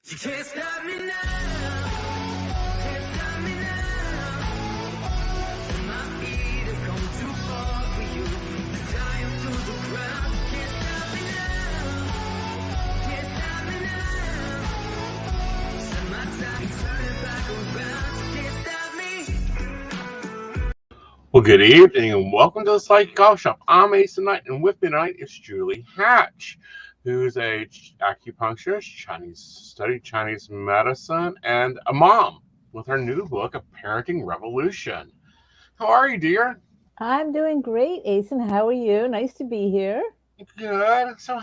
You can't stop me now. Can't stop me now. My feet have come too far for you to tie 'em to the ground. You can't stop me now. Can't stop me now. Set my sights, turn it back around. You can't stop me. Well, good evening and welcome to the Psychic Coffee Shop. I'm Aeson Knight, and with me tonight is Julie Hatch, who's a acupuncturist, studied Chinese medicine, and a mom with her new book, A Parenting Revolution. How are you, dear? I'm doing great, Aeson. How are you? Nice to be here. Good. So,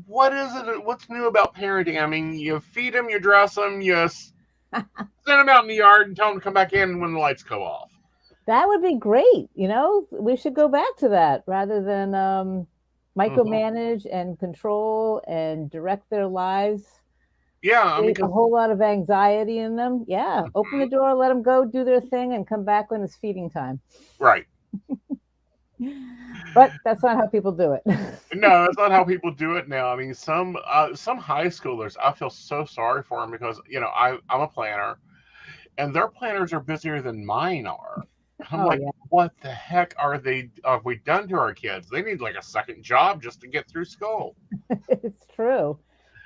what is it? What's new about parenting? I mean, you feed them, you dress them, you send them out in the yard and tell them to come back in when the lights go off. That would be great. We should go back to that rather than micromanage and control and direct their lives. Yeah, I mean, a whole lot of anxiety in them. Yeah, open the door, let them go do their thing, and come back when it's feeding time. Right. But that's not how people do it. No, that's not how people do it now. I mean, some high schoolers, I feel so sorry for them because I'm a planner, and their planners are busier than mine are. I'm like, yeah. What the heck have we done to our kids? They need like a second job just to get through school. It's true.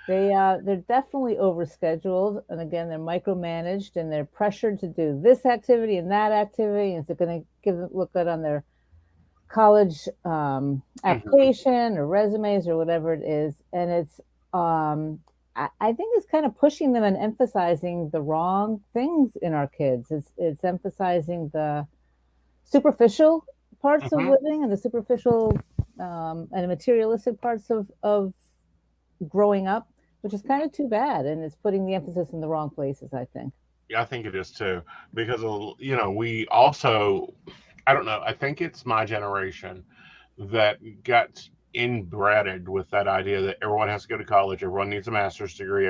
They're definitely overscheduled, and again, they're micromanaged, and they're pressured to do this activity and that activity. And is it going to look good on their college application or resumes or whatever it is? And it's I think it's kind of pushing them and emphasizing the wrong things in our kids. It's emphasizing the superficial parts of living and the superficial and the materialistic parts of growing up, which is kind of too bad, and it's putting the emphasis in the wrong places, I think. Yeah, I think it is too, because we also, I don't know, I think it's my generation that got inbred with that idea that everyone has to go to college, everyone needs a master's degree,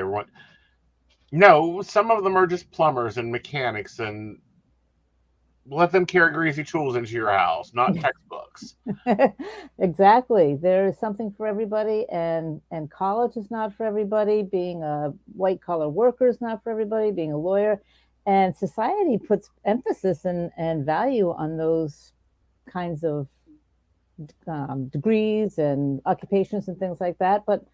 no, some of them are just plumbers and mechanics, and let them carry greasy tools into your house, not textbooks. Exactly. There is something for everybody, and college is not for everybody. Being a white collar worker is not for everybody. Being a lawyer, and society puts emphasis and value on those kinds of degrees and occupations and things like that. But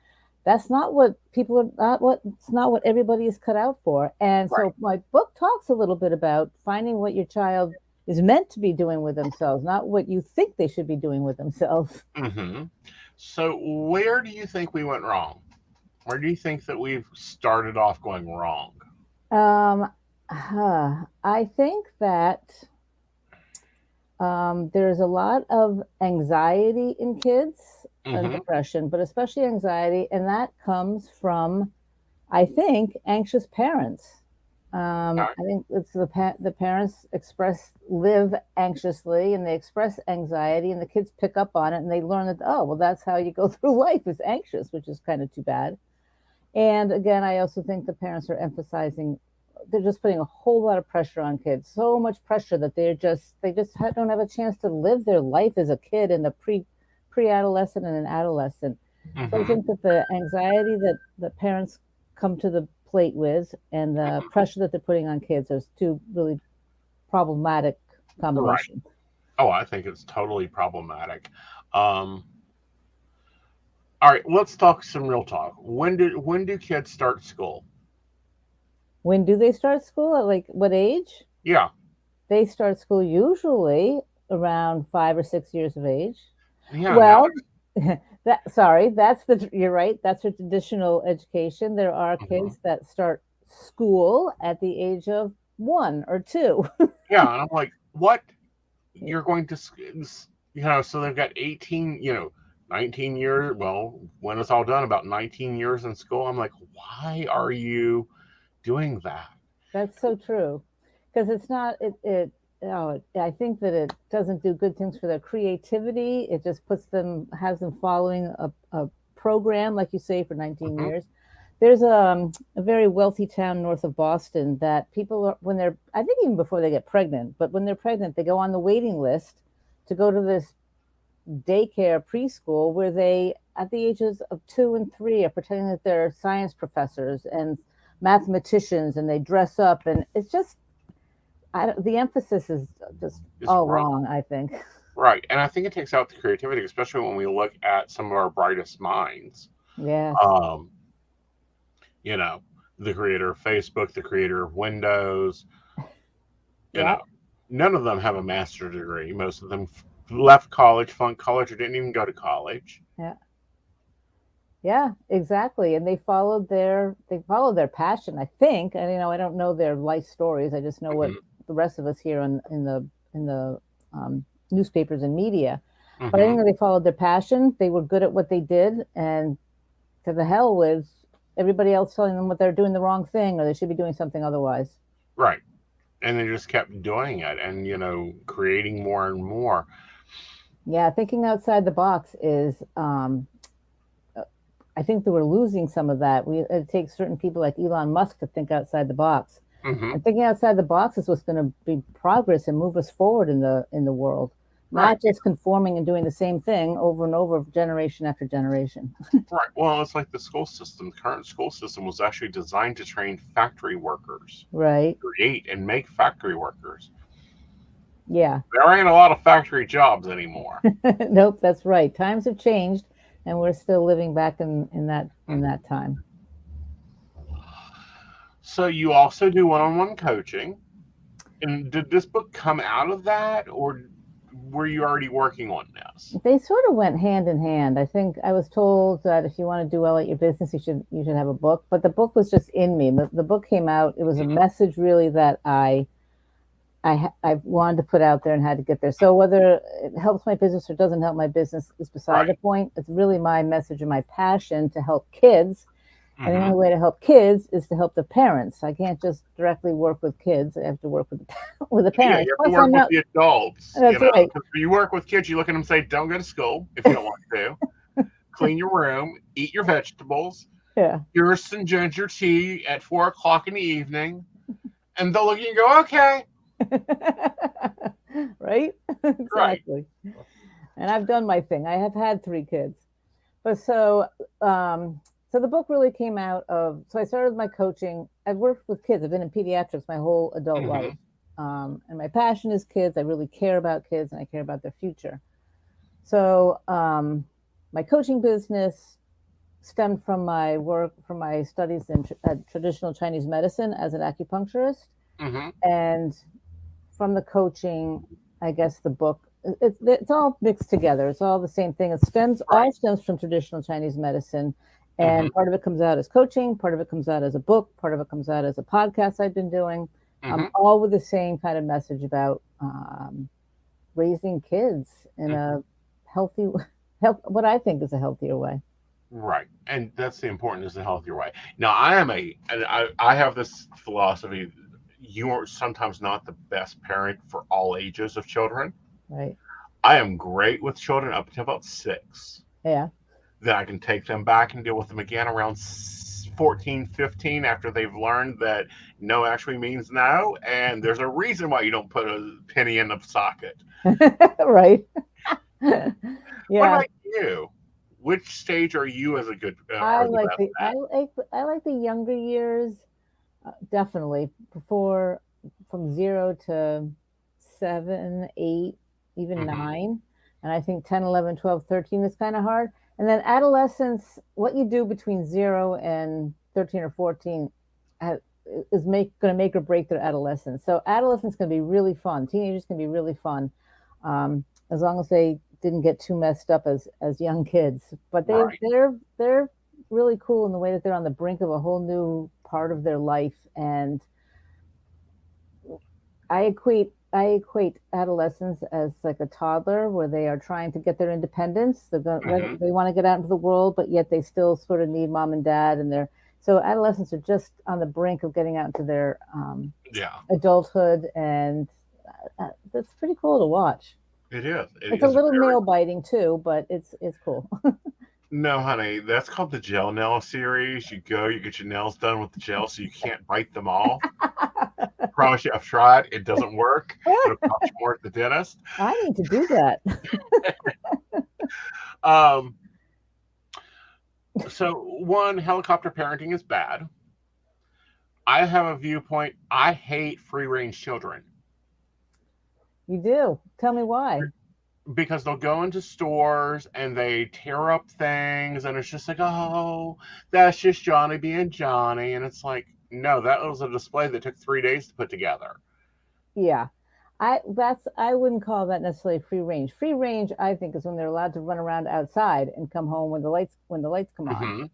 that's not what it's not what everybody is cut out for. And Right. so my book talks a little bit about finding what your child is meant to be doing with themselves, not what you think they should be doing with themselves. Mm-hmm. So where do you think we went wrong? Where do you think that we've started off going wrong? I think that there's a lot of anxiety in kids and depression, but especially anxiety, and that comes from, I think, anxious parents. I think it's the parents live anxiously, and they express anxiety, and the kids pick up on it, and they learn that, oh, well, that's how you go through life, is anxious, which is kind of too bad. And again, I also think the parents are they're just putting a whole lot of pressure on kids, so much pressure that they just don't have a chance to live their life as a kid in the pre-adolescent and an adolescent. So I think that the anxiety that the parents come to the plate with and the pressure that they're putting on kids are two really problematic combinations. Right. Oh, I think it's totally problematic. All right, let's talk some real talk. When do kids start school? When do they start school? At like what age? Yeah. They start school usually around 5 or 6 years of age. Yeah. Well, you're right. That's a traditional education. There are kids that start school at the age of 1 or 2. Yeah, and I'm like, what? You're going to, so they've got 18, 19 years. Well, when it's all done, about 19 years in school. I'm like, why are you doing that? That's so true, because it's not I think that it doesn't do good things for their creativity. It just has them following a program, like you say, for 19 years. There's a very wealthy town north of Boston that people I think even before they get pregnant, but when they're pregnant, they go on the waiting list to go to this daycare preschool where they, at the ages of 2 and 3, are pretending that they're science professors and mathematicians and they dress up, and it's just the emphasis is just all wrong, I think. Right. And I think it takes out the creativity, especially when we look at some of our brightest minds. Yes. You know, the creator of Facebook, the creator of Windows, you know, none of them have a master's degree. Most of them left college, flunked college, or didn't even go to college. Yeah, exactly. And they followed their passion, I think. And I don't know their life stories. I just know what the rest of us hear in the newspapers and media. But I think that they followed their passion. They were good at what they did, and to the hell with everybody else telling them what they're doing the wrong thing or they should be doing something otherwise. Right. And they just kept doing it and, creating more and more. Yeah, thinking outside the box is, I think that we're losing some of that. It takes certain people like Elon Musk to think outside the box. And thinking outside the box is what's going to be progress and move us forward in the world. Not just conforming and doing the same thing over and over, generation after generation. Right. Well, it's like the school system. The current school system was actually designed to train factory workers. Right. Create and make factory workers. Yeah. There ain't a lot of factory jobs anymore. Nope, that's right. Times have changed, and we're still living back in that time. So you also do one-on-one coaching. And did this book come out of that, or were you already working on this? They sort of went hand in hand. I think I was told that if you want to do well at your business, you should have a book. But the book was just in me. The book came out. It was a message really that I wanted to put out there and had to get there. So whether it helps my business or doesn't help my business is beside the point. It's really my message and my passion to help kids. And the only way to help kids is to help the parents. I can't just directly work with kids. I have to work with the parents. Yeah, you have to work with the adults. That's right. If you work with kids, you look at them and say, don't go to school if you don't want to. Clean your room, eat your vegetables. Yeah. Here's some ginger tea at 4 o'clock in the evening. And they'll look at you and go, okay. Right? Exactly. Right. And I've done my thing. I have had 3 kids. But so the book really came out of, so I started my coaching. I've worked with kids. I've been in pediatrics my whole adult life. And my passion is kids. I really care about kids and I care about their future. So my coaching business stemmed from my work, from my studies in traditional Chinese medicine as an acupuncturist. And from the coaching, I guess the book, it's all mixed together. It's all the same thing. All stems from traditional Chinese medicine. And part of it comes out as coaching, part of it comes out as a book, part of it comes out as a podcast I've been doing, all with the same kind of message about raising kids in a healthy, what I think is a healthier way. Right. And that's the important, is the healthier way. Now, I have this philosophy. You are sometimes not the best parent for all ages of children. Right. I am great with children up to about 6. Yeah. Then I can take them back and deal with them again around 14, 15 after they've learned that no actually means no. And there's a reason why you don't put a penny in the socket. Right. Yeah. What about you? Which stage are you as a good? I like the younger years. Definitely from 0 to 7, 8, even 9. And I think 10, 11, 12, 13 is kind of hard. And then adolescence, what you do between 0 and 13 or 14 is going to make or break their adolescence. So adolescence can be really fun. Teenagers can be really fun, as long as they didn't get too messed up as young kids. But they're really cool in the way that they're on the brink of a whole new part of their life. And I equate adolescence as like a toddler where they are trying to get their independence. They want to get out into the world, but yet they still sort of need mom and dad. And so adolescents are just on the brink of getting out into their adulthood. And that's pretty cool to watch. It is. It's a little nail biting too, but it's cool. No, honey, that's called the gel nail series. You get your nails done with the gel so you can't bite them off. I promise you, I've tried. It doesn't work. It'll cost you more at the dentist. I need to do that. So, helicopter parenting is bad. I have a viewpoint. I hate free range children You do. Tell me why. because they'll go into stores and they tear up things, and it's just like, oh, that's just Johnny being Johnny. And it's like, no, that was a display that took 3 days to put together. Yeah. I wouldn't call that necessarily free range. Free range, I think, is when they're allowed to run around outside and come home when the lights come on. Mm-hmm.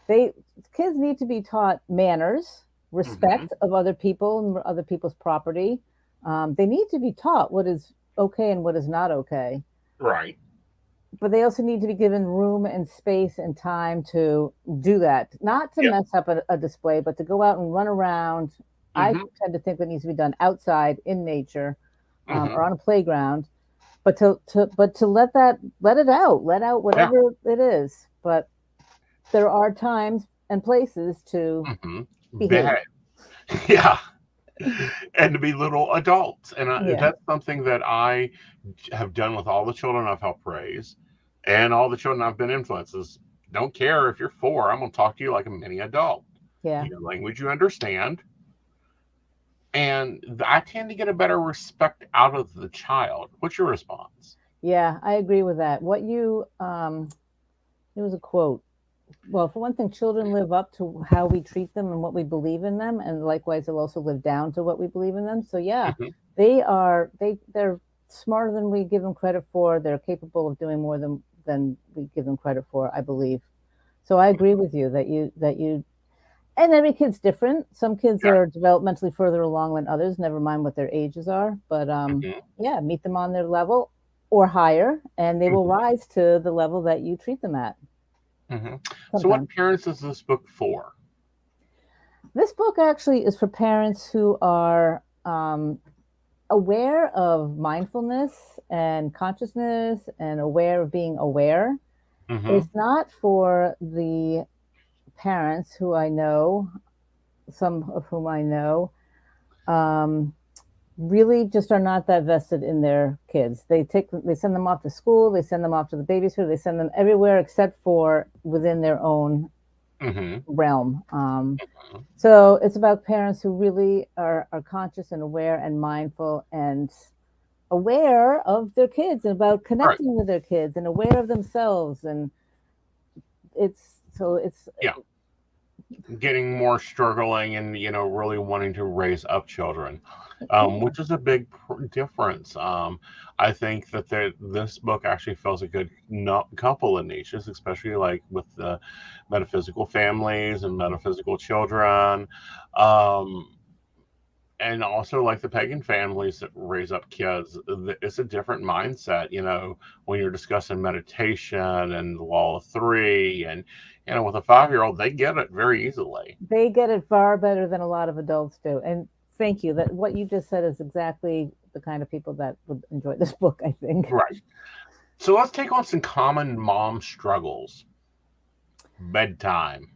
They Kids need to be taught manners, Mm-hmm. respect of other people and other people's property. They need to be taught what is okay and what is not okay. Right. But they also need to be given room and space and time to do that, not to Yeah. mess up a display, but to go out and run around. I Mm-hmm. tend to think that needs to be done outside in nature, Mm-hmm. or on a playground. But to let it out, let out Yeah. whatever it is. But there are times and places to Mm-hmm. behave. Bad. Yeah. And to be little adults. And Yeah, that's something that I have done with all the children I've helped raise and all the children I've been influences. Don't care if you're 4, I'm going to talk to you like a mini adult. yeah, Your language you understand. And I tend to get a better respect out of the child. What's your response? yeah. I agree with that. It was a quote. Well, for one thing, children live up to how we treat them and what we believe in them, and likewise, they'll also live down to what we believe in them. So yeah, Hmm. they're smarter than we give them credit for. They're capable of doing more than we give them credit for, I believe. So I agree with you that you and every kid's different. Some kids Yeah. are developmentally further along than others, never mind what their ages are. But Hmm. yeah, meet them on their level or higher, and they will Hmm. rise to the level that you treat them at Hmm. So, what sometimes. parents is this book for? This book actually is for parents who are aware of mindfulness and consciousness and aware of being aware. Hmm. It's not for the parents who I know, some of whom I know, um, really just are not that vested in their kids. They send them off to school, they send them off to the babysitter, they send them everywhere except for within their own Hmm. realm. So it's about parents who really are conscious and aware and mindful and aware of their kids and about Right. connecting with their kids and aware of themselves. And it's Yeah. Getting more struggling and really wanting to raise up children, yeah, which is a big difference. I think that this book actually fills a good couple of niches, especially like with the metaphysical families and metaphysical children, um, and also like the pagan families that raise up kids. It's a different mindset, when you're discussing meditation and the law of three, and with a 5-year-old, they get it very easily. they get it far better than a lot of adults do. And thank you. That what you just said is exactly the kind of people that would enjoy this book, I think. Right. So let's take on some common mom struggles. Bedtime.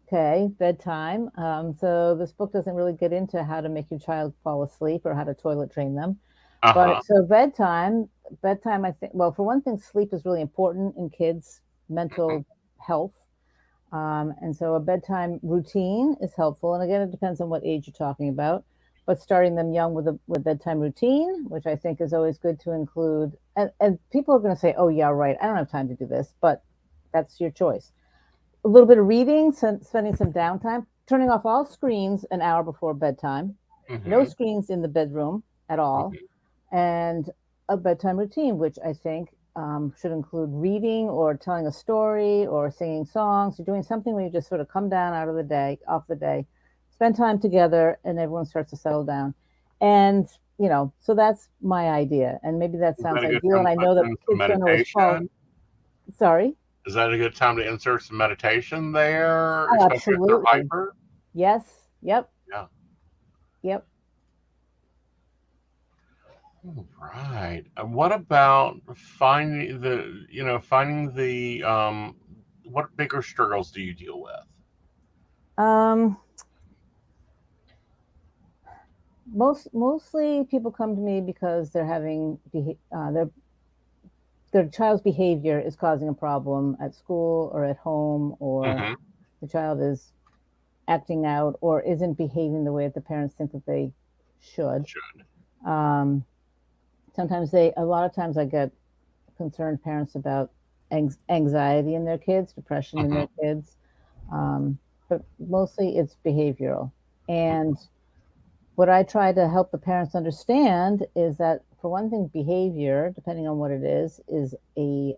Okay, bedtime. So this book doesn't really get into how to make your child fall asleep or how to toilet train them. Uh But huh. so bedtime, I think, well, for one thing, sleep is really important in kids' mental health. And so a bedtime routine is helpful. And again, it depends on what age you're talking about. But starting them young with bedtime routine, which I think is always good to include. And people are going to say, oh, yeah, right. I don't have time to do this, but that's your choice. A little bit of reading, spending some downtime, turning off all screens an hour before bedtime, no Mm-hmm. screens in the bedroom at all, Mm-hmm. and a bedtime routine, which I think should include reading or telling a story or singing songs or doing something where you just sort of come down out of the day, off the day, spend time together, and everyone starts to settle down. And, so that's my idea. And maybe that Is that sounds a good ideal. time And to I put know that in some kids don't always follow. meditation? Sorry. Is that a good time to insert some meditation there, Oh, especially if they're absolutely. hyper? Yes. Yep. Yeah. Yep. All right. What about what bigger struggles do you deal with? Um, mostly people come to me because they're having their child's behavior is causing a problem at school or at home, or Mm-hmm. the child is acting out or isn't behaving the way that the parents think that they should. Um, sometimes a lot of times I get concerned parents about anxiety in their kids, depression in their kids, but mostly it's behavioral. And what I try to help the parents understand is that, for one thing, behavior, depending on what it is a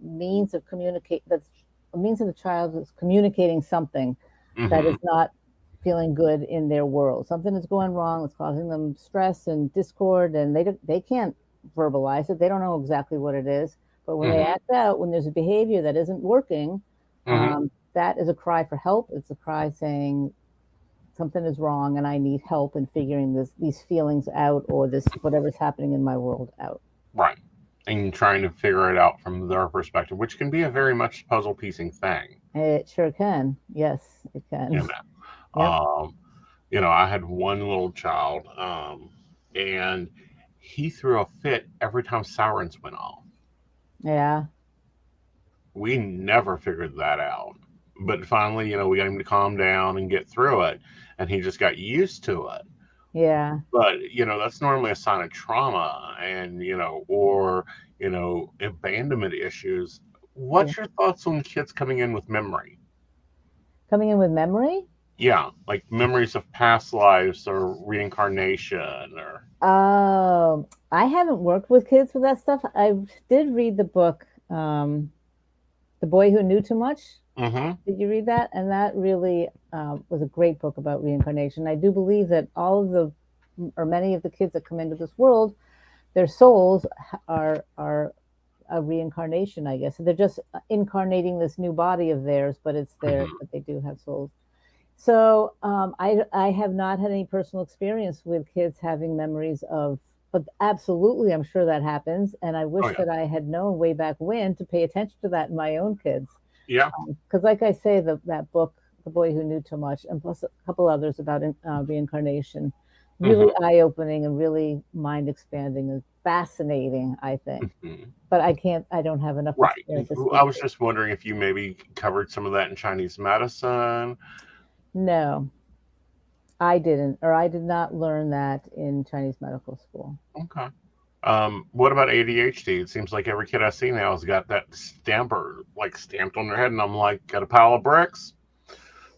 means of communicate. That's a means of the child is communicating something that is not feeling good in their world. Something is going wrong. It's causing them stress and discord, and they can't verbalize it. They don't know exactly what it is. But when they act out, when there's a behavior that isn't working, that is a cry for help. It's a cry saying something is wrong and I need help in figuring these feelings out, or this whatever's happening in my world out. Right. And trying to figure it out from their perspective, which can be a very much puzzle piecing thing. It sure can. Yes, it can. You know, you know, I had one little child, and he threw a fit every time sirens went off. Yeah. We never figured that out. But finally, you know, we got him to calm down and get through it, and he just got used to it. Yeah. But, you know, that's normally a sign of trauma and, you know, or, you know, abandonment issues. What's your thoughts on kids coming in with memory? Coming in with memory? Yeah, like memories of past lives or reincarnation or. I haven't worked with kids with that stuff. I did read the book, The Boy Who Knew Too Much. Did you read that? And that really was a great book about reincarnation. I do believe that all of the, or many of the kids that come into this world, their souls are a reincarnation, I guess. So they're just incarnating this new body of theirs, but it's there, but they do have souls. So I have not had any personal experience with kids having memories of, but absolutely, I'm sure that happens. And I wish that I had known way back when to pay attention to that in my own kids. Yeah. Because like I say, that book, The Boy Who Knew Too Much, and plus a couple others about reincarnation, really eye-opening and really mind-expanding and fascinating, I think. But I don't have enough experience. I was just wondering if you maybe covered some of that in Chinese medicine. No, I didn't, or I did not learn that in Chinese medical school. Okay. What about ADHD? It seems like every kid I see now has got that stamper, like stamped on their head, and I'm like, got a pile of bricks,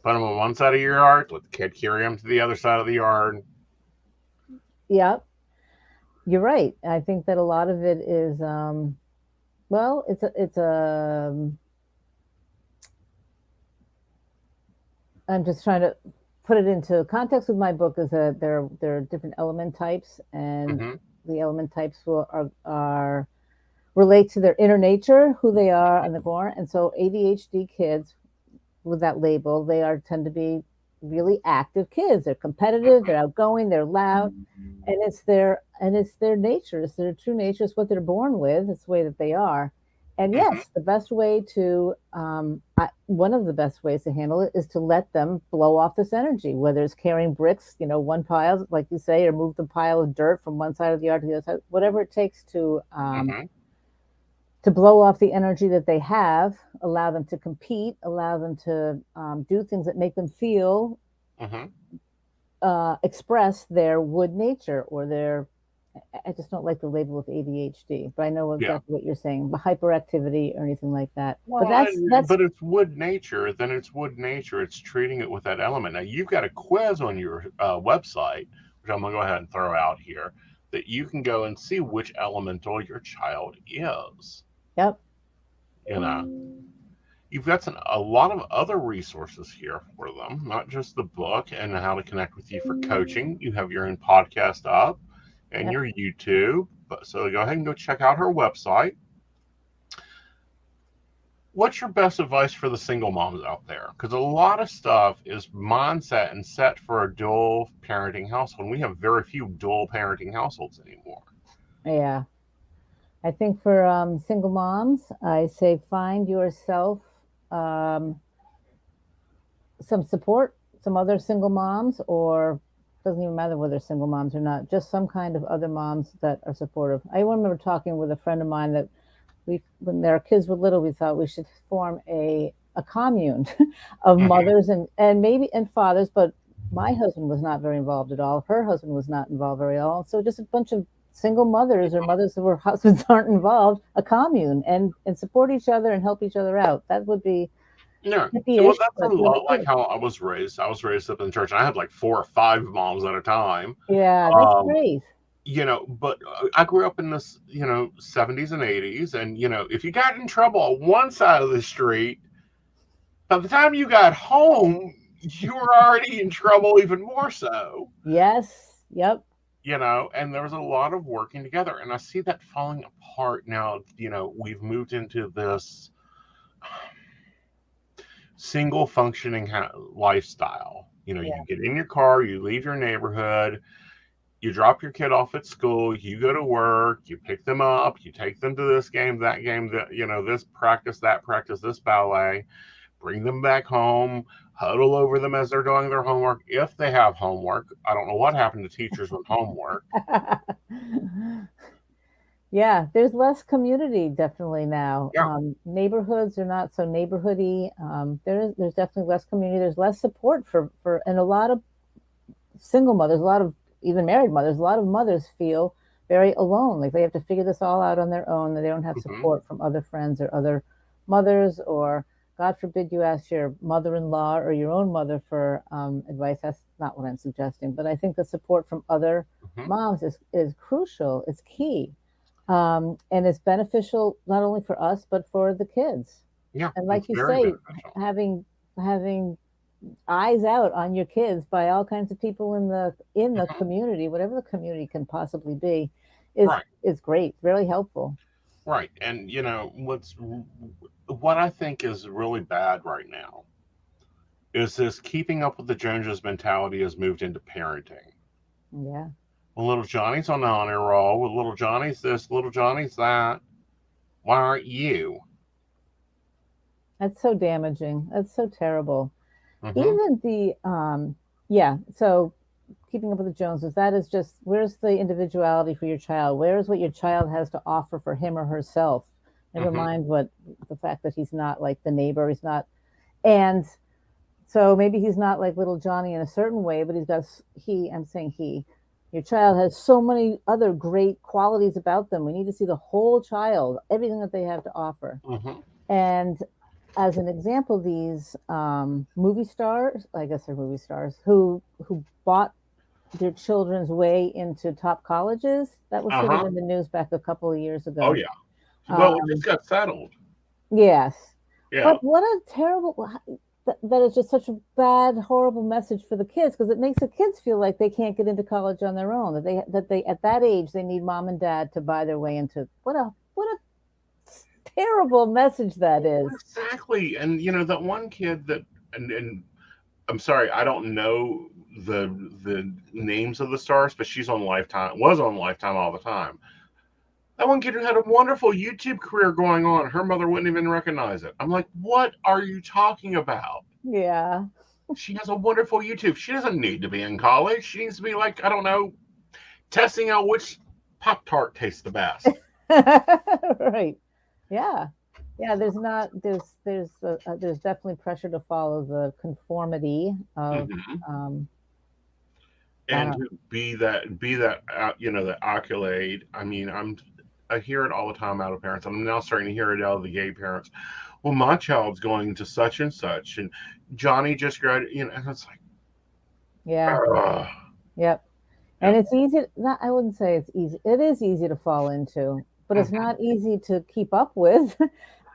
put them on one side of your yard, let the kid carry them to the other side of the yard. Yep, you're right. I think that a lot of it is, well, it's a. I'm just trying to put it into context with my book. Is that there are different element types, and the element types are relate to their inner nature, who they are and the born. And so ADHD kids with that label, they tend to be really active kids. They're competitive, they're outgoing, they're loud, and it's their nature. It's their true nature. It's what they're born with. It's the way that they are. And yes, the best way to one of the best ways to handle it is to let them blow off this energy, whether it's carrying bricks, you know, one pile, like you say, or move the pile of dirt from one side of the yard to the other side, whatever it takes to blow off the energy that they have, allow them to compete, allow them to do things that make them feel, express their wood nature or their, I just don't like the label of ADHD, but I know exactly what you're saying, the hyperactivity or anything like that. Well, but but it's wood nature, then it's wood nature. It's treating it with that element. Now, you've got a quiz on your website, which I'm going to go ahead and throw out here, that you can go and see which elemental your child is. Yep. You know, you've got a lot of other resources here for them, not just the book and how to connect with you for coaching. You have your own podcast up and your YouTube. So go ahead and go check out her website. What's your best advice for the single moms out there? Because a lot of stuff is mindset and set for a dual parenting household. We have very few dual parenting households anymore. Yeah. I think for single moms, I say find yourself some support, some other single moms, or doesn't even matter whether they're single moms or not, just some kind of other moms that are supportive. I remember talking with a friend of mine that when their kids were little, we thought we should form a a commune of mothers and maybe and fathers, but my husband was not very involved at all. Her husband was not involved very all. So just a bunch of single mothers or mothers where husbands aren't involved, a commune, and support each other and help each other out. That would be Yeah. Well, hippie-ish, that's a but really lot like good. how I was raised. I was raised up in the church. I had like 4 or 5 moms at a time. Yeah, that's Um, great. but I grew up in this, 70s and 80s. And, if you got in trouble on one side of the street, by the time you got home, you were already in trouble even more so, Yes. Yep. and there was a lot of working together. And I see that falling apart now. We've moved into this single functioning lifestyle. Yeah. You get in your car, you leave your neighborhood, you drop your kid off at school, you go to work, you pick them up, you take them to this game, this practice, that practice, this ballet, bring them back home, huddle over them as they're doing their homework. If they have homework, I don't know what happened to teachers with homework. Yeah, there's less community definitely now. Yeah. Neighborhoods are not so neighborhoody. There's definitely less community. There's less support for and a lot of single mothers, a lot of even married mothers, a lot of mothers feel very alone. Like they have to figure this all out on their own, that they don't have support from other friends or other mothers, or God forbid you ask your mother-in-law or your own mother for advice. That's not what I'm suggesting, but I think the support from other moms is crucial. It's key. And it's beneficial not only for us but for the kids. Yeah. And like it's you very say, beneficial. having eyes out on your kids by all kinds of people in the community, whatever the community can possibly be, Right. is great, really helpful. Right. And what I think is really bad right now is this keeping up with the Joneses mentality has moved into parenting. Yeah. Well, little Johnny's on the honor roll. Well, little Johnny's this, little Johnny's that. Why aren't you? That's so damaging. That's so terrible. Mm-hmm. Even yeah, so keeping up with the Joneses, that is just, where's the individuality for your child? Where's what your child has to offer for him or herself? Never mind what the fact that he's not like the neighbor, he's not, and so maybe he's not like little Johnny in a certain way, but I'm saying your child has so many other great qualities about them. We need to see the whole child, everything that they have to offer. And as an example, these movie stars, I guess they're movie stars, who bought their children's way into top colleges. That was sort of in the news back a couple of years ago. Oh, yeah. Well, it just got settled. Yes. Yeah. But what a terrible, that is just such a bad, horrible message for the kids, because it makes the kids feel like they can't get into college on their own, that they at that age they need mom and dad to buy their way into. What a terrible message that is. Exactly. And that one kid that and I'm sorry, I don't know the names of the stars, but was on Lifetime all the time. That one kid who had a wonderful YouTube career going on, her mother wouldn't even recognize it. I'm like, what are you talking about? Yeah. She has a wonderful YouTube. She doesn't need to be in college. She needs to be like, I don't know, testing out which Pop-Tart tastes the best. Right. Yeah. Yeah, there's definitely pressure to follow the conformity of and to be that the accolade. I mean, I hear it all the time out of parents. I'm now starting to hear it out of the gay parents. Well, my child's going to such and such, and Johnny just graduated. And it's like, yeah, yep. And it's easy. I wouldn't say it's easy. It is easy to fall into, but it's not easy to keep up with.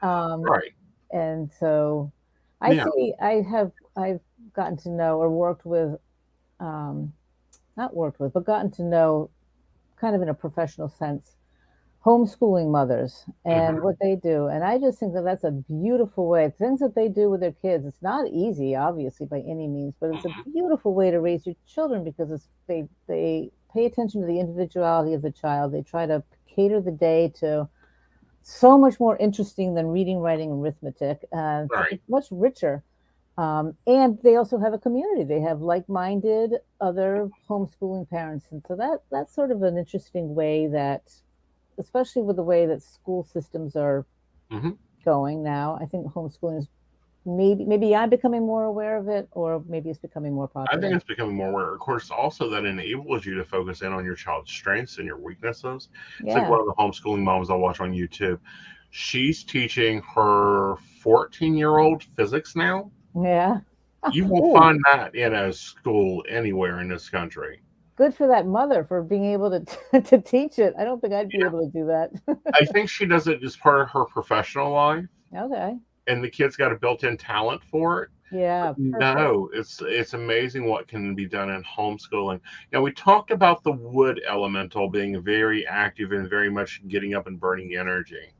Right. And so, I've gotten to know or worked with, not worked with, but gotten to know, kind of in a professional sense, homeschooling mothers and what they do. And I just think that that's a beautiful way. Things that they do with their kids, it's not easy, obviously, by any means, but it's a beautiful way to raise your children, because they pay attention to the individuality of the child. They try to cater the day to so much more interesting than reading, writing, and arithmetic. It's much richer. And they also have a community. They have like-minded other homeschooling parents. And so that's sort of an interesting way that, especially with the way that school systems are going now, I think homeschooling is maybe I'm becoming more aware of it, or maybe it's becoming more I popular. think it's becoming more aware. Of course, also that enables you to focus in on your child's strengths and your weaknesses. It's like Yeah, one of the homeschooling moms I watch on YouTube. She's teaching her 14-year-old physics now. yeah. You won't Ooh, find that in a school anywhere in this country. good for that mother for being able to to teach it. I don't think I'd be Yeah. able to do that. I think she does it as part of her professional life, Okay. and the kid's got a built-in talent for it. Yeah, perfect. No, it's amazing what can be done in homeschooling. Now we talked about the wood elemental being very active and very much getting up and burning energy.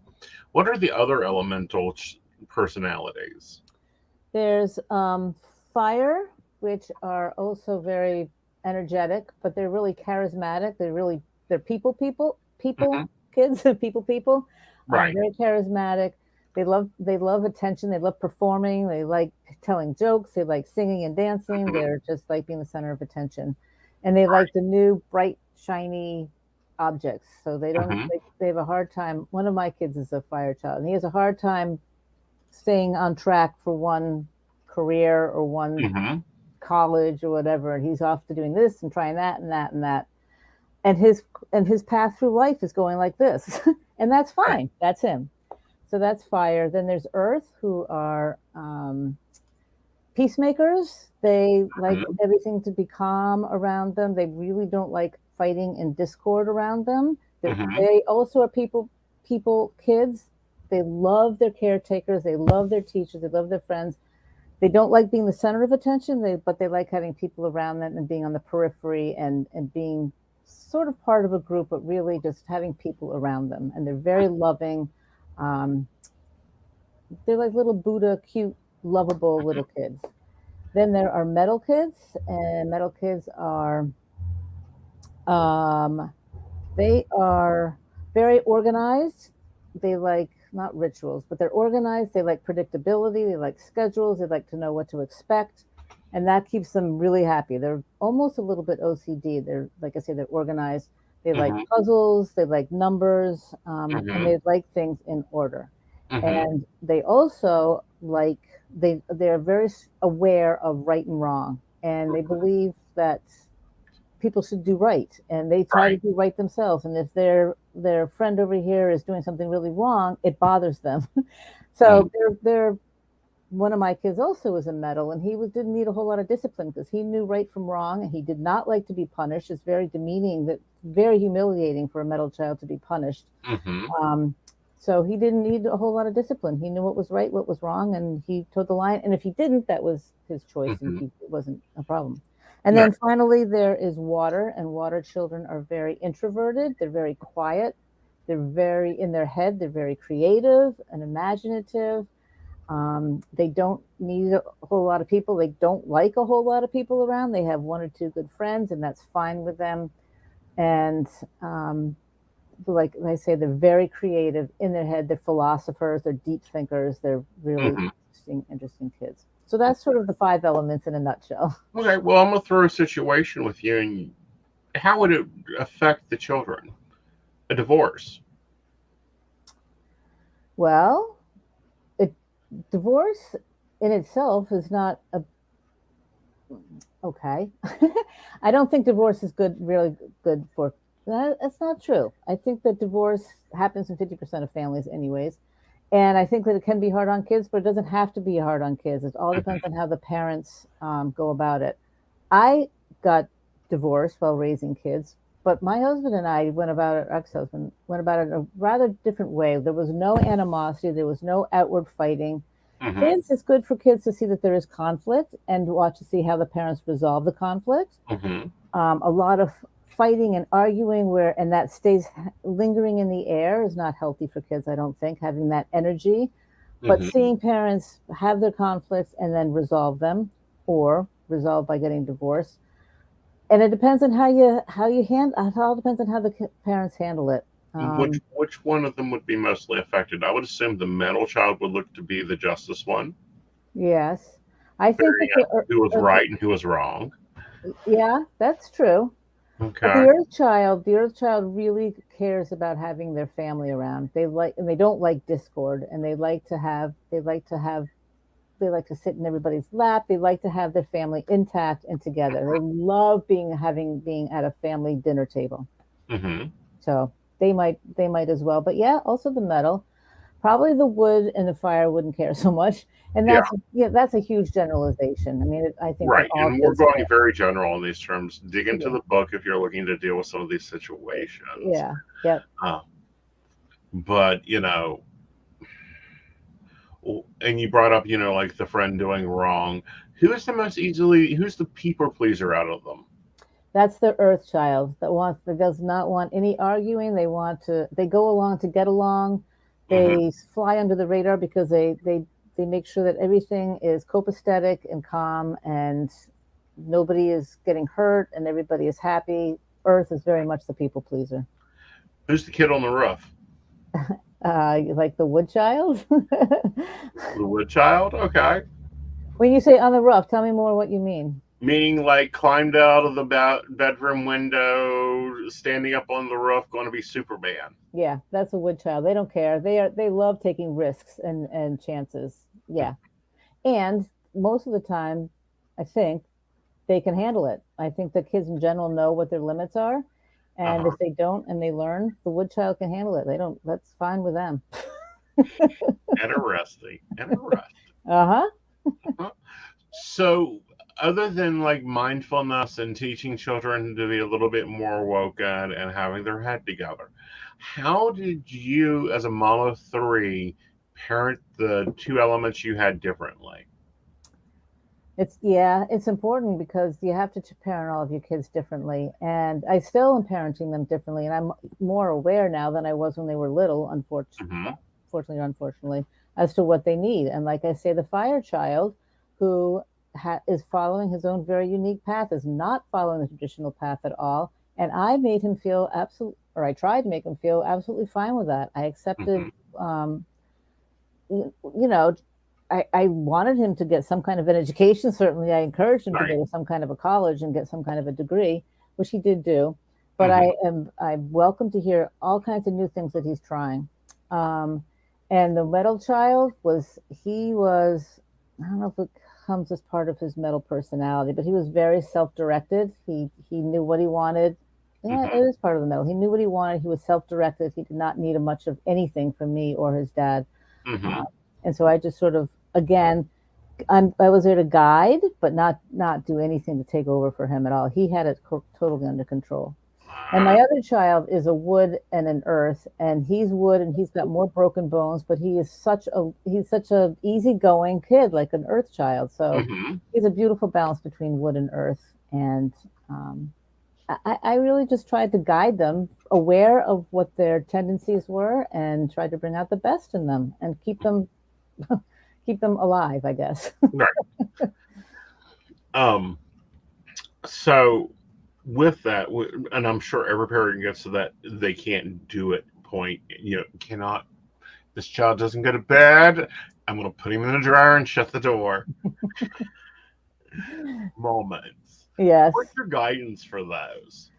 What are the other elemental personalities? There's fire, which are also very energetic, but they're really charismatic. They're people Hmm. kids, people. Right. Very charismatic. They love attention. They love performing. They like telling jokes. They like singing and dancing. Hmm. They're just like being the center of attention, and they like Right. the new bright shiny objects. So they don't Hmm. they have a hard time. One of my kids is a fire child, and he has a hard time staying on track for one career or one Hmm. college or whatever. And he's off to doing this and trying that and that and that. And his path through life is going like this. And that's Right. fine. That's him. So that's fire. Then there's earth, who are peacemakers. They like Hmm. everything to be calm around them. They really don't like fighting and discord around them. Hmm. They also are people kids. They love their caretakers. They love their teachers. They love their friends. They don't like being the center of attention. But they like having people around them and being on the periphery and being sort of part of a group, but really just having people around them. And they're very loving. Um, they're like little Buddha, cute, lovable little kids. Then there are metal kids, and metal kids um, they are very organized. They like not rituals, but they're organized. They like predictability. They like schedules. They like to know what to expect, and that keeps them really happy. They're almost a little bit OCD. They're like I say, they're organized. They like Hmm. puzzles. They like numbers, and Hmm. they like things in order. Hmm. And they also like they're very aware of right and wrong, and they believe that people should do right, and they try to Right. do right themselves. And if their friend over here is doing something really wrong, it bothers them. Mm. So they're one of my kids also was a metal, and didn't need a whole lot of discipline because he knew right from wrong, and he did not like to be punished. It's very demeaning, that very humiliating for a metal child to be punished. Hmm. um, so he didn't need a whole lot of discipline. He knew what was right, what was wrong, and he toed the line. And if he didn't, that was his choice, and Hmm. it wasn't a problem. And No. then finally, there is water, and water children are very introverted. They're very quiet. They're very in their head. They're very creative and imaginative. They don't need a whole lot of people. They don't like a whole lot of people around. They have one or two good friends, and that's fine with them. And like I say, they're very creative in their head. They're philosophers. They're deep thinkers. They're really Hmm. interesting kids. So that's sort of the five elements in a nutshell. Okay, well, I'm gonna throw a situation with you, and how would it affect the children? A divorce. Well, it, divorce in itself is not a okay. I don't think divorce is good, really good for. That's not true. I think that divorce happens in 50% of families, anyways. And I think that it can be hard on kids, but it doesn't have to be hard on kids. It all depends Hmm. on how the parents go about it. I got divorced while raising kids, but my husband and I went about it, ex-husband went about it in a rather different way. There was no animosity, there was no outward fighting. Hmm. Kids, it's good for kids to see that there is conflict and watch to see how the parents resolve the conflict. Hmm. A lot of fighting and arguing and that stays lingering in the air is not healthy for kids, I don't think, having that energy. But Hmm. seeing parents have their conflicts and then resolve them, or resolve by getting divorced, and it depends on it all depends on how the parents handle it. Which one of them would be mostly affected? I would assume the middle child would look to be the justice one, Yes, I think figuring that out who was right and who was wrong. yeah, that's true. But Okay. the earth child really cares about having their family around. They don't like discord, and they like to have like to sit in everybody's lap. They like to have their family intact and together. They love being at a family dinner table. Mm-hmm. So they might as well. But yeah, also the metal. Probably the wood and the fire wouldn't care so much. And Yeah. that's a huge generalization. I mean, I think that Right. all And we're kids going care. very general in these terms. Dig into Yeah. the book if you're looking to deal with some of these situations. Yeah. Yep. Uh, but, and you brought up, like the friend doing wrong. Who's the people pleaser out of them? That's the earth child that does not want any arguing. They go along to get along. Mm-hmm. They fly under the radar because they make sure that everything is copacetic and calm and nobody is getting hurt and everybody is happy. Earth is very much the people pleaser. Who's the kid on the roof? Like the wood child. The wood child? Okay. When you say on the roof, tell me more what you mean. Meaning like climbed out of the bedroom window, standing up on the roof, going to be Superman. Yeah, that's a wood child. They don't care. They love taking risks and chances. Yeah. And most of the time, I think they can handle it. I think the kids in general know what their limits are. And Uh-huh. if they don't and they learn, the wood child can handle it. They don't, that's fine with them. Interesting. Uh-huh. So, other than like mindfulness and teaching children to be a little bit more woken and having their head together, how did you, as a mom of three, parent the two elements you had differently? It's important because you have to parent all of your kids differently. And I still am parenting them differently. And I'm more aware now than I was when they were little, Mm-hmm. fortunately or unfortunately, as to what they need. And like I say, the fire child who is following his own very unique path is not following the traditional path at all. And I made him feel I tried to make him feel absolutely fine with that. I accepted, Mm-hmm. you know, I wanted him to get some kind of an education. Certainly, I encouraged him to Right. go to some kind of a college and get some kind of a degree, which he did do. But Mm-hmm. I'm welcome to hear all kinds of new things that he's trying. Um, and the metal child I don't know if it comes as part of his metal personality, but he was very self-directed. He knew what he wanted. Yeah, Mm-hmm. it is part of the metal. He knew what he wanted. He was self-directed. He did not need much of anything from me or his dad. Mm-hmm. Uh, and so I just sort of, again, I was there to guide, but not do anything to take over for him at all. He had it totally under control. And my other child is a wood and an earth, and he's wood and he's got more broken bones, but he's such a easygoing kid, like an earth child. So Mm-hmm. he's a beautiful balance between wood and earth. And I really just tried to guide them, aware of what their tendencies were, and tried to bring out the best in them and keep them alive, I guess. Right. Um. So, with that, and I'm sure every parent gets to that they can't do it point. Cannot. This child doesn't go to bed. I'm going to put him in the dryer and shut the door. Moments. Yes. What's your guidance for those?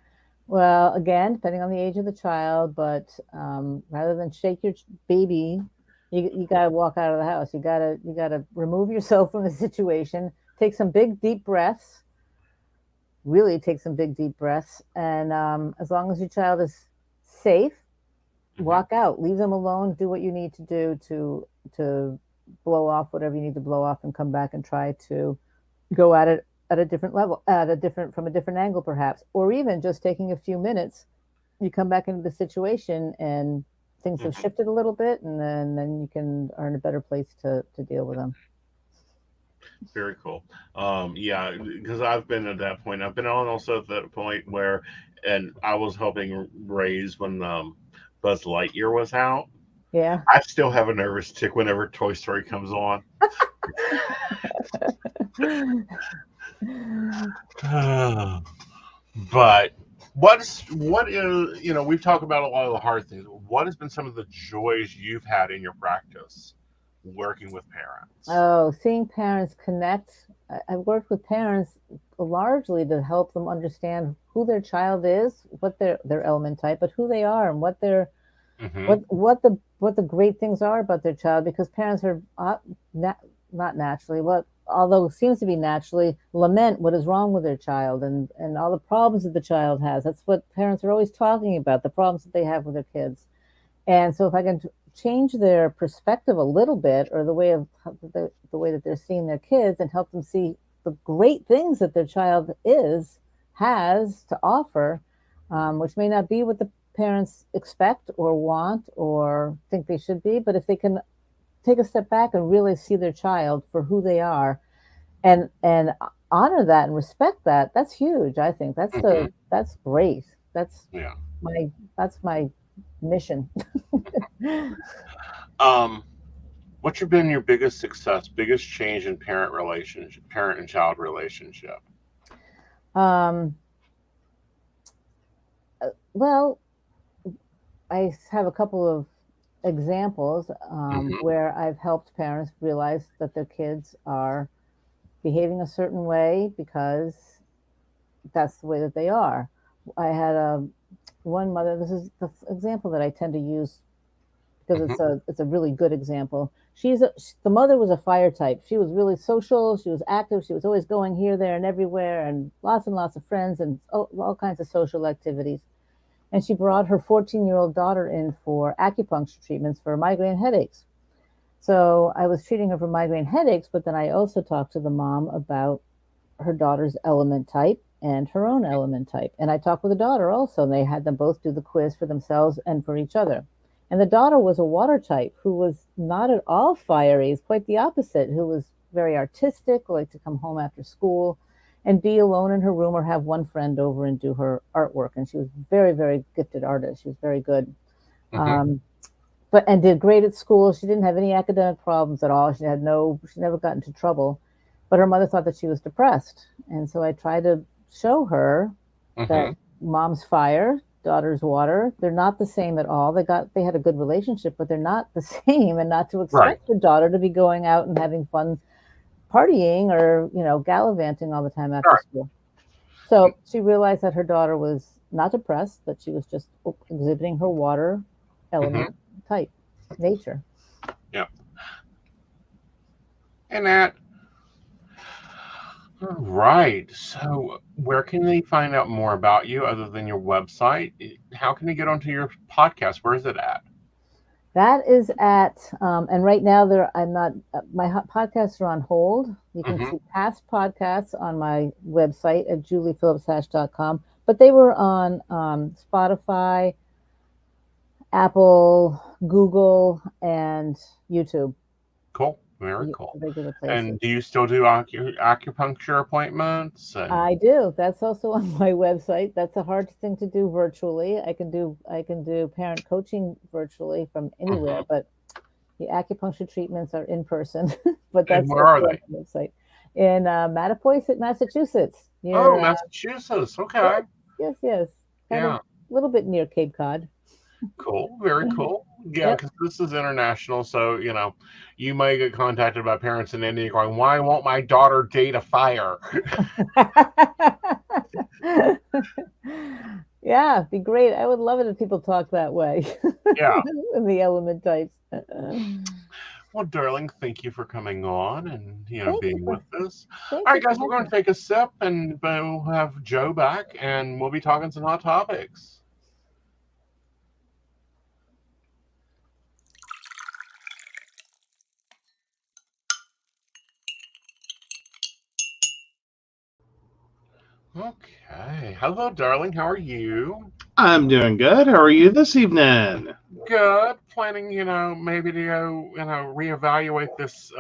Well, again, depending on the age of the child, but rather than shake your baby, you got to walk out of the house. You gotta remove yourself from the situation. Take some big deep breaths. Really take some big deep breaths, and as long as your child is safe, walk out. Leave them alone. Do what you need to do to blow off whatever you need to blow off, and come back and try to go at it at a different level, from a different angle, perhaps, or even just taking a few minutes. You come back into the situation and things have Mm-hmm. shifted a little bit, and then you can earn a better place to deal with them. Very cool. Yeah, because I've been at that point. I've been on also at that point where, and I was helping raise when Buzz Lightyear was out. Yeah. I still have a nervous tick whenever Toy Story comes on. But what is we've talked about a lot of the hard things. What has been some of the joys you've had in your practice working with parents? Oh, seeing parents connect. I've worked with parents largely to help them understand who their child is, what their element type, but who they are and what their Mm-hmm. what the great things are about their child, because parents are not naturally, although it seems to be naturally, lament what is wrong with their child and all the problems that the child has. That's what parents are always talking about, the problems that they have with their kids. And so if I can change their perspective a little bit, or the way of the way that they're seeing their kids, and help them see the great things that their child has to offer, which may not be what the parents expect or want or think they should be, but if they can take a step back and really see their child for who they are, and honor that and respect that, that's huge. I think that's that's great. That's Yeah. my mission. What's been your biggest success, biggest change in parent and child relationship? Well, I have a couple of examples where I've helped parents realize that their kids are behaving a certain way because that's the way that they are. I had one mother. This is the example that I tend to use because it's a really good example. The mother was a fire type. She was really social. She was active. She was always going here, there, and everywhere, and lots of friends and all kinds of social activities. And she brought her 14-year-old daughter in for acupuncture treatments for migraine headaches. So I was treating her for migraine headaches, but then I also talked to the mom about her daughter's element type and her own element type. And I talked with the daughter also, and they had them both do the quiz for themselves and for each other. And the daughter was a water type who was not at all fiery. It's quite the opposite, who was very artistic, liked to come home after school and be alone in her room or have one friend over and do her artwork. And she was very, very gifted artist. She was very good. And did great at school. She didn't have any academic problems at all. She never got into trouble. But her mother thought that she was depressed. And so I tried to show her that mom's fire, daughter's water, they're not the same at all. They had a good relationship, but they're not the same, and not to expect your daughter to be going out and having fun partying or, gallivanting all the time after school. So she realized that her daughter was not depressed, that she was just exhibiting her water element type nature. Yeah. And that, right. So where can they find out more about you other than your website? How can they get onto your podcast? Where is it at? That is at, and right now my podcasts are on hold. You can see past podcasts on my website at juliephillipshatch.com, but they were on Spotify, Apple, Google, and YouTube. Cool. Very cool. Regular places. And do you still do acupuncture appointments? I do. That's also on my website. That's a hard thing to do virtually. I can do parent coaching virtually from anywhere, but the acupuncture treatments are in person. But that's where are they? On the website. In Mattapoisett, Massachusetts. Massachusetts. Okay. Yes. Kind of a little bit near Cape Cod. Cool. Very cool. Yeah, because this is international, so you may get contacted by parents in India going, "Why won't my daughter date a fire?" Yeah, it'd be great. I would love it if people talk that way. Yeah. In the element types. Well, darling, thank you for coming on and being with us. All right, guys, we're going to take a sip, and we'll have Joe back, and we'll be talking some hot topics. Okay. Hello, darling. How are you? I'm doing good. How are you this evening? Good. Planning, maybe to go, reevaluate this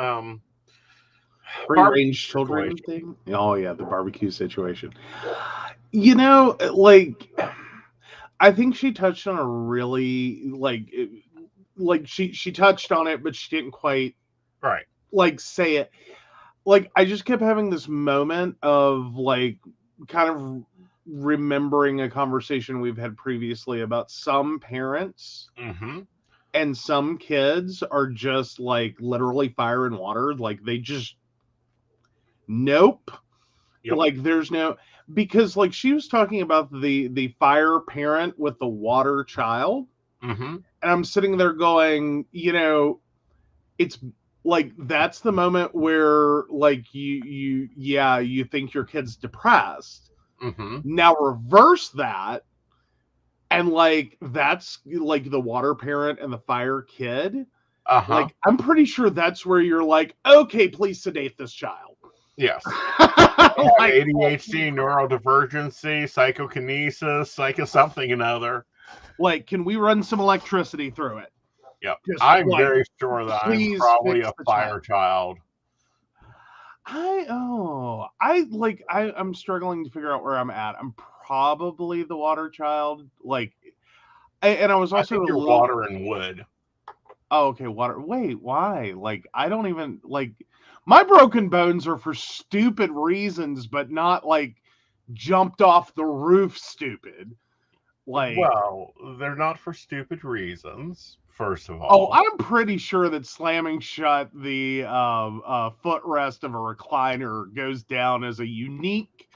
free-range children thing. Oh yeah, the barbecue situation. I think she touched on a really she touched on it, but she didn't quite say it. I just kept having this moment of kind of remembering a conversation we've had previously about some parents and some kids are just literally fire and water. They just nope. Yep. There's no, because she was talking about the fire parent with the water child. And I'm sitting there going, it's like that's the moment where like you think your kid's depressed. Mm-hmm. Now reverse that, and like that's like the water parent and the fire kid. Uh-huh. Like I'm pretty sure that's where you're like, okay, please sedate this child. Yes. Like, ADHD, neurodivergency, psychokinesis, psycho something another. Like, can we run some electricity through it? Yep. Just, I'm like, very sure that I'm please probably fix a the fire child. I'm struggling to figure out where I'm at. I'm probably the water child. Like, and I was also I think you're water and wood. Oh, okay, water. Wait, why? Like, I don't even like my broken bones are for stupid reasons, but not like jumped off the roof stupid. Like, well, they're not for stupid reasons. First of all, I'm pretty sure that slamming shut the footrest of a recliner goes down as a unique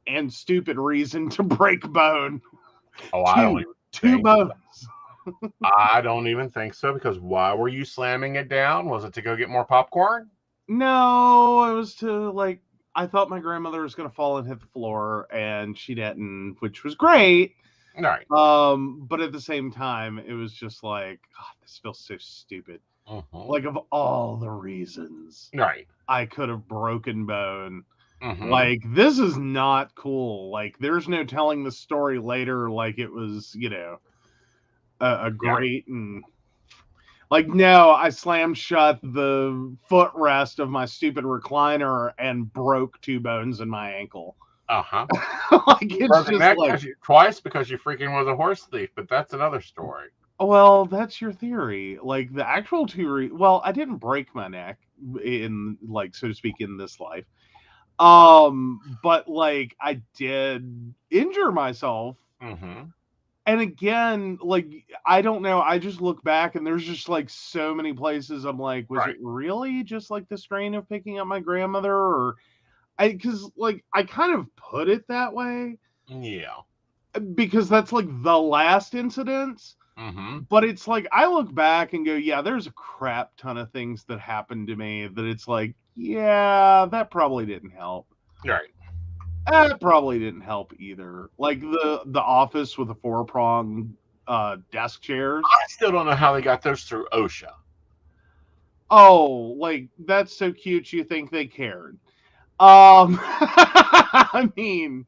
and stupid reason to break bone. Oh, I don't even two bones. I don't even think so, because why were you slamming it down? Was it to go get more popcorn? No, it was to like I thought my grandmother was going to fall and hit the floor, and she didn't, which was great. Right. But at the same time, it was just like, God, this feels so stupid. Mm-hmm. Like, of all the reasons, right, I could have broken bone. Mm-hmm. Like, this is not cool. Like, there's no telling the story later like it was, you know, a great and like, no, I slammed shut the footrest of my stupid recliner and broke 2 bones in my ankle. Uh-huh. Like, it's just like twice because you freaking was a horse thief, but that's another story. Well, that's your theory. Like, the actual theory, well, I didn't break my neck in, like, so to speak, in this life. But like I did injure myself. Mm-hmm. And again, like, I don't know. I just look back and there's just like so many places I'm like, was it really just like the strain of picking up my grandmother? Or because like I kind of put it that way. Yeah. Because that's like the last incident. Mm-hmm. But it's like I look back and go, yeah, there's a crap ton of things that happened to me that it's like, yeah, that probably didn't help. Right. That probably didn't help either. Like the office with the 4-prong desk chairs. I still don't know how they got those through OSHA. Oh, like that's so cute. You think they cared? I mean,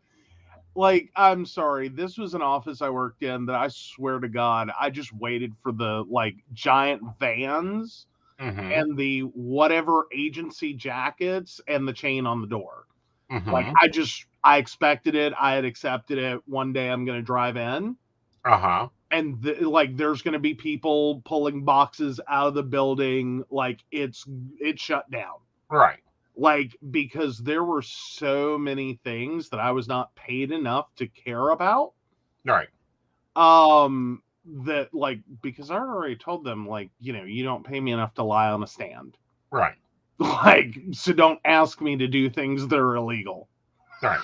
like, I'm sorry. This was an office I worked in that I swear to God, I just waited for the like giant vans and the whatever agency jackets and the chain on the door. Like, I expected it. I had accepted it. One day I'm going to drive in. Uh-huh. And like, there's going to be people pulling boxes out of the building. Like, it's shut down. Right. Like, because there were so many things that I was not paid enough to care about. Right. That like, because I already told them, like, you know, you don't pay me enough to lie on a stand. Right. Like, so don't ask me to do things that are illegal. Right.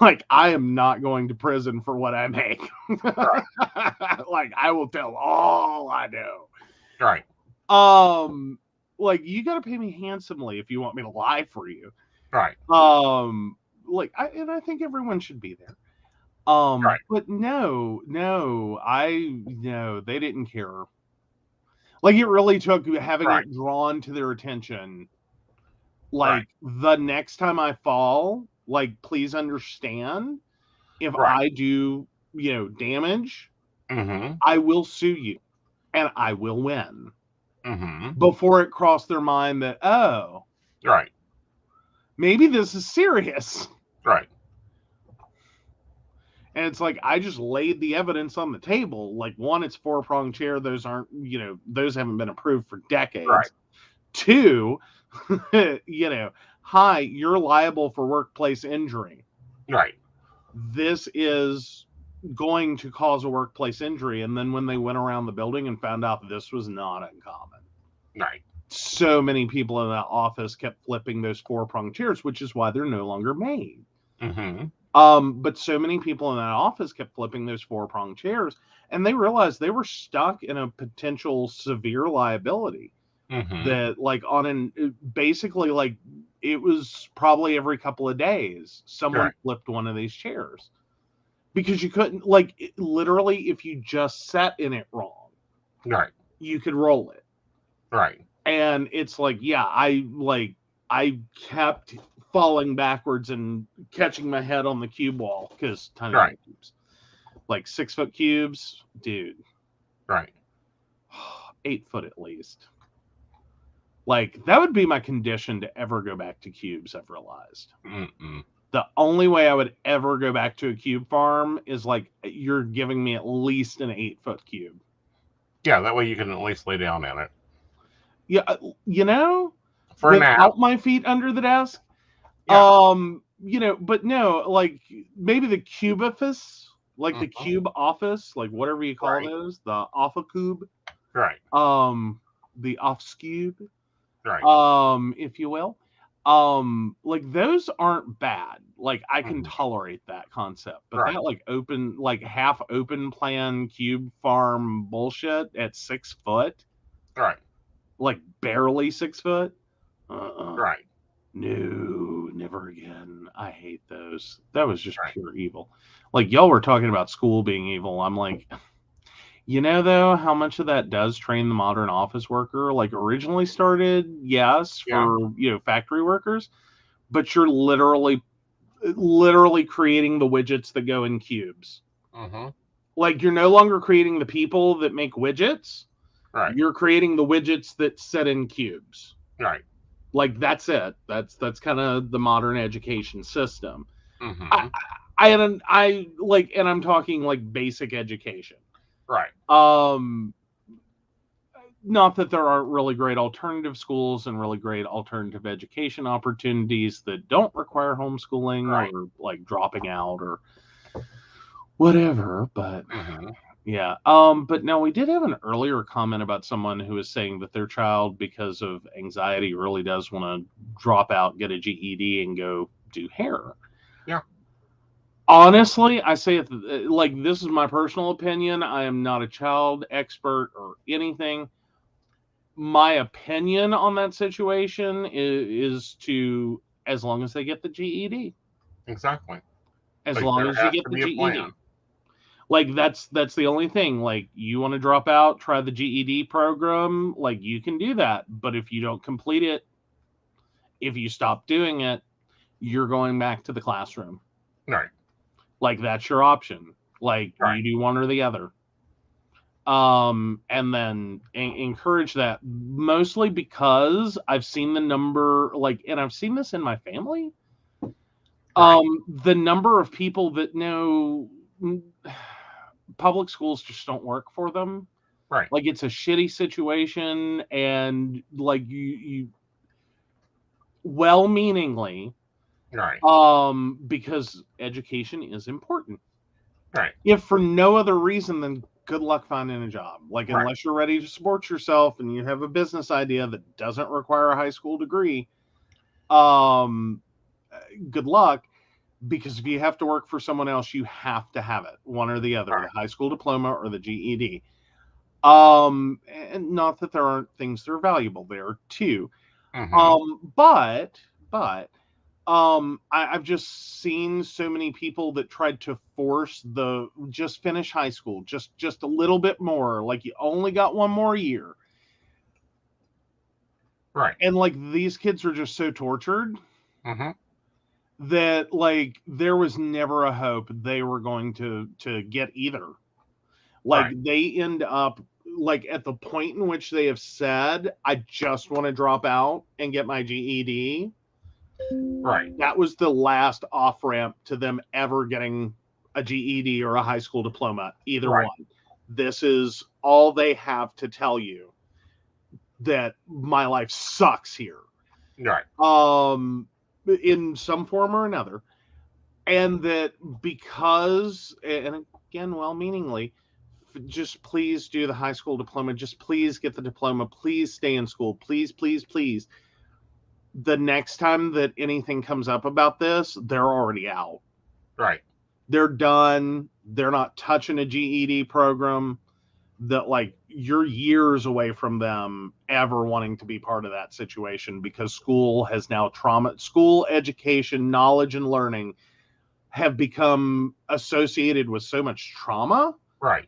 Like, I am not going to prison for what I make. Right. Like, I will tell all I know. Right. Like, you got to pay me handsomely if you want me to lie for you. Right. Like, I think everyone should be there. Right. But no, they didn't care. Like, it really took having it drawn to their attention. Like, the next time I fall, like, please understand, if I do, you know, damage, I will sue you, and I will win. Before it crossed their mind that, oh, maybe this is serious. Right. And it's like, I just laid the evidence on the table. Like, one, it's 4-prong chair. Those aren't, you know, those haven't been approved for decades. Right. 2, you know, hi, you're liable for workplace injury. Right. This is going to cause a workplace injury. And then when they went around the building and found out this was not uncommon. Right. So many people in that office kept flipping those 4-prong chairs, which is why they're no longer made. But so many people in that office kept flipping those 4-prong chairs, and they realized they were stuck in a potential severe liability. that like basically like it was probably every couple of days someone flipped one of these chairs because you couldn't like literally if you just sat in it wrong, you could roll it. And it's like, yeah, I kept falling backwards and catching my head on the cube wall because tiny cubes, like 6 foot cubes, dude. 8 foot at least. Like that would be my condition to ever go back to cubes. I've realized the only way I would ever go back to a cube farm is like you're giving me at least an 8 foot cube. Yeah, that way you can at least lay down in it. Yeah, you know, for without my feet under the desk. Yeah. You know, but no, like maybe the cubifice, like the cube office, like whatever you call those, the offa cube. The off cube. If you will. Like those aren't bad. Like I can tolerate that concept. But that like open, like half open plan cube farm bullshit at 6 foot. Like barely 6 foot. No, never again. I hate those. That was just pure evil. Like y'all were talking about school being evil. I'm like, you know, though, how much of that does train the modern office worker? Like originally started, yes, for you know, factory workers, but you're literally creating the widgets that go in cubes. Like you're no longer creating the people that make widgets. You're creating the widgets that sit in cubes. Like that's it. That's kind of the modern education system. I like, and I'm talking like basic education. Not that there aren't really great alternative schools and really great alternative education opportunities that don't require homeschooling or like dropping out or whatever, but yeah. But no, we did have an earlier comment about someone who was saying that their child, because of anxiety, really does want to drop out, get a GED, and go do hair. Honestly, I say it like this is my personal opinion. I am not a child expert or anything. My opinion on that situation is to, as long as they get the GED. As like, long as you get the GED. Like that's the only thing. Like you want to drop out, try the GED program, like you can do that. But if you don't complete it, if you stop doing it, you're going back to the classroom. Like that's your option. Like you do one or the other. And then encourage that, mostly because I've seen the number, like, and I've seen this in my family. The number of people that know public schools just don't work for them. Like it's a shitty situation, and like you well-meaningly, because education is important. If for no other reason than good luck finding a job. Like unless you're ready to support yourself and you have a business idea that doesn't require a high school degree, good luck. Because if you have to work for someone else, you have to have it, one or the other, the high school diploma or the GED. And not that there aren't things that are valuable there too. But I've just seen so many people that tried to force the just finish high school, just a little bit more, like you only got one more year. And like these kids are just so tortured that like there was never a hope they were going to get either. Like they end up like at the point in which they have said, I just want to drop out and get my GED. That was the last off ramp to them ever getting a GED or a high school diploma, either one. This is all they have to tell you, that my life sucks here. In some form or another. And that because, and again, well-meaningly, just please do the high school diploma. Just please get the diploma. Please stay in school. Please, please, please. The next time that anything comes up about this, they're already out. They're done. They're not touching a GED program. that like you're years away from them ever wanting to be part of that situation, because school has now school education, knowledge and learning have become associated with so much trauma. Right.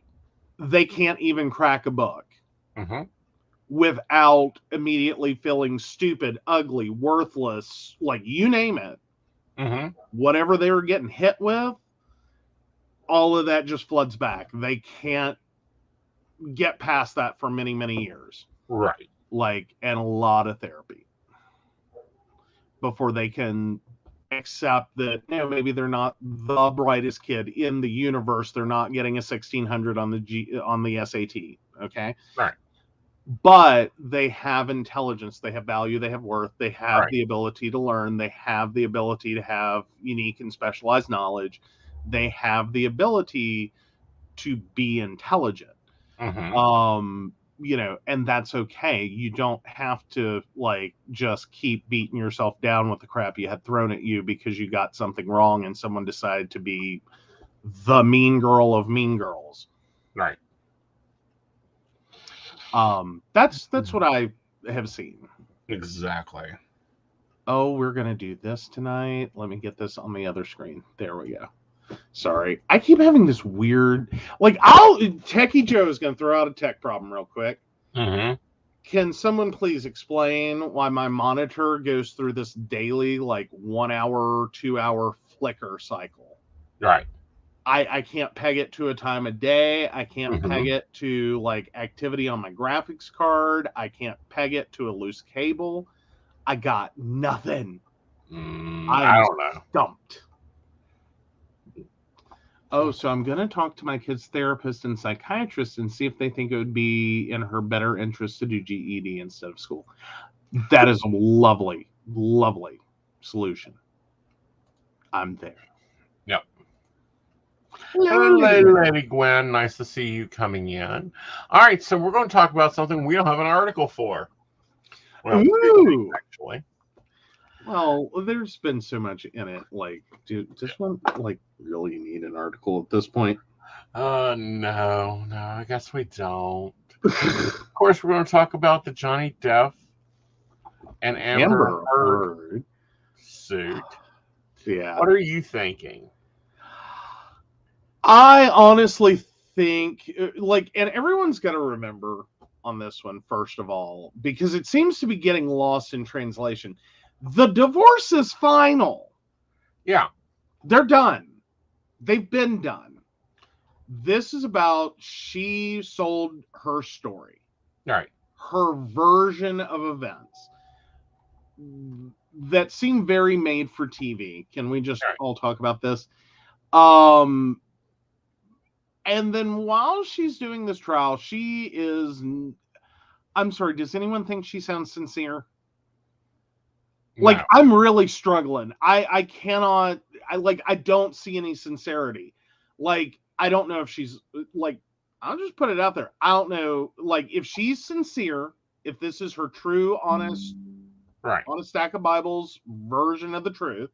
They can't even crack a book without immediately feeling stupid, ugly, worthless, like you name it. Whatever they were getting hit with, all of that just floods back. They can't get past that for many, many years. Right. Like, and a lot of therapy before they can accept that, you know, maybe they're not the brightest kid in the universe. They're not getting a 1600 on the SAT. Okay. Right. But they have intelligence, they have value, they have worth, they have the ability to learn, they have the ability to have unique and specialized knowledge, they have the ability to be intelligent. You know, and that's okay. You don't have to like just keep beating yourself down with the crap you had thrown at you because you got something wrong and someone decided to be the mean girl of mean girls. Right. That's what I have seen. Exactly. Oh, we're gonna do this tonight. Let me get this on the other screen. There we go. Sorry, I keep having this weird, like, Techie Joe is gonna throw out a tech problem real quick. Can someone please explain why my monitor goes through this daily, like 1 hour, 2 hour flicker cycle? Right. I can't peg it to a time of day. I can't peg it to like activity on my graphics card. I can't peg it to a loose cable. I got nothing. I don't know. Stumped. Oh, so I'm going to talk to my kid's therapist and psychiatrist and see if they think it would be in her better interest to do GED instead of school. That is a lovely, lovely solution. I'm there. Yep. Hello, Lady Gwen. Nice to see you coming in. All right, so we're going to talk about something we don't have an article for. Well, actually. Well, there's been so much in it. Like, does one like really need an article at this point? No, I guess we don't. Of course, we're going to talk about the Johnny Depp and Amber Heard suit. Yeah. What are you thinking? I honestly think, like, and everyone's got to remember on this one, first of all, because it seems to be getting lost in translation. The divorce is final. Yeah. They're done. They've been done. This is about she sold her story. Right. Her version of events that seem very made for TV. Can we just all talk about this? And then while she's doing this trial, she is... I'm sorry, does anyone think she sounds sincere? No. Like, I'm really struggling. I cannot... I don't see any sincerity. Like, I don't know if she's... Like, I'll just put it out there. I don't know. Like, if she's sincere, if this is her true, honest... Right. On a stack of Bibles version of the truth...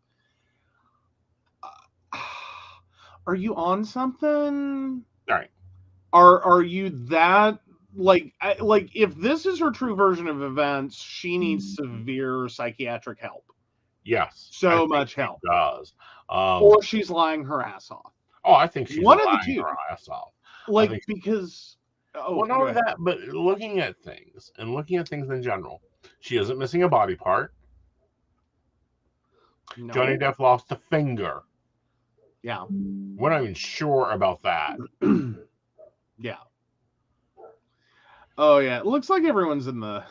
Are you on something? Right. Are you that like if this is her true version of events, she needs severe psychiatric help. Yes. So much help. She does. Or she's lying her ass off. Oh, I think she's one lying of the two. Her ass off. Like, because well, not only that, but looking at things in general, she isn't missing a body part. No. Johnny Depp lost a finger. Yeah. We're not even sure about that. Yeah. Oh, yeah. It looks like everyone's in the...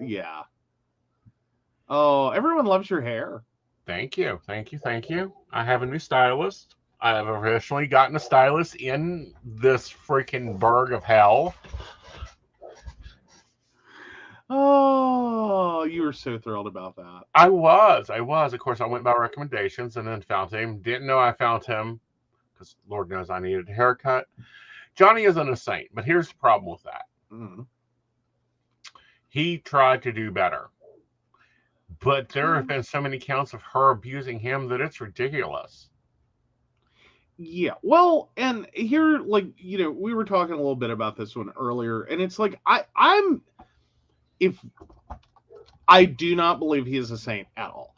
yeah. Oh, everyone loves your hair. Thank you. I have a new stylist. I have officially gotten a stylist in this freaking burg of hell. Oh, you were so thrilled about that. I was. Of course, I went by recommendations and then found him. Didn't know I found him because Lord knows I needed a haircut. Johnny isn't a saint, but here's the problem with that. He tried to do better. But there have been so many counts of her abusing him that it's ridiculous. Yeah, well, and here, like, we were talking a little bit about this one earlier, and it's like I do not believe he is a saint at all.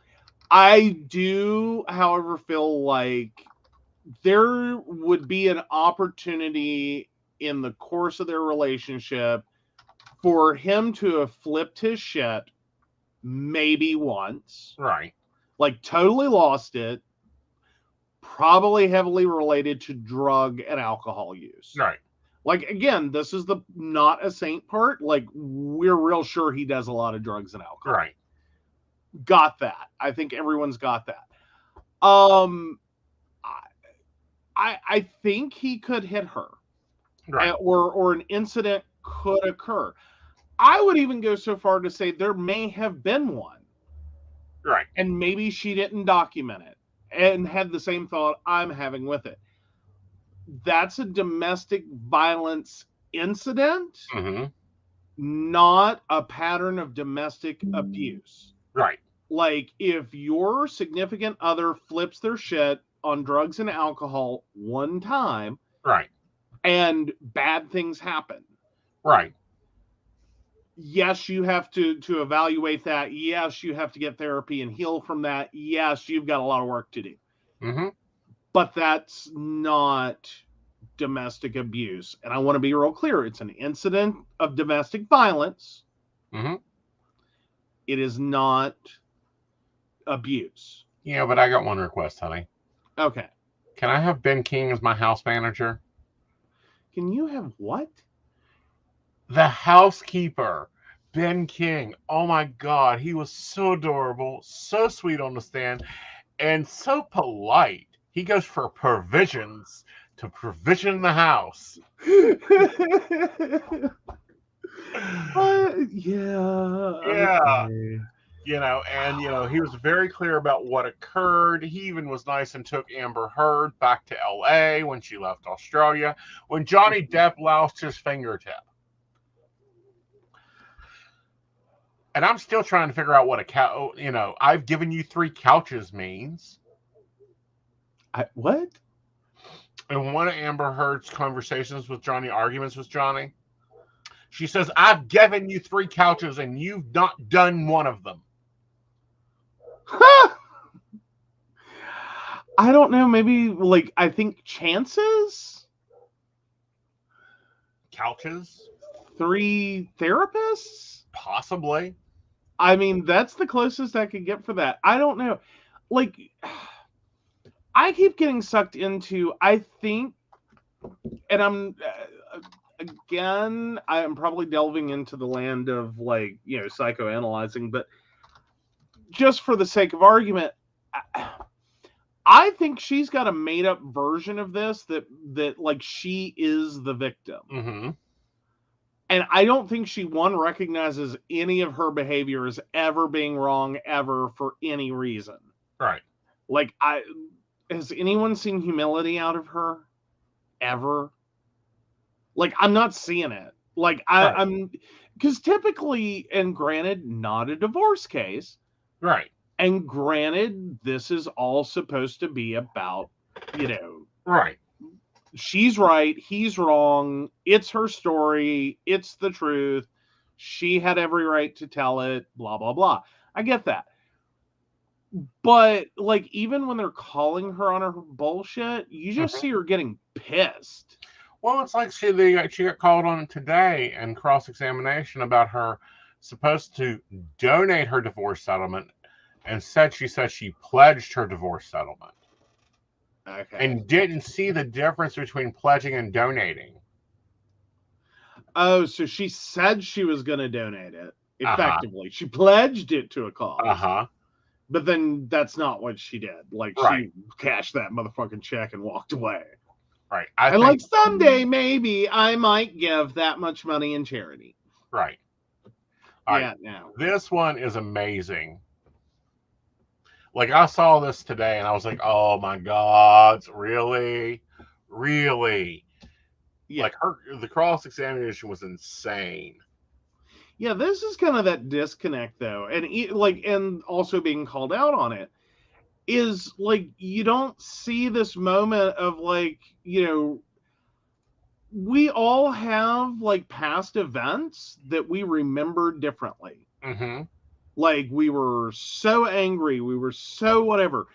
I do, however, feel like there would be an opportunity in the course of their relationship for him to have flipped his shit maybe once. Right. Like, totally lost it. Probably heavily related to drug and alcohol use. Right. Like, again, this is the not a saint part. Like, we're real sure he does a lot of drugs and alcohol. Right. Got that. I think everyone's got that. I think he could hit her. Right. Or an incident could occur. I would even go so far to say there may have been one. Right. And maybe she didn't document it and had the same thought I'm having with it. That's a domestic violence incident, not a pattern of domestic abuse. Right. Like, if your significant other flips their shit on drugs and alcohol one time, right, and bad things happen, right, yes, you have to evaluate that. Yes, you have to get therapy and heal from that. Yes, you've got a lot of work to do. But that's not domestic abuse. And I want to be real clear. It's an incident of domestic violence. It is not abuse. Yeah, but I got one request, honey. Okay. Can I have Ben King as my house manager? Can you have what? The housekeeper, Ben King. Oh my God, he was so adorable, so sweet on the stand, and so polite. He goes for provisions to provision the house. Yeah. Okay. He was very clear about what occurred. He even was nice and took Amber Heard back to LA when she left Australia, when Johnny Depp lost his fingertip. And I'm still trying to figure out what I've given you 3 couches means. What? In one of Amber Heard's conversations with Johnny, arguments with Johnny, she says, I've given you 3 couches and you've not done one of them. I don't know. Maybe, like, I think chances? Couches? 3 therapists? Possibly. I mean, that's the closest I could get for that. I don't know. Like, I keep getting sucked into, I think, and I'm... again, I am probably delving into the land of, like, psychoanalyzing, but just for the sake of argument, I think she's got a made-up version of this that like, she is the victim. And I don't think she, recognizes any of her behavior as ever being wrong, ever, for any reason. Right. Like, has anyone seen humility out of her? Ever? Like, I'm not seeing it. Like, I'm... Because typically, and granted, not a divorce case. Right. And granted, this is all supposed to be about, Right. She's right, he's wrong, it's her story, it's the truth, she had every right to tell it, blah, blah, blah. I get that. But, like, even when they're calling her on her bullshit, you just see her getting pissed. Well, it's like she got called on today in cross-examination about her supposed to donate her divorce settlement, and she said she pledged her divorce settlement. Okay. And didn't see the difference between pledging and donating. Oh, so she said she was going to donate it, effectively. She pledged it to a cause. But then that's not what she did. Like, she cashed that motherfucking check and walked away. Right. Like, someday, maybe, I might give that much money in charity. Right. Now. This one is amazing. Like, I saw this today, and I was like, oh, my God, really? Really? Yeah. Like, the cross-examination was insane. Yeah, this is kind of that disconnect, though. And, and also being called out on it. is like, you don't see this moment of like, we all have like past events that we remember differently. Mm-hmm. Like, we were so angry, we were so whatever.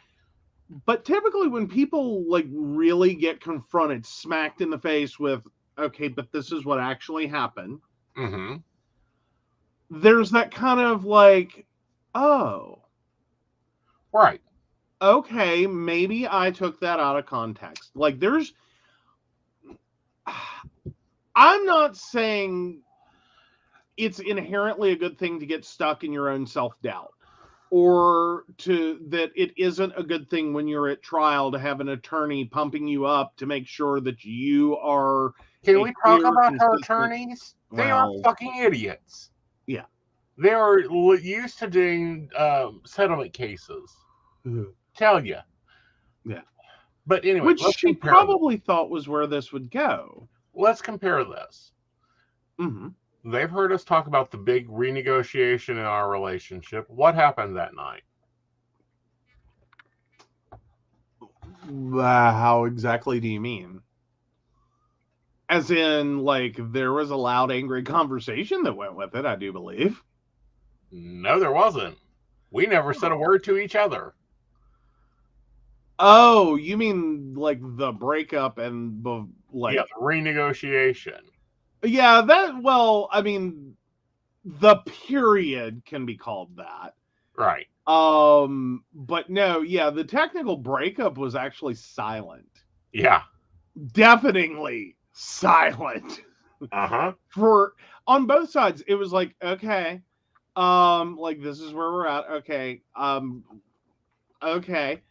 But typically when people like really get confronted, smacked in the face with, okay, but this is what actually happened. Mm-hmm. There's that kind of like, oh, right. Okay, maybe I took that out of context. Like, I'm not saying it's inherently a good thing to get stuck in your own self-doubt, or that it isn't a good thing when you're at trial to have an attorney pumping you up to make sure that you are. Can we talk about our attorneys? They are fucking idiots. Yeah. They are used to doing settlement cases. Tell you. Yeah. But anyway, which she probably thought was where this would go. Let's compare this. Mm-hmm. They've heard us talk about the big renegotiation in our relationship. What happened that night? How exactly do you mean? As in, like, there was a loud, angry conversation that went with it, I do believe. No, there wasn't. We never said a word to each other. Oh, you mean like the breakup and the the renegotiation. Yeah, I mean, the period can be called that. Right. But no, yeah, the technical breakup was actually silent. Yeah. Deafeningly silent. Uh-huh. On both sides, it was like, okay, like, this is where we're at. Okay. Okay.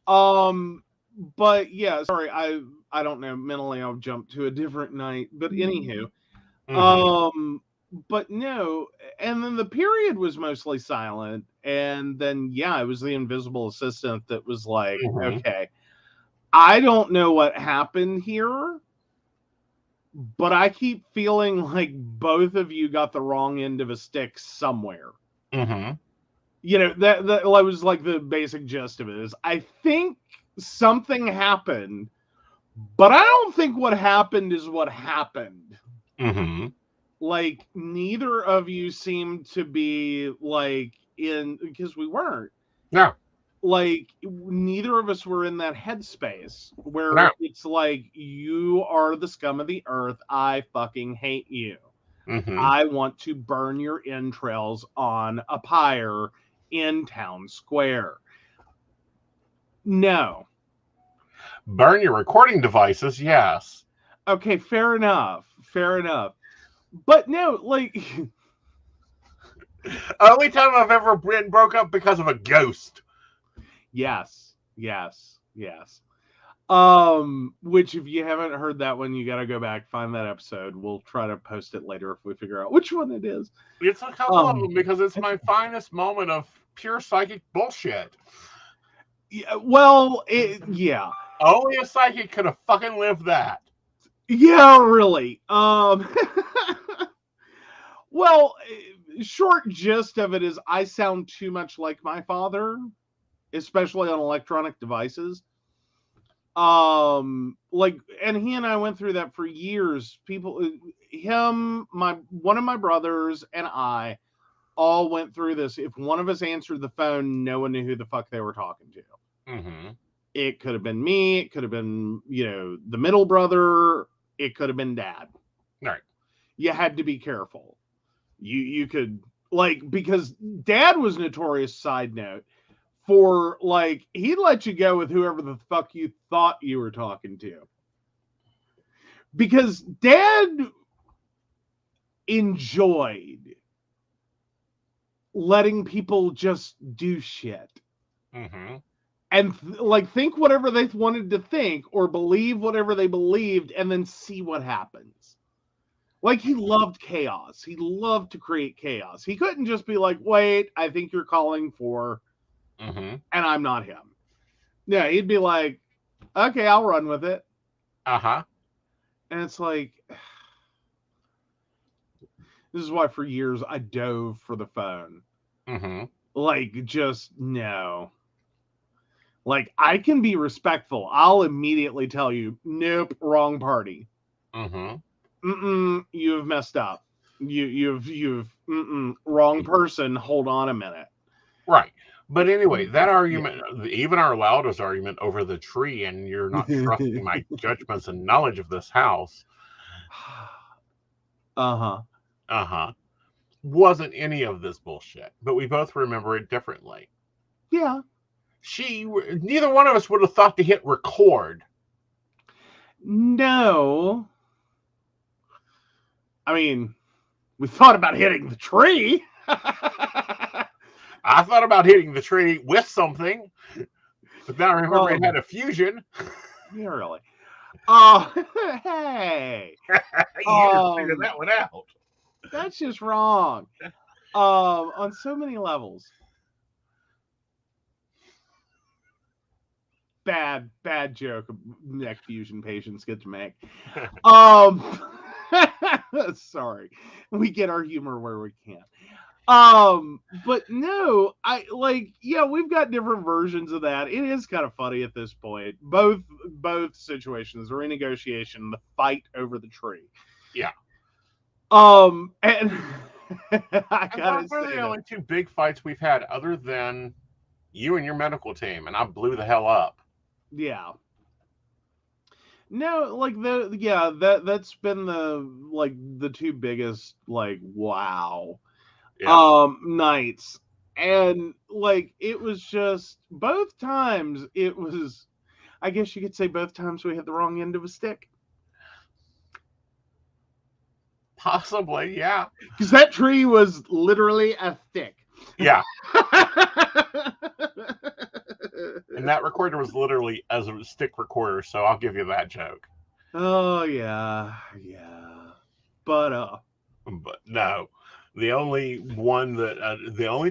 But yeah, sorry, I don't know, mentally I'll jump to a different night, but anywho. Mm-hmm. But no, and then the period was mostly silent, and then yeah, it was the invisible assistant that was like, okay, I don't know what happened here, but I keep feeling like both of you got the wrong end of a stick somewhere. Mm-hmm. That was like the basic gist of it is, I think something happened, but I don't think what happened is what happened. Mm-hmm. Like, neither of you seemed to be like because we weren't. No. Like, neither of us were in that headspace where it's like, you are the scum of the earth. I fucking hate you. Mm-hmm. I want to burn your entrails on a pyre in town square. No. Burn your recording devices, yes. Okay, fair enough. But no, like... Only time I've ever been broke up because of a ghost. Yes. Which, if you haven't heard that one, you got to go back, find that episode. We'll try to post it later if we figure out which one it is. It's a couple of them, because it's my finest moment of pure psychic bullshit. Yeah, well, yeah. Only a psychic could have fucking lived that. Yeah, really. Well, short gist of it is, I sound too much like my father, especially on electronic devices. Like, and he and I went through that for years. One of my brothers and I all went through this. If one of us answered the phone, no one knew who the fuck they were talking to. Mm-hmm. It could have been me. It could have been, the middle brother. It could have been dad. Right. You had to be careful. You could, like, because dad was notorious, side note, for, like, he'd let you go with whoever the fuck you thought you were talking to. Because dad enjoyed letting people just do shit. Mm-hmm. And think whatever they wanted to think, or believe whatever they believed, and then see what happens. Like, he loved chaos. He loved to create chaos. He couldn't just be like, wait, I think you're calling for... Mm-hmm. And I'm not him. Yeah, he'd be like, okay, I'll run with it. Uh-huh. And it's like, this is why for years I dove for the phone. Mm-hmm. Like, just no. Like, I can be respectful. I'll immediately tell you, nope, wrong party. You've messed up. You've wrong person. Hold on a minute. Right. But anyway, that argument, even our loudest argument over the tree, and you're not trusting my judgments and knowledge of this house. Wasn't any of this bullshit. But we both remember it differently. Yeah. Neither one of us would have thought to hit record. No. I mean, we thought about hitting the tree. I thought about hitting the tree with something, but then I remember it had a fusion. Yeah, really. Oh, hey. You figured that one out. That's just wrong. On so many levels. Bad joke neck fusion patients get to make. Sorry. We get our humor where we can. But no, we've got different versions of that. It is kind of funny at this point. Both situations, the renegotiation, the fight over the tree. Yeah. And I gotta say, the only two big fights we've had, other than you and your medical team, and I blew the hell up. Yeah. No, that's been the two biggest wow nights. And it was just both times it was, I guess you could say both times we had the wrong end of a stick. Possibly, yeah. Because that tree was literally a stick. Yeah. And that recorder was literally as a stick recorder, so I'll give you that joke. Oh, yeah. But no. The only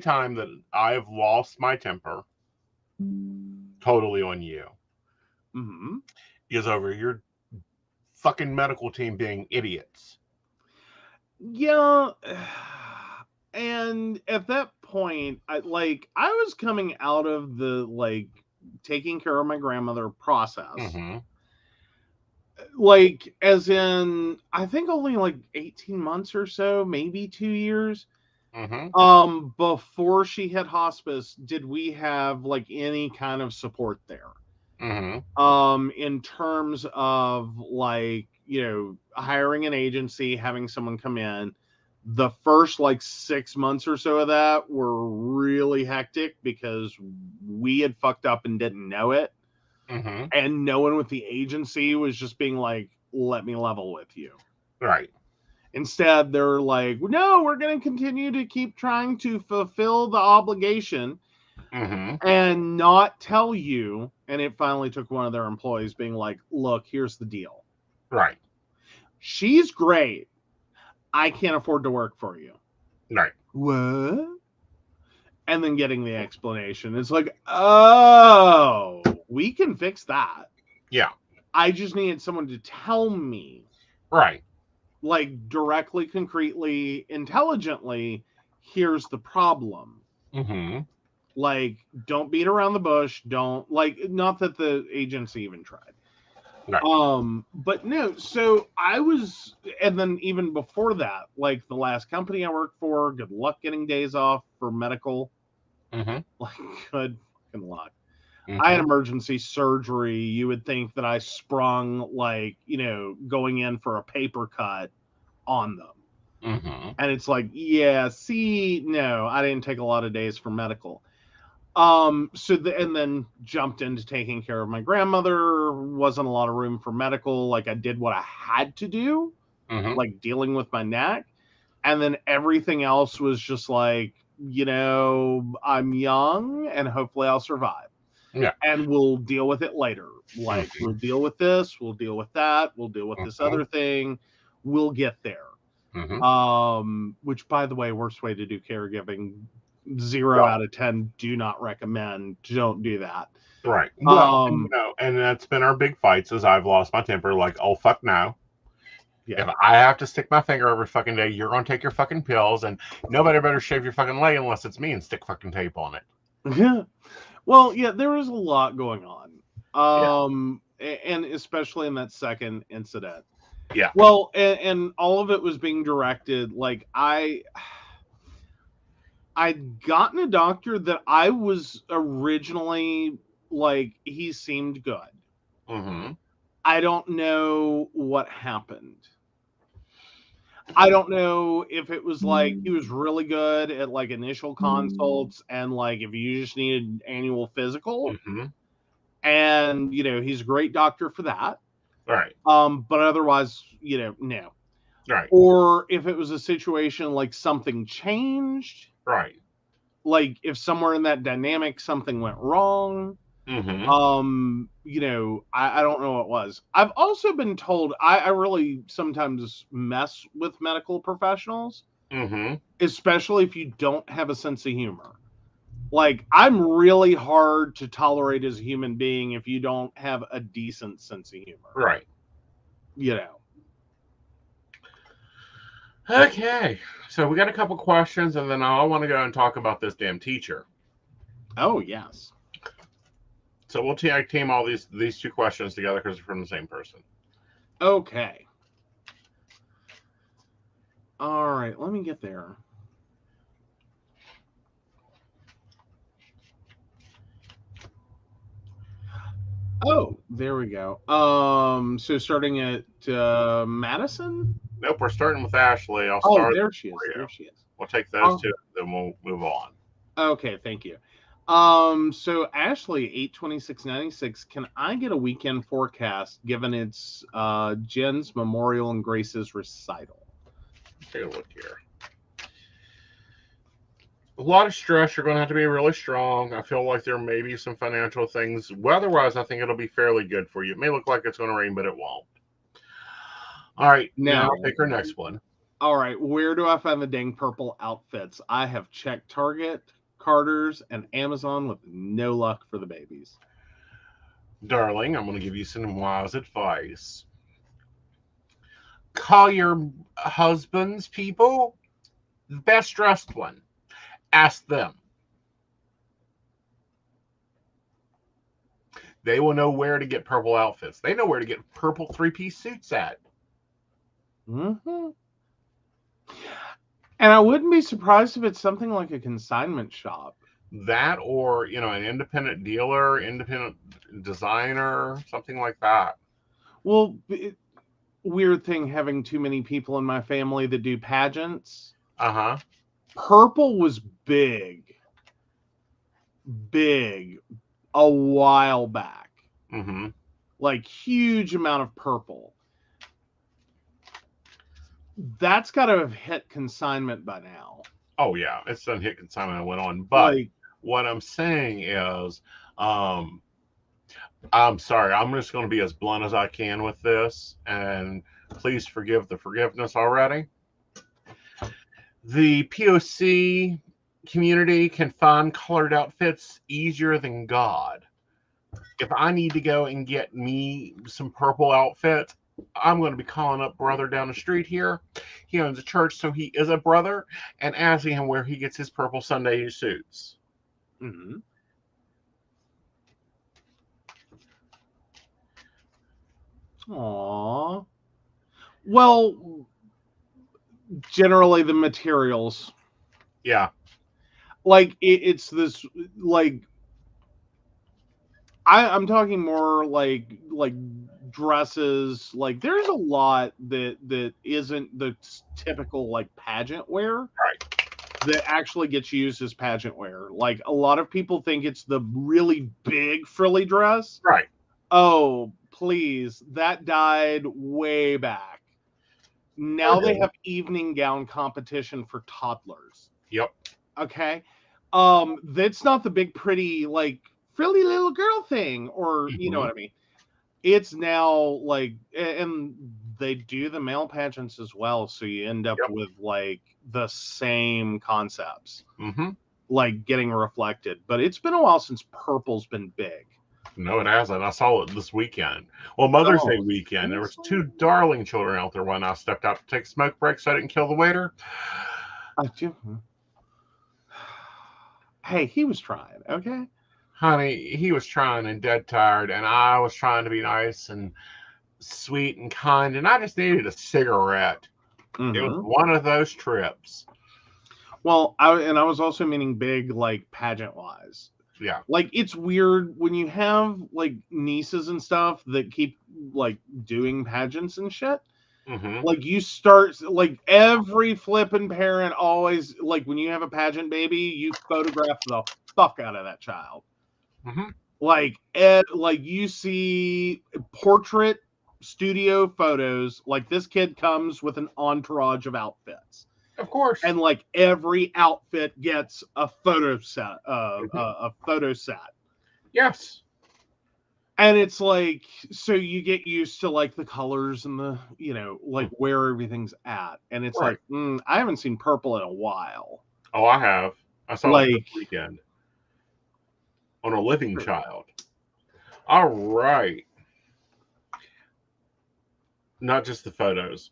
time that I've lost my temper totally on you is over your fucking medical team being idiots. Yeah. And at that point, I was coming out of the taking care of my grandmother process. As in, I think only 18 months or so, maybe 2 years. Before she hit hospice, did we have any kind of support there? In terms of hiring an agency, having someone come in. The first 6 months or so of that were really hectic because we had fucked up and didn't know it. And no one with the agency was just being let me level with you. Right. Instead, they're no, we're going to continue to keep trying to fulfill the obligation and not tell you. And it finally took one of their employees being look, here's the deal. Right. She's great. I can't afford to work for you. Right. What? And then getting the explanation. It's oh, we can fix that. Yeah. I just needed someone to tell me. Right. Directly, concretely, intelligently, here's the problem. Don't beat around the bush. Don't, not that the agency even tried. Right. But no, so I was, and then even before that, the last company I worked for, good luck getting days off for medical. Good fucking luck. I had emergency surgery. You would think that I sprung going in for a paper cut on them. And it's yeah, see, no, I didn't take a lot of days for medical. And then jumped into taking care of my grandmother. Wasn't a lot of room for medical. I did what I had to do, dealing with my neck. And then everything else was just I'm young and hopefully I'll survive. Yeah. And we'll deal with it later. We'll deal with this, we'll deal with that, we'll deal with this other thing. We'll get there. Which, by the way, worst way to do caregiving. 0 out of 10. Do not recommend. Don't do that. Right. Well, and that's been our big fights. As I've lost my temper. Oh fuck no. Yeah. If I have to stick my finger every fucking day, you're gonna take your fucking pills, and nobody better shave your fucking leg unless it's me and stick fucking tape on it. Yeah. Well, yeah, there was a lot going on. And especially in that second incident. Yeah. Well, and all of it was being directed. Like I'd gotten a doctor that I was originally like, he seemed good. Mm-hmm. I don't know what happened. I don't know if it was like he was really good at like initial consults and like if you just needed annual physical. Mm-hmm. And he's a great doctor for that. Right. But otherwise, no. Right. Or if it was a situation like something changed. Right. Like if somewhere in that dynamic something went wrong. Mm-hmm. I don't know what it was. I've also been told I really sometimes mess with medical professionals, Mm-hmm. especially if you don't have a sense of humor. Like, I'm really hard to tolerate as a human being if you don't have a decent sense of humor. Right. Okay. So we got a couple questions, and then I want to go and talk about this damn teacher. Oh, yes. So we'll tag team all these two questions together because they're from the same person. Okay. All right. Let me get there. Oh, there we go. So starting at Madison? Nope, we're starting with Ashley. I'll Oh, start. there she is. There she is. We'll take those two, then we'll move on. Okay, thank you. So Ashley, 8/26/96, can I get a weekend forecast given it's Jen's memorial and Grace's recital? Take a look here. A lot of stress. You're going to have to be really strong. I feel like there may be some financial things. Weather-wise, I think it'll be fairly good for you. It may look like it's going to rain, but it won't. All right, now I'll take our next one. All right, where do I find the dang purple outfits? I have checked Target, Carter's, and Amazon with no luck for the babies. Darling, I'm going to give you some wise advice. Call your husband's people, the best dressed one. Ask them. They will know where to get purple outfits. They know where to get purple three-piece suits at. Mm-hmm. And I wouldn't be surprised if it's something like a consignment shop. That or, an independent dealer, independent designer, something like that. Well, weird thing having too many people in my family that do pageants. Uh-huh. Purple was big a while back. Mm-hmm. Like, huge amount of purple. That's got to have hit consignment by now. Oh, yeah. It's done hit consignment and went on. But what I'm saying is, I'm sorry. I'm just going to be as blunt as I can with this. And please forgive the forgiveness already. The POC community can find colored outfits easier than God. If I need to go and get me some purple outfit, I'm going to be calling up brother down the street here. He owns a church, so he is a brother, and asking him where he gets his purple Sunday suits. Mm-hmm. Aww. Well, generally the materials. Yeah. Like, it's this, like, I'm talking more like dresses. Like, there's a lot that isn't the typical like pageant wear. Right. That actually gets used as pageant wear. Like, a lot of people think it's the really big frilly dress. Right. Oh, please. That died way back. Now they have evening gown competition for toddlers. Yep. Okay. That's not the big pretty like frilly little girl thing, or you know what I mean. It's now like, and they do the male pageants as well, so you end up with like the same concepts, like getting reflected. But it's been a while since purple's been big. No, it hasn't. I saw it this weekend. Well, Mother's Day weekend. There was two darling children out there when I stepped out to take a smoke break so I didn't kill the waiter. Hey, he was trying, okay? honey, he was trying and dead tired, and I was trying to be nice and sweet and kind, and I just needed a cigarette. It was one of those trips. Well, I was also meaning big, like, pageant wise. Yeah. Like, it's weird when you have, like, nieces and stuff that keep, like, doing pageants and shit. Like, you start, like, every flippin' parent always, like, when you have a pageant baby, you photograph the fuck out of that child. Like, you see portrait studio photos, like, this kid comes with an entourage of outfits. Of course. And, like, every outfit gets a photo set, a photo set. Yes. And it's like, so you get used to, like, the colors and the, you know, like, where everything's at. And it's like, I haven't seen purple in a while. Oh, I have. I saw it this weekend on a living child. All right. Not just the photos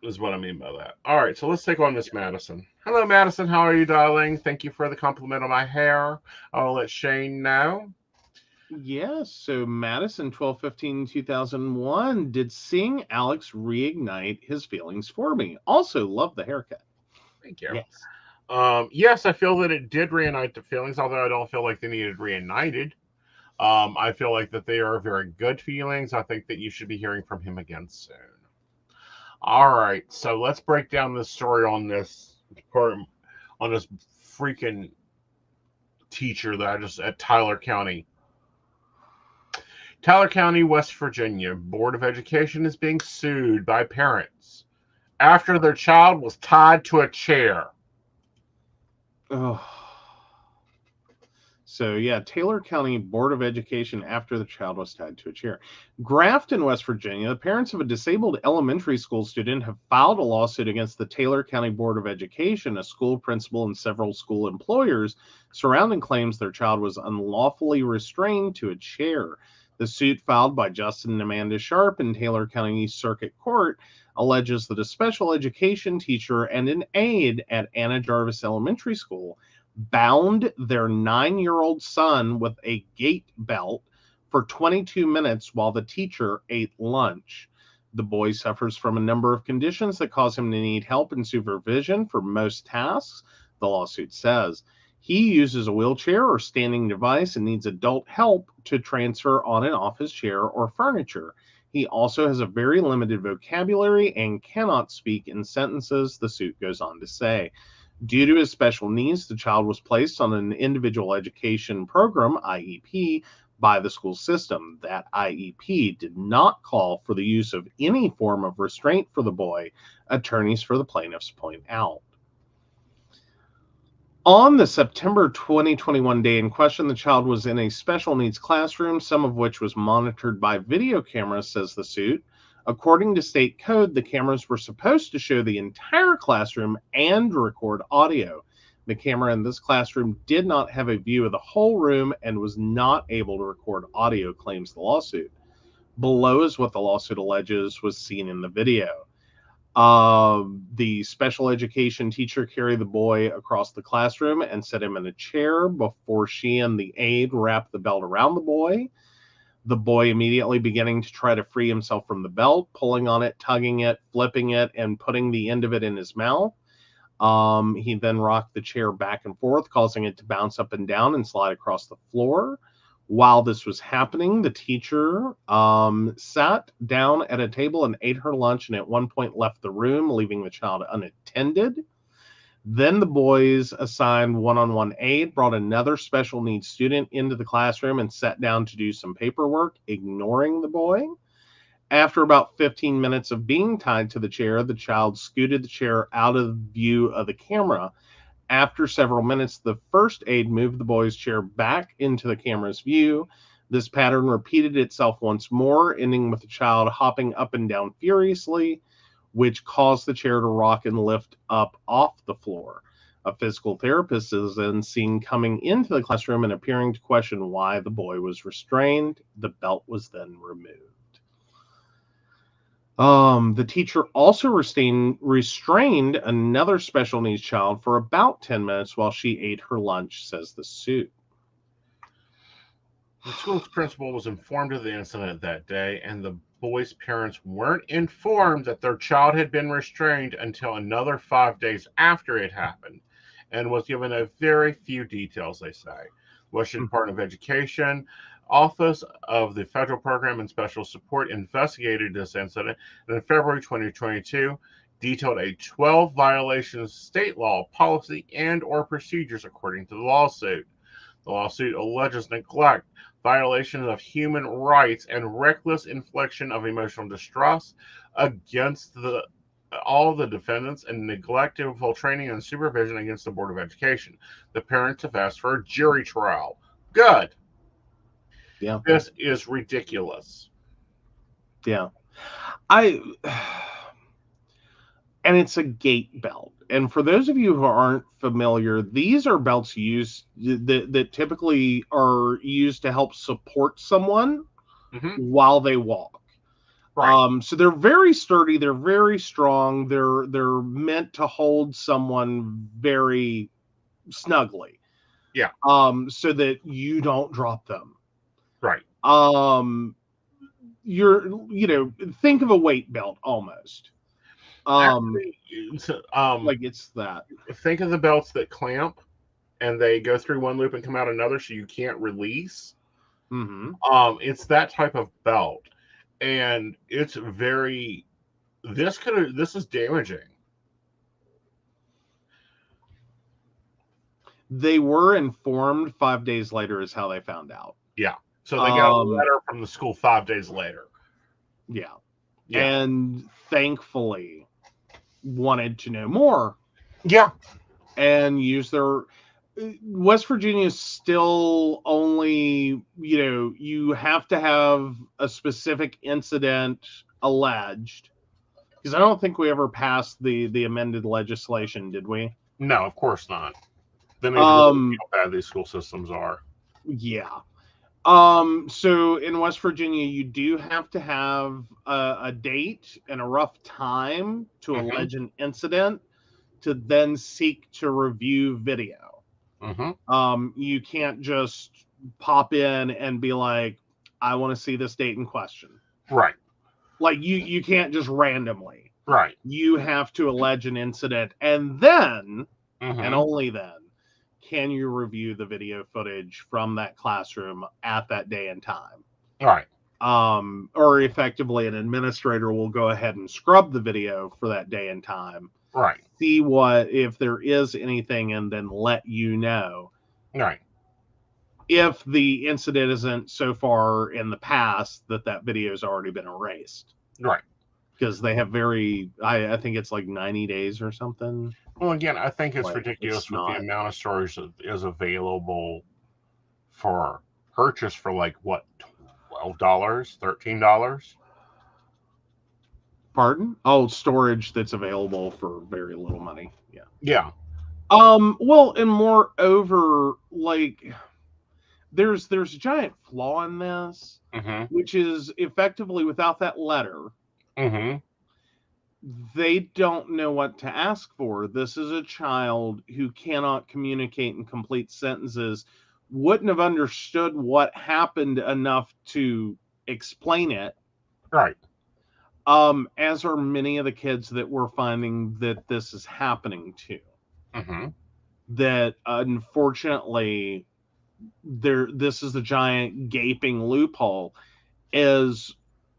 is what I mean by that. All right, so let's take on Miss Madison. Hello, Madison. How are you, darling? Thank you for the compliment on my hair. I'll let Shane know. Yes, so Madison, 12/15/2001, did seeing Alex reignite his feelings for me. Also, love the haircut. Thank you. Yes. Yes, I feel that it did reignite the feelings, although I don't feel like they needed reunited. I feel like that they are very good feelings. I think that you should be hearing from him again soon. All right, so let's break down the story on this freaking teacher that I just at Tyler County. Tyler County, West Virginia, Board of Education is being sued by parents after their child was tied to a chair. Oh. So, yeah, Taylor County Board of Education after the child was tied to a chair. Grafton, West Virginia, the parents of a disabled elementary school student have filed a lawsuit against the Taylor County Board of Education, a school principal, and several school employers surrounding claims their child was unlawfully restrained to a chair. The suit filed by Justin and Amanda Sharp in Taylor County Circuit Court alleges that a special education teacher and an aide at Anna Jarvis Elementary School bound their 9-year-old son with a gait belt for 22 minutes while the teacher ate lunch. The boy suffers from a number of conditions that cause him to need help and supervision for most tasks, the lawsuit says. He uses a wheelchair or standing device and needs adult help to transfer on and off his chair or furniture. He also has a very limited vocabulary and cannot speak in sentences, the suit goes on to say. Due to his special needs, the child was placed on an individual education program, IEP, by the school system. That IEP did not call for the use of any form of restraint for the boy, attorneys for the plaintiffs point out. On the September 2021 day in question, the child was in a special needs classroom, some of which was monitored by video cameras, says the suit. According to state code, the cameras were supposed to show the entire classroom and record audio. The camera in this classroom did not have a view of the whole room and was not able to record audio, claims the lawsuit. Below is what the lawsuit alleges was seen in the video. The special education teacher carried the boy across the classroom and set him in a chair before she and the aide wrapped the belt around the boy. The boy immediately beginning to try to free himself from the belt, pulling on it, tugging it, flipping it, and putting the end of it in his mouth. He then rocked the chair back and forth, causing it to bounce up and down and slide across the floor. While this was happening, the teacher sat down at a table and ate her lunch, and at one point left the room, leaving the child unattended. Then the boys assigned one-on-one aide brought another special needs student into the classroom and sat down to do some paperwork, ignoring the boy. After about 15 minutes of being tied to the chair, the child scooted the chair out of view of the camera. After several minutes, the first aide moved the boy's chair back into the camera's view. This pattern repeated itself once more, ending with the child hopping up and down furiously, which caused the chair to rock and lift up off the floor. A physical therapist is then seen coming into the classroom and appearing to question why the boy was restrained. The belt was then removed. The teacher also restrained another special needs child for about 10 minutes while she ate her lunch, says the suit. The school's principal was informed of the incident that day, and the boys' parents weren't informed that their child had been restrained until another 5 days after it happened, and was given a very few details, they say. Washington Department of Education, Office of the Federal Program and Special Support investigated this incident, and in February 2022, detailed a 12 violations of state law, policy, and or procedures according to the lawsuit. The lawsuit alleges neglect, violation of human rights, and reckless infliction of emotional distress against all the defendants, and neglect of full training and supervision against the Board of Education. The parents have asked for a jury trial. Good. Yeah. This is ridiculous. Yeah. And it's a gate belt. And for those of you who aren't familiar, these are belts used that typically are used to help support someone while they walk. Right. So they're very sturdy, they're very strong, they're meant to hold someone very snugly. Yeah. So that you don't drop them. Right. Think of a weight belt almost. Actually, like it's that. Think of the belts that clamp and they go through one loop and come out another, so you can't release. It's that type of belt, and it's very. This is damaging. They were informed 5 days later is how they found out. Yeah. So they got a letter from the school 5 days later. Yeah. And thankfully wanted to know more. Yeah. And use their West Virginia is still only, you have to have a specific incident alleged. Because I don't think we ever passed the amended legislation, did we? No, of course not. Then how bad these school systems are. Yeah. So in West Virginia, you do have to have a date and a rough time to allege an incident to then seek to review video. You can't just pop in and be like, I want to see this date in question. Right. Like you can't just randomly. Right. You have to allege an incident, and then, and only then, can you review the video footage from that classroom at that day and time? Right. Or effectively, an administrator will go ahead and scrub the video for that day and time. Right. See if there is anything, and then let you know. Right. If the incident isn't so far in the past that video has already been erased. Right. Because they have I think it's like 90 days or something. Well, again, I think it's ridiculous with the amount of storage that is available for purchase for like what, $12, $13? Pardon? Oh, storage that's available for very little money. Yeah. Yeah. Well, and moreover, like there's a giant flaw in this, which is effectively without that letter, they don't know what to ask for. This is a child who cannot communicate in complete sentences, wouldn't have understood what happened enough to explain it. Right. As are many of the kids that we're finding that this is happening to. That unfortunately, this is the giant gaping loophole, is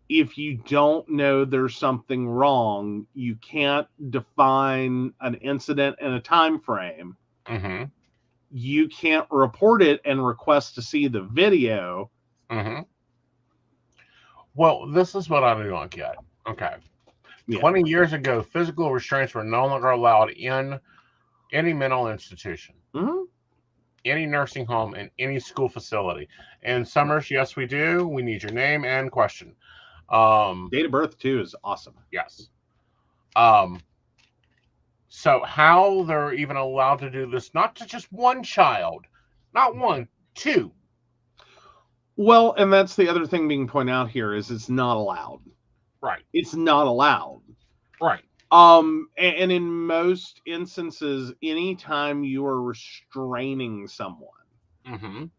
if you don't know there's something wrong, you can't define an incident in a time frame. You can't report it and request to see the video. Well, this is what I do not get. Okay. Yeah. 20 years ago, physical restraints were no longer allowed in any mental institution, any nursing home, and any school facility. And Summers, yes, we do. We need your name and question. Date of birth too is awesome. Yes. So how they're even allowed to do this, not to just one child, not one, two. Well, and that's the other thing being pointed out here is it's not allowed. Right. It's not allowed. Right. And in most instances, anytime you are restraining someone,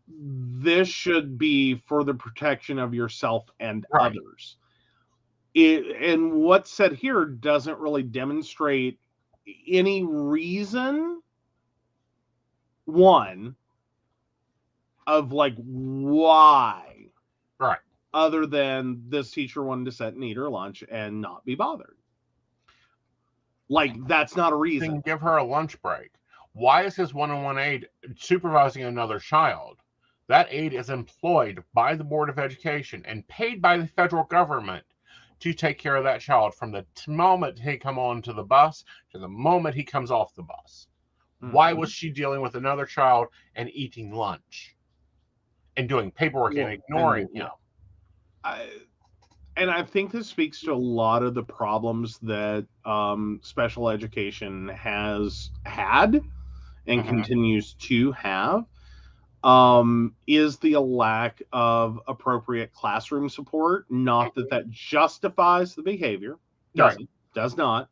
this should be for the protection of yourself and Right. others. And what's said here doesn't really demonstrate any reason, one, of like why. Right. Other than this teacher wanted to sit and eat her lunch and not be bothered. Like, that's not a reason. Then give her a lunch break. Why is his one-on-one aide supervising another child? That aide is employed by the Board of Education and paid by the federal government to take care of that child from the moment he come onto the bus to the moment he comes off the bus. Why was she dealing with another child and eating lunch and doing paperwork and ignoring him? I think this speaks to a lot of the problems that special education has had and continues to have. Is the lack of appropriate classroom support. Not that justifies the behavior. Doesn't. Does not.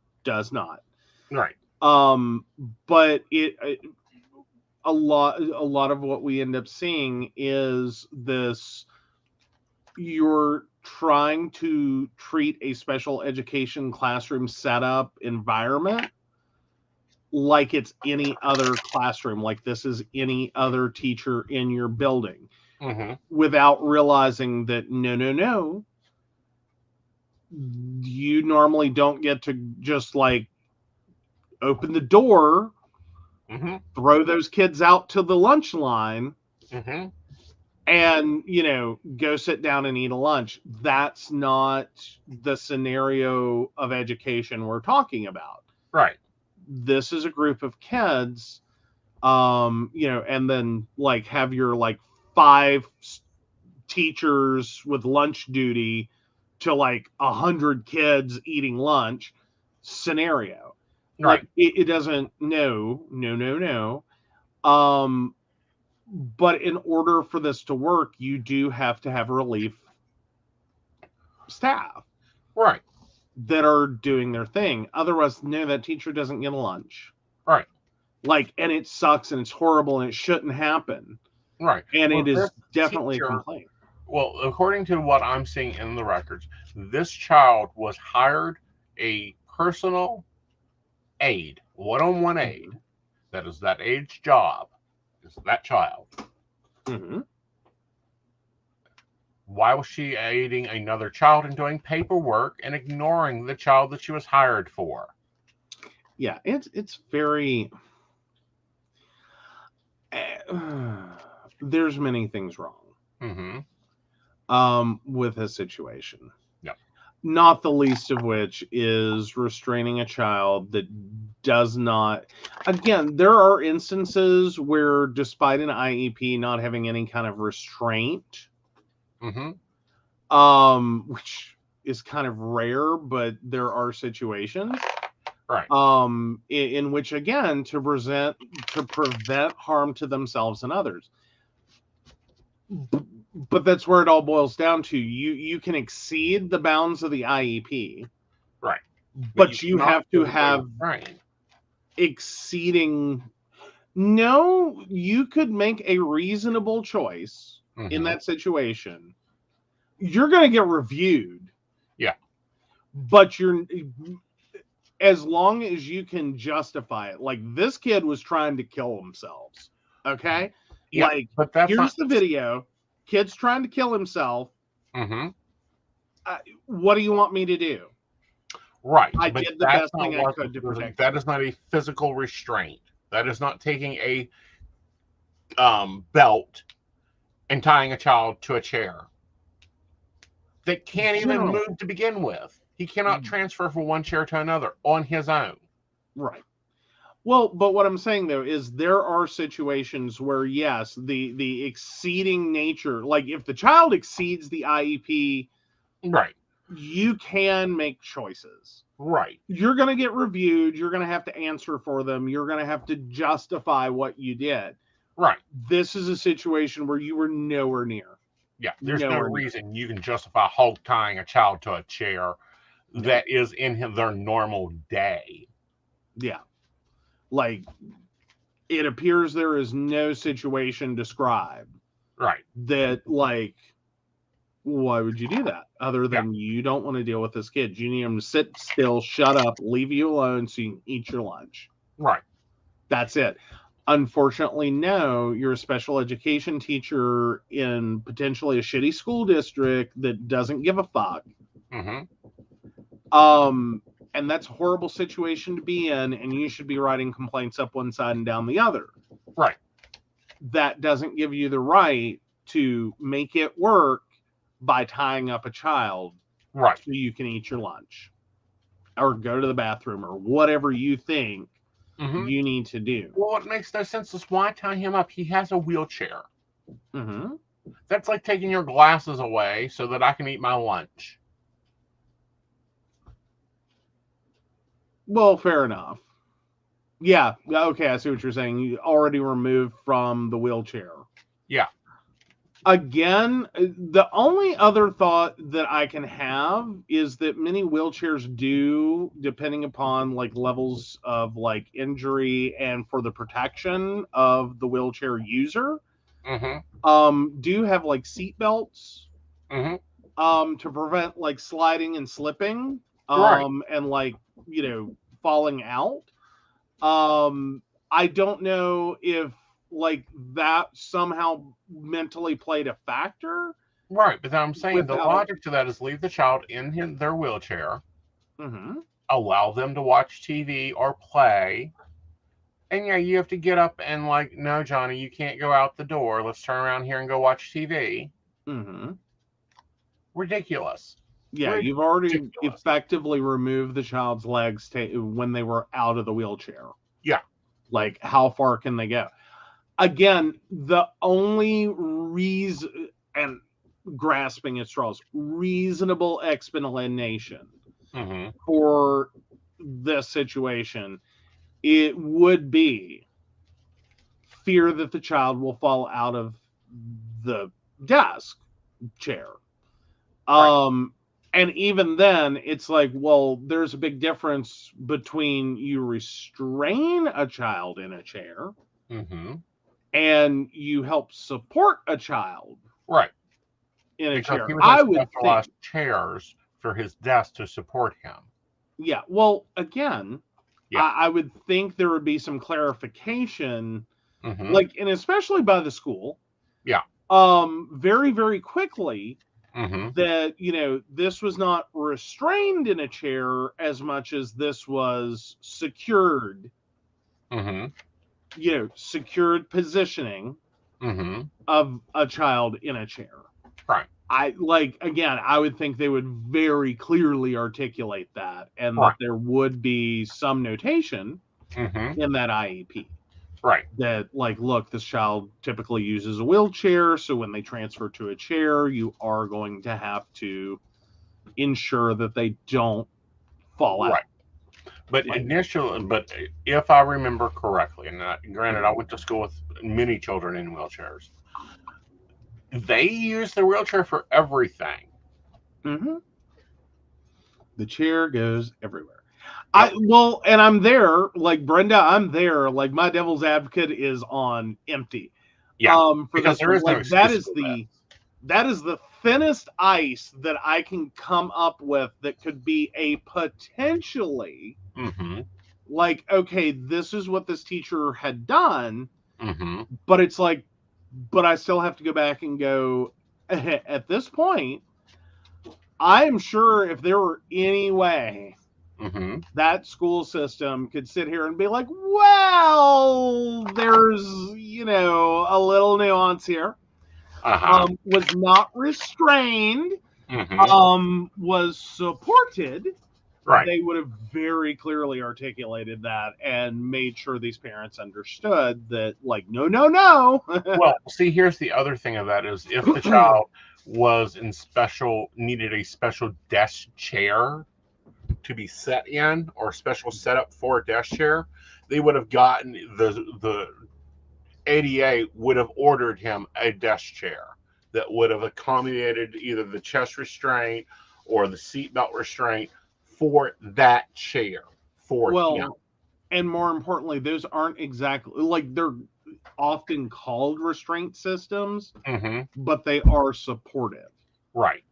Right. But a lot of what we end up seeing is this: you're trying to treat a special education classroom setup environment like it's any other classroom, like this is any other teacher in your building, without realizing that no, you normally don't get to just like open the door, throw those kids out to the lunch line, and go sit down and eat a lunch. That's not the scenario of education we're talking about. Right. This is a group of kids, and then like have your like 5 teachers with lunch duty to like 100 kids eating lunch scenario. Right. Like it doesn't. No. But in order for this to work, you do have to have relief staff. Right. That are doing their thing. Otherwise, no, that teacher doesn't get a lunch. Right. Like, and it sucks and it's horrible and it shouldn't happen. Right. And it is definitely a complaint. Well, according to what I'm seeing in the records, this child was hired a personal aide, one-on-one aide. That is that aide's job. Is that child. Why was she aiding another child in doing paperwork and ignoring the child that she was hired for? Yeah, it's very... there's many things wrong with this situation. Yep. Not the least of which is restraining a child that does not... Again, there are instances where despite an IEP not having any kind of restraint... which is kind of rare, but there are situations, right? In which, again, to prevent harm to themselves and others. But that's where it all boils down to. You can exceed the bounds of the IEP, right? But you have to have exceeding. No, you could make a reasonable choice in that situation. You're going to get reviewed. Yeah. But as long as you can justify it. Like, this kid was trying to kill themselves. Okay? Yeah, like, but that's here's the video. Kid's trying to kill himself. What do you want me to do? Right. I did the best thing I could to protect. That is not a physical restraint. That is not taking a belt and tying a child to a chair that can't even move to begin with. He cannot transfer from one chair to another on his own. Right. Well, but what I'm saying, though, is there are situations where, yes, the exceeding nature, like if the child exceeds the IEP, right, you can make choices. Right. You're going to get reviewed. You're going to have to answer for them. You're going to have to justify what you did. Right. This is a situation where you were nowhere near. Yeah, there's no reason you can justify hog tying a child to a chair that is in their normal day. Yeah. Like, it appears there is no situation described Right. That, like, why would you do that? Other than you don't want to deal with this kid. You need him to sit still, shut up, leave you alone so you can eat your lunch. Right. That's it. Unfortunately, no, you're a special education teacher in potentially a shitty school district that doesn't give a fuck. Mm-hmm. And that's a horrible situation to be in, and you should be writing complaints up one side and down the other. Right. That doesn't give you the right to make it work by tying up a child, right, so you can eat your lunch or go to the bathroom or whatever you think you need to do. Well, what makes no sense is why tie him up? He has a wheelchair. Mm-hmm. That's like taking your glasses away so that I can eat my lunch. Well, fair enough. Yeah, okay, I see what you're saying. You already removed from the wheelchair. Yeah. Again, the only other thought that I can have is that many wheelchairs do, depending upon like levels of like injury and for the protection of the wheelchair user, do have like seat belts to prevent like sliding and slipping, and like, you know, falling out. I don't know if like that somehow mentally played a factor. Right, but I'm saying the logic to that is leave the child in their wheelchair, allow them to watch TV or play, and yeah, you have to get up and like, no, Johnny, you can't go out the door. Let's turn around here and go watch TV. Ridiculous. Yeah, you've already effectively removed the child's legs when they were out of the wheelchair. Yeah. Like, how far can they go? Again, the only reason, and grasping at straws, reasonable explanation for this situation, it would be fear that the child will fall out of the desk chair. And even then, it's like, well, there's a big difference between you restrain a child in a chair and you help support a child in a chair. I would think chairs for his desk to support him. Yeah, well, again, I would think there would be some clarification, like, and especially by the school. Yeah. Very, very quickly. That, you know, this was not restrained in a chair as much as this was secured, you know, secured positioning of a child in a chair. Right. I like, again, I would think they would very clearly articulate that, and that there would be some notation in that IEP. Right. That, like, look, this child typically uses a wheelchair, so when they transfer to a chair, you are going to have to ensure that they don't fall out. Right. But initially, if I remember correctly, and granted, I went to school with many children in wheelchairs, they use the wheelchair for everything. The chair goes everywhere. And I'm there, like, Brenda, I'm there, like, my devil's advocate is on empty. Yeah, because there is like, that is the thinnest ice that I can come up with that could be a potentially like, okay, this is what this teacher had done, but it's like, but I still have to go back and go, at this point, I am sure if there were any way that school system could sit here and be like, well, there's, you know, a little nuance here. Was not restrained, was supported. Right. They would have very clearly articulated that and made sure these parents understood that, like, no. Well, see, here's the other thing of that is if the child was needed a special desk chair to be set in, or special setup for a desk chair, they would have gotten the ADA would have ordered him a desk chair that would have accommodated either the chest restraint or the seatbelt restraint for that chair for him. And more importantly, those aren't exactly like often called restraint systems, Mm-hmm. but they are supportive. Right.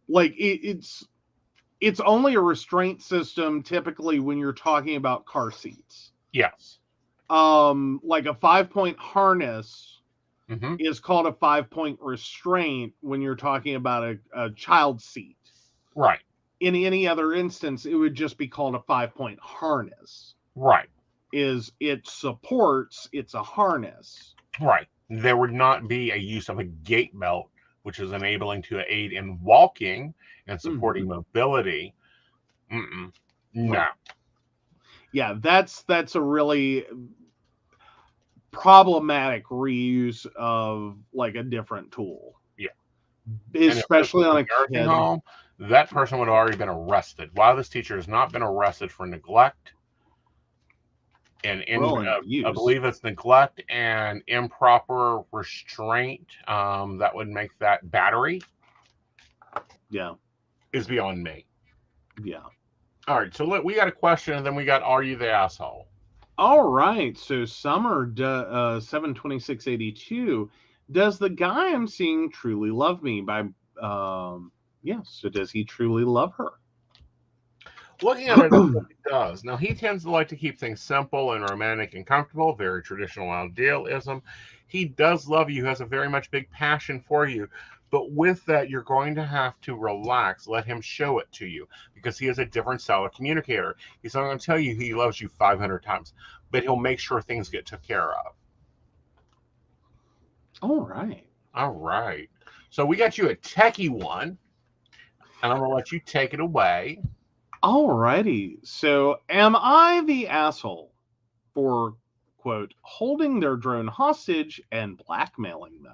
Like it's only a restraint system typically when you're talking about car seats. Yes. Like a 5-point harness Mm-hmm. is called a 5-point restraint when you're talking about a child seat. Right. In any other instance, it would just be called a 5-point harness. Right. Is it supports, it's a harness. Right. There would not be a use of a gait belt, which is enabling to aid in walking and supporting mobility. Mm-mm. No. Right. Yeah, that's a really problematic reuse of like a different tool. Yeah. Especially on a kid. Home, that person would have already been arrested. While this teacher has not been arrested for neglect, and I believe it's neglect and improper restraint, that would make that battery. Yeah. Is beyond me. Yeah. All right, so we got a question, and then we got "Are you the asshole?" All right, so Summer 72682, does the guy I'm seeing truly love me? By so does he truly love her? Looking at it, he does. Now, he tends to like to keep things simple and romantic and comfortable, very traditional idealism. He does love you, has a very much big passion for you. But with that, you're going to have to relax, let him show it to you, because he is a different style of communicator. He's not going to tell you he loves you 500 times, but he'll make sure things get took care of. All right. All right. So we got you a techie one, and I'm going to let you take it away. Alrighty. So, am I the asshole for, quote, holding their drone hostage and blackmailing them?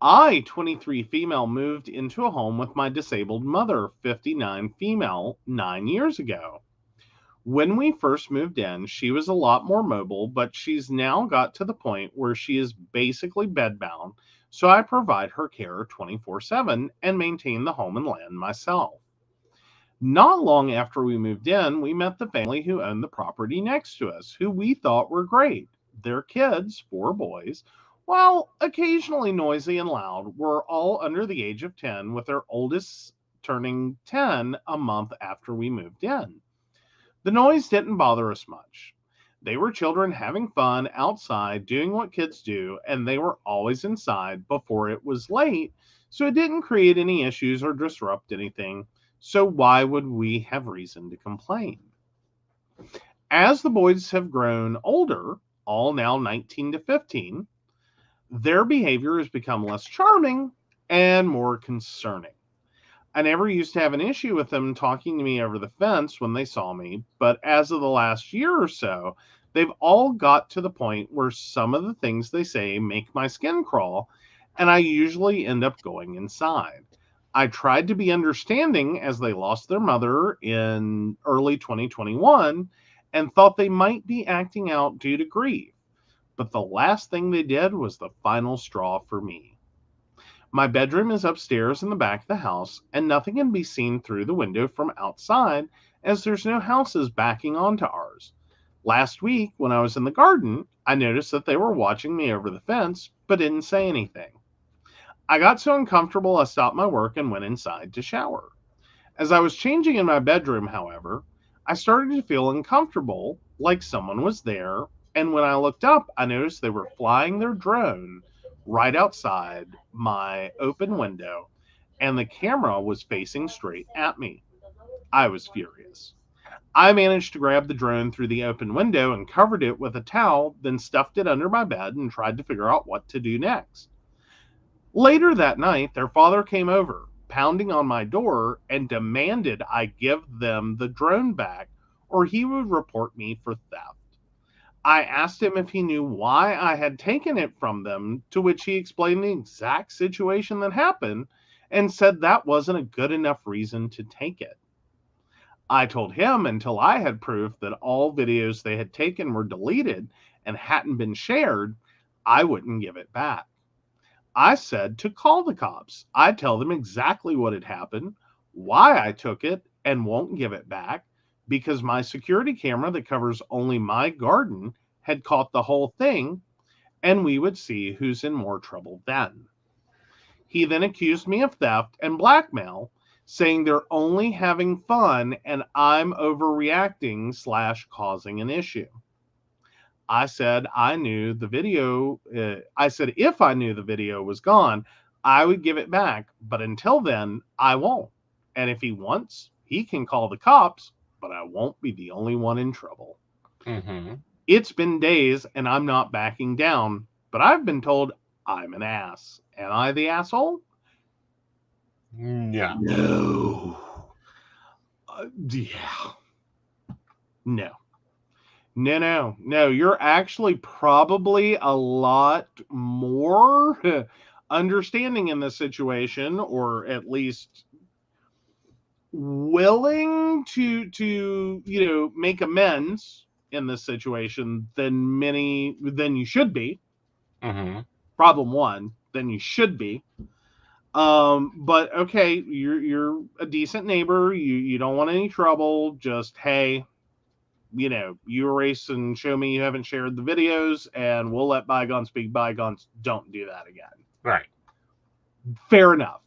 I, 23 female, moved into a home with my disabled mother, 59 female, 9 years ago. When we first moved in, she was a lot more mobile, but she's now got to the point where she is basically bedbound, so I provide her care 24/7 and maintain the home and land myself. Not long after we moved in, we met the family who owned the property next to us, who we thought were great. Their kids, 4 boys, while occasionally noisy and loud, were all under the age of 10, with their oldest turning 10 a month after we moved in. The noise didn't bother us much. They were children having fun outside, doing what kids do, and they were always inside before it was late, so it didn't create any issues or disrupt anything. So why would we have reason to complain? As the boys have grown older, all now 19 to 15, their behavior has become less charming and more concerning. I never used to have an issue with them talking to me over the fence when they saw me, but as of the last year or so, they've all got to the point where some of the things they say make my skin crawl, and I usually end up going inside. I tried to be understanding as they lost their mother in early 2021 and thought they might be acting out due to grief. But the last thing they did was the final straw for me. My bedroom is upstairs in the back of the house, and nothing can be seen through the window from outside as there's no houses backing onto ours. Last week, when I was in the garden, I noticed that they were watching me over the fence, but didn't say anything. I got so uncomfortable I stopped my work and went inside to shower. As I was changing in my bedroom, however, I started to feel uncomfortable, like someone was there, and when I looked up, I noticed they were flying their drone right outside my open window, and the camera was facing straight at me. I was furious. I managed to grab the drone through the open window and covered it with a towel, then stuffed it under my bed and tried to figure out what to do next. Later that night, their father came over, pounding on my door, and demanded I give them the drone back or he would report me for theft. I asked him if he knew why I had taken it from them, to which he explained the exact situation that happened and said that wasn't a good enough reason to take it. I told him until I had proof that all videos they had taken were deleted and hadn't been shared, I wouldn't give it back. I said to call the cops. I'd tell them exactly what had happened, why I took it, and won't give it back, because my security camera that covers only my garden had caught the whole thing, and we would see who's in more trouble then. He then accused me of theft and blackmail, saying they're only having fun and I'm overreacting / causing an issue. I said I knew the video. I said if I knew the video was gone, I would give it back. But until then, I won't. And if he wants, he can call the cops, but I won't be the only one in trouble. Mm-hmm. It's been days and I'm not backing down, but I've been told I'm an ass. Am I the asshole? Yeah. No. Yeah. No. No. You're actually probably a lot more understanding in this situation, or at least willing to make amends in this situation than you should be. Mm-hmm. Problem one, than you should be. But okay, you're a decent neighbor. You don't want any trouble. Just, hey, you erase and show me you haven't shared the videos, and we'll let bygones be bygones. Don't do that again. Right. Fair enough.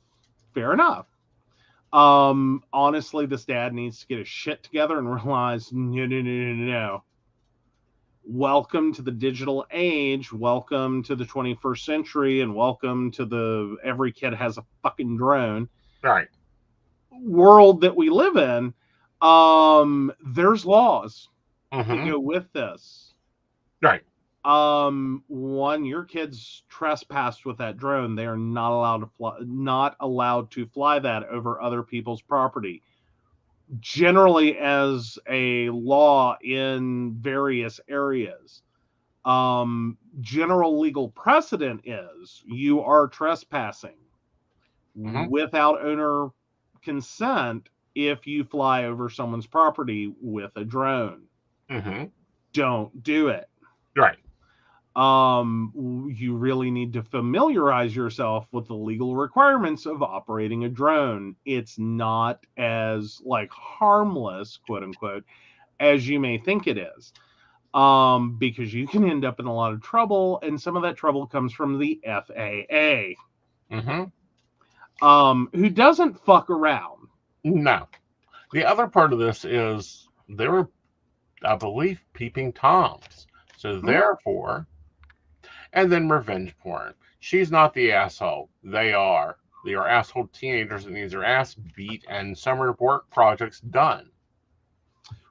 Honestly, this dad needs to get his shit together and realize, no. Welcome to the digital age. Welcome to the 21st century, and welcome to every kid has a fucking drone. Right. World that we live in. There's laws Mm-hmm. that go with this. Right. One, your kids trespassed with that drone. They are not allowed to fly that over other people's property. Generally, as a law in various areas, general legal precedent is you are trespassing without owner consent if you fly over someone's property with a drone. Mm-hmm. Don't do it. Right. You really need to familiarize yourself with the legal requirements of operating a drone. It's not as harmless, quote unquote, as you may think it is. Because you can end up in a lot of trouble, and some of that trouble comes from the FAA. Mm-hmm. Who doesn't fuck around. No. The other part of this is they were, I believe, peeping Toms. So therefore, and then revenge porn. She's not the asshole. They are. They are asshole teenagers that need their ass beat and summer work projects done.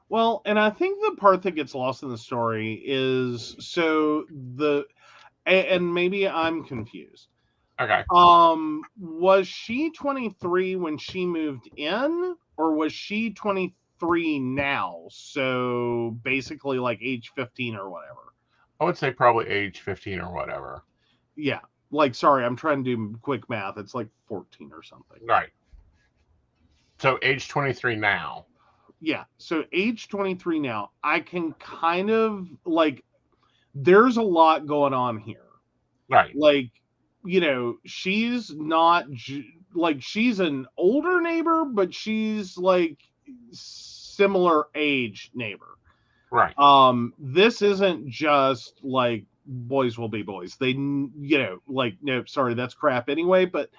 Well, and I think the part that gets lost in the story is and maybe I'm confused. Okay. Was she 23 when she moved in, or was she 23 now? So basically age 15 or whatever. I would say probably age 15 or whatever. Yeah. Sorry, I'm trying to do quick math. It's 14 or something. Right. So age 23 now. Yeah. So age 23 now. I can kind of there's a lot going on here. Right. She's not she's an older neighbor, but she's similar age neighbor. Right. This isn't just boys will be boys. They, no, sorry, that's crap anyway, but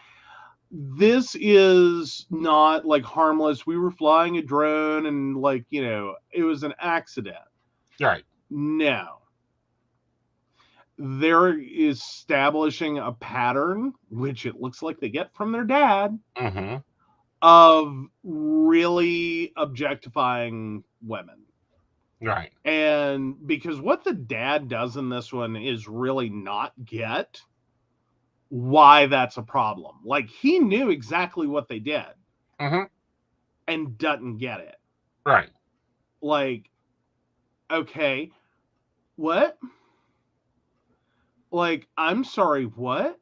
this is not harmless. We were flying a drone and it was an accident. Right. No. They're establishing a pattern, which it looks like they get from their dad, of really objectifying women. Right. And because what the dad does in this one is really not get why that's a problem. He knew exactly what they did and doesn't get it. Right. Okay, what? I'm sorry, what?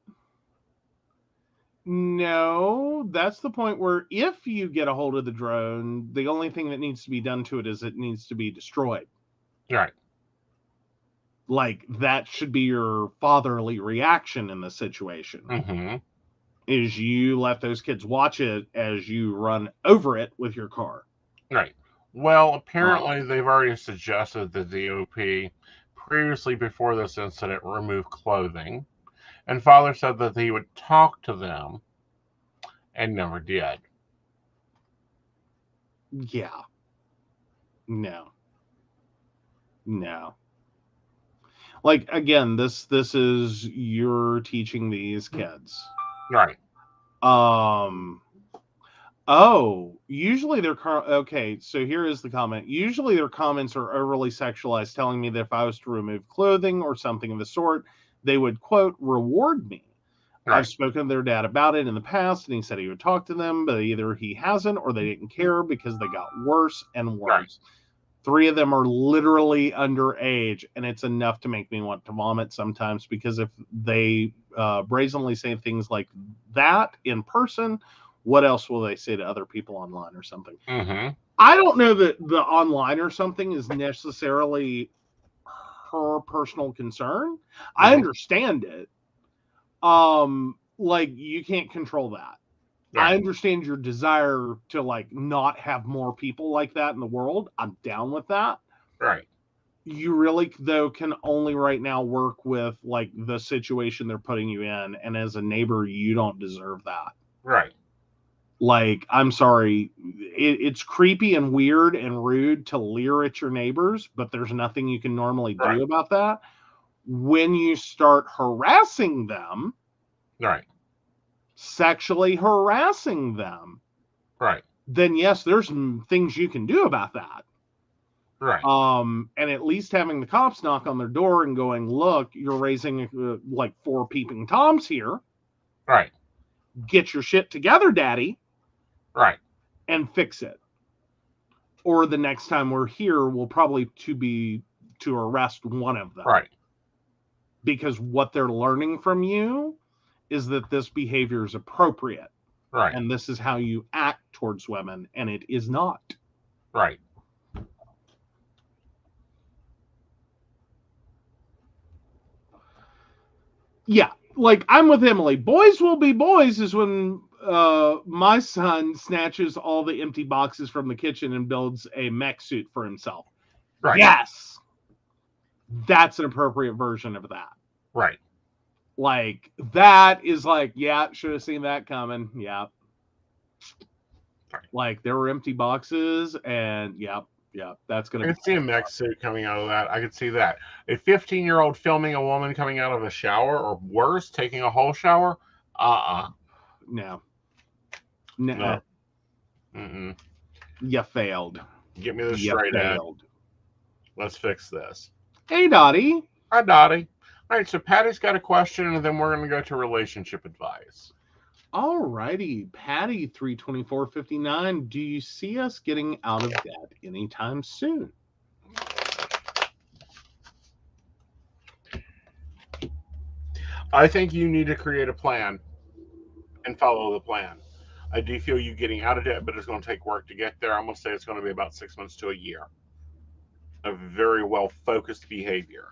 No, that's the point where if you get a hold of the drone, the only thing that needs to be done to it is it needs to be destroyed. Right. That should be your fatherly reaction in this situation. Is you let those kids watch it as you run over it with your car. Right. Well, apparently they've already suggested that the OP previously, before this incident, remove clothing. And father said that he would talk to them and never did. Yeah. No. Like, again, this is, you're teaching these kids. Right. Usually okay, so here is the comment. Usually their comments are overly sexualized, telling me that if I was to remove clothing or something of the sort, they would, quote, reward me. Right. I've spoken to their dad about it in the past, and he said he would talk to them, but either he hasn't or they didn't care because they got worse and worse. Right. 3 of them are literally underage, and it's enough to make me want to vomit sometimes, because if they brazenly say things like that in person, what else will they say to other people online or something? Mm-hmm. I don't know that the online or something is necessarily her personal concern. Mm-hmm. I understand it. Like, you can't control that. Right. I understand your desire to, like, not have more people like that in the world. I'm down with that. Right. You really, though, can only right now work with, like, the situation they're putting you in. And as a neighbor, you don't deserve that. Right. Like, I'm sorry, it's creepy and weird and rude to leer at your neighbors, but there's nothing you can normally do about that. When you start harassing them, right, sexually harassing them, right, then yes, there's some things you can do about that. Right. And at least having the cops knock on their door and going, look, you're raising like 4 peeping Toms here. Right. Get your shit together, daddy. Right. And fix it. Or the next time we're here, we'll probably to arrest one of them. Right. Because what they're learning from you is that this behavior is appropriate. Right. And this is how you act towards women, and it is not. Right. Yeah, like, I'm with Emily. Boys will be boys is when my son snatches all the empty boxes from the kitchen and builds a mech suit for himself. Right. Yes. That's an appropriate version of that. Right. Like, that is like, yeah, should have seen that coming. Yeah. Right. Like, there were empty boxes, and yeah, that's going to be... I could see a mech suit coming out of that. I could see that. A 15-year-old filming a woman coming out of a shower, or worse, taking a whole shower? No. Mm-mm. You failed. Get me this straight, Ed. Let's fix this. Hey, Dottie. Hi, Dottie. All right, so Patty's got a question, and then we're going to go to relationship advice. All righty. Patty, 324.59. Do you see us getting out of debt anytime soon? I think you need to create a plan and follow the plan. I do feel you getting out of debt, but it's going to take work to get there. I'm going to say it's going to be about 6 months to a year of very well-focused behavior.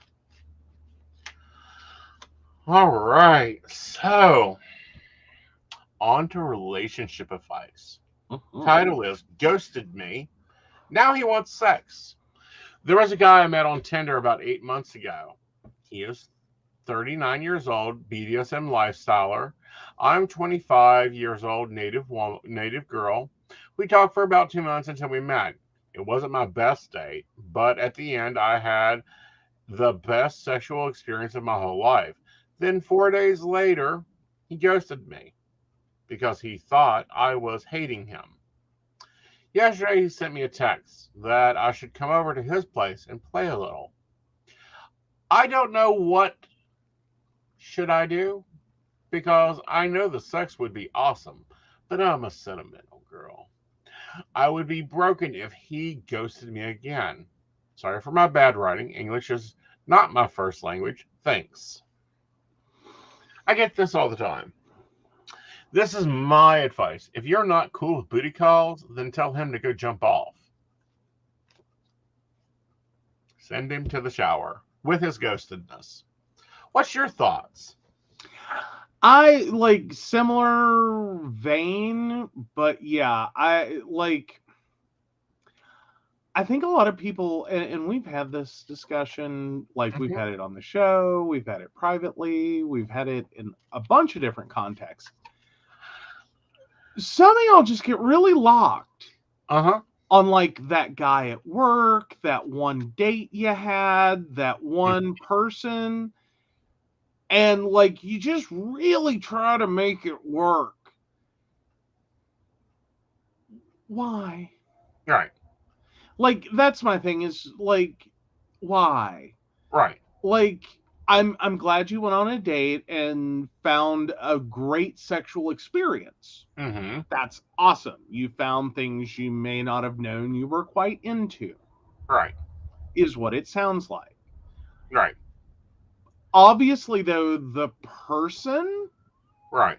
All right, so on to relationship advice. Title is Ghosted Me. Now he wants sex. There was a guy I met on Tinder about 8 months ago. He is 39 years old, BDSM lifestyler. I'm 25 years old, native girl. We talked for about 2 months until we met. It wasn't my best date, but at the end, I had the best sexual experience of my whole life. Then 4 days later, he ghosted me because he thought I was hating him. Yesterday, he sent me a text that I should come over to his place and play a little. I don't know what should I do, because I know the sex would be awesome, but I'm a sentimental girl. I would be broken if he ghosted me again. Sorry for my bad writing. English is not my first language. Thanks. I get this all the time. This is my advice. If you're not cool with booty calls, then tell him to go jump off. Send him to the shower with his ghostedness. What's your thoughts? I like similar vein, but yeah, I think a lot of people, and we've had this discussion, like we've Mhm. had it on the show, we've had it privately, we've had it in a bunch of different contexts. Some of y'all just get really locked Uh-huh. on like that guy at work, that one date you had, that one person, and like you just really try to make it work. Why? Right. Like that's my thing is like why? Right. Like I'm glad you went on a date and found a great sexual experience. Mm-hmm. That's awesome. You found things you may not have known you were quite into. Right. Is what it sounds like. Right. Obviously though, the person Right.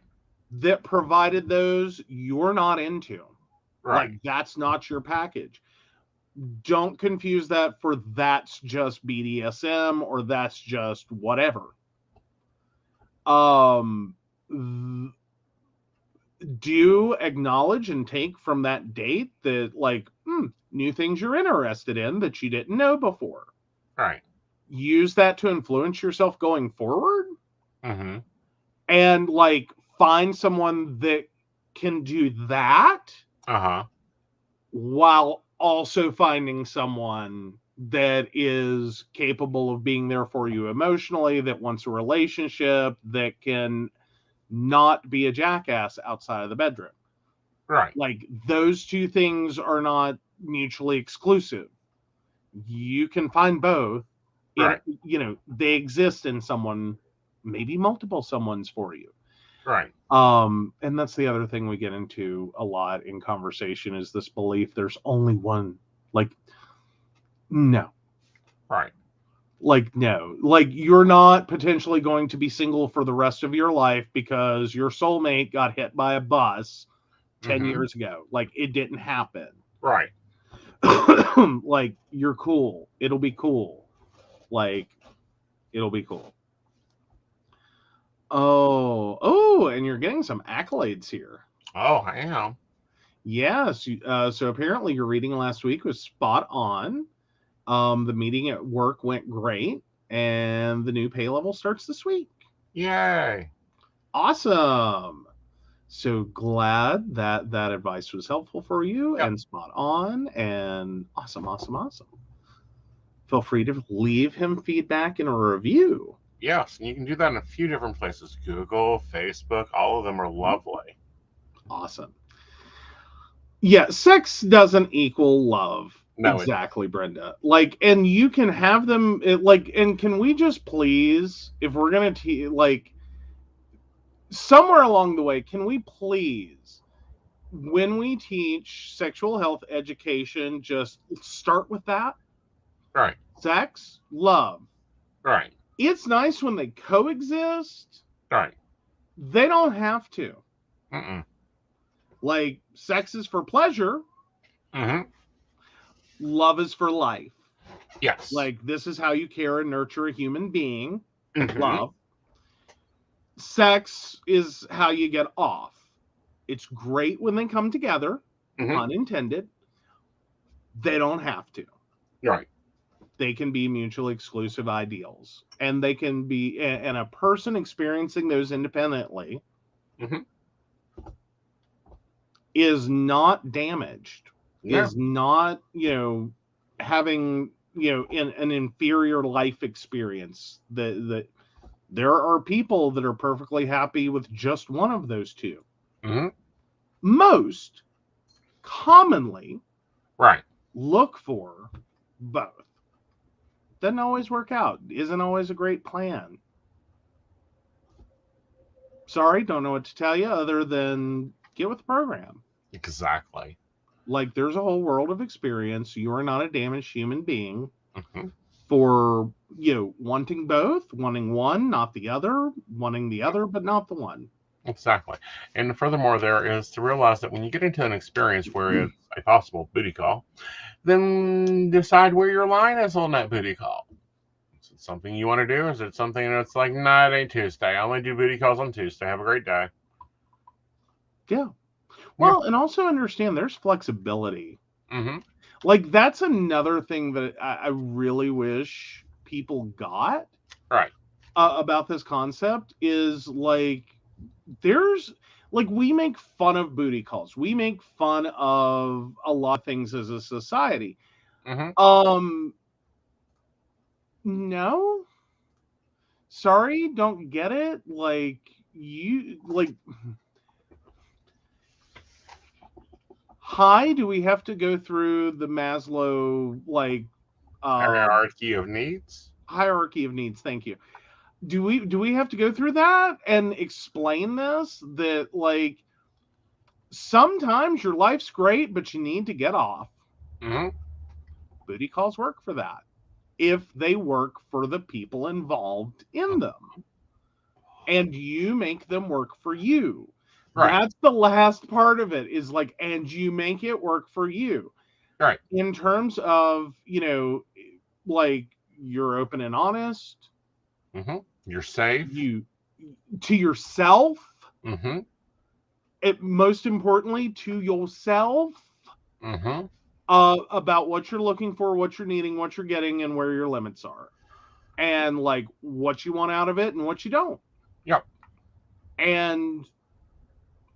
that provided those you're not into. Right. Like that's not your package. Don't confuse that for that's just BDSM or that's just whatever. Do acknowledge and take from that date that like new things you're interested in that you didn't know before. Right. Use that to influence yourself going forward. Mm-hmm. And like find someone that can do that. Uh-huh. While also finding someone that is capable of being there for you emotionally, that wants a relationship, that can not be a jackass outside of the bedroom. Right. Like those two things are not mutually exclusive. You can find both. Right. They exist in someone, maybe multiple someones for you. Right. And that's the other thing we get into a lot in conversation is this belief there's only one. Like, no. Right. Like, no. Like, you're not potentially going to be single for the rest of your life because your soulmate got hit by a bus 10 years ago. Like, it didn't happen. Right. Like, you're cool. It'll be cool. Like, it'll be cool. Oh, and you're getting some accolades here. Oh, I am. Yes. So apparently your reading last week was spot on. The meeting at work went great, and the new pay level starts this week. Yay. Awesome. So glad that that advice was helpful for you and spot on and awesome. Feel free to leave him feedback in a review. Yes, and you can do that in a few different places. Google, Facebook, all of them are lovely. Awesome. Yeah, sex doesn't equal love. No, exactly, Brenda. Like, and you can have them, and can we just please, if we're going to, somewhere along the way, can we please, when we teach sexual health education, just start with that? Right. Sex, love. Right. It's nice when they coexist. Right. They don't have to. Mm-mm. Like, sex is for pleasure. Mm-hmm. Love is for life. Yes. Like, this is how you care and nurture a human being. Mm-hmm. Love. Sex is how you get off. It's great when they come together, unintended. They don't have to. Right. They can be mutually exclusive ideals. And they can be, and a person experiencing those independently is not damaged, is not, having, in an inferior life experience. That there are people that are perfectly happy with just one of those two. Most commonly look for both. Doesn't always work out. Isn't always a great plan. Sorry, don't know what to tell you other than get with the program. Exactly. Like, there's a whole world of experience. You are not a damaged human being for, wanting both, wanting one, not the other, wanting the other, but not the one. Exactly. And furthermore, there is to realize that when you get into an experience where it's a possible booty call, then decide where your line is on that booty call. Is it something you want to do? Is it something that's like, nah, it ain't Tuesday. I only do booty calls on Tuesday. Have a great day. Yeah. Well, and also understand there's flexibility Like, that's another thing that I really wish people got right about this concept is, like, there's, like, we make fun of booty calls. We make fun of a lot of things as a society. No. Sorry, don't get it. Like, hi, do we have to go through the Maslow, like, hierarchy of needs? Hierarchy of needs, thank you. Do we have to go through that and explain this? That, like, sometimes your life's great, but you need to get off. Booty calls work for that, if they work for the people involved in them. And you make them work for you. Right. That's the last part of it, is like, and you make it work for you. Right. In terms of, like, you're open and honest. You're safe. You, to yourself. Most importantly, to yourself. About what you're looking for, what you're needing, what you're getting, and where your limits are. And, like, what you want out of it and what you don't. Yep. And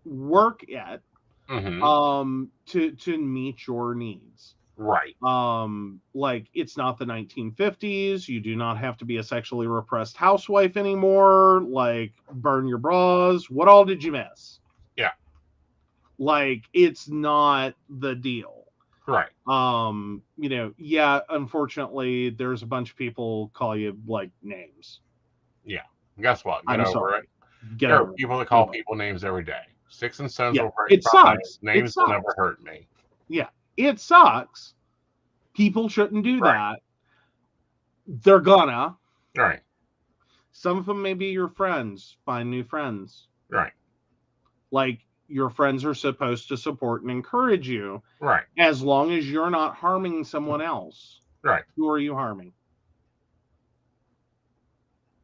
work at to meet your needs. Right. Like, it's not the 1950s. You do not have to be a sexually repressed housewife anymore. Like, burn your bras. What all did you miss? Yeah. Like, it's not the deal. Right. Yeah, unfortunately, there's a bunch of people call you, like, names. Yeah. Guess what? Get over it. There are people that call people names every day. Sticks and stones will break. It sucks. Names will never hurt me. Yeah, it sucks. People shouldn't do that. They're gonna. Right. Some of them may be your friends. Find new friends. Right. Like, your friends are supposed to support and encourage you. Right. As long as you're not harming someone else. Right. Who are you harming?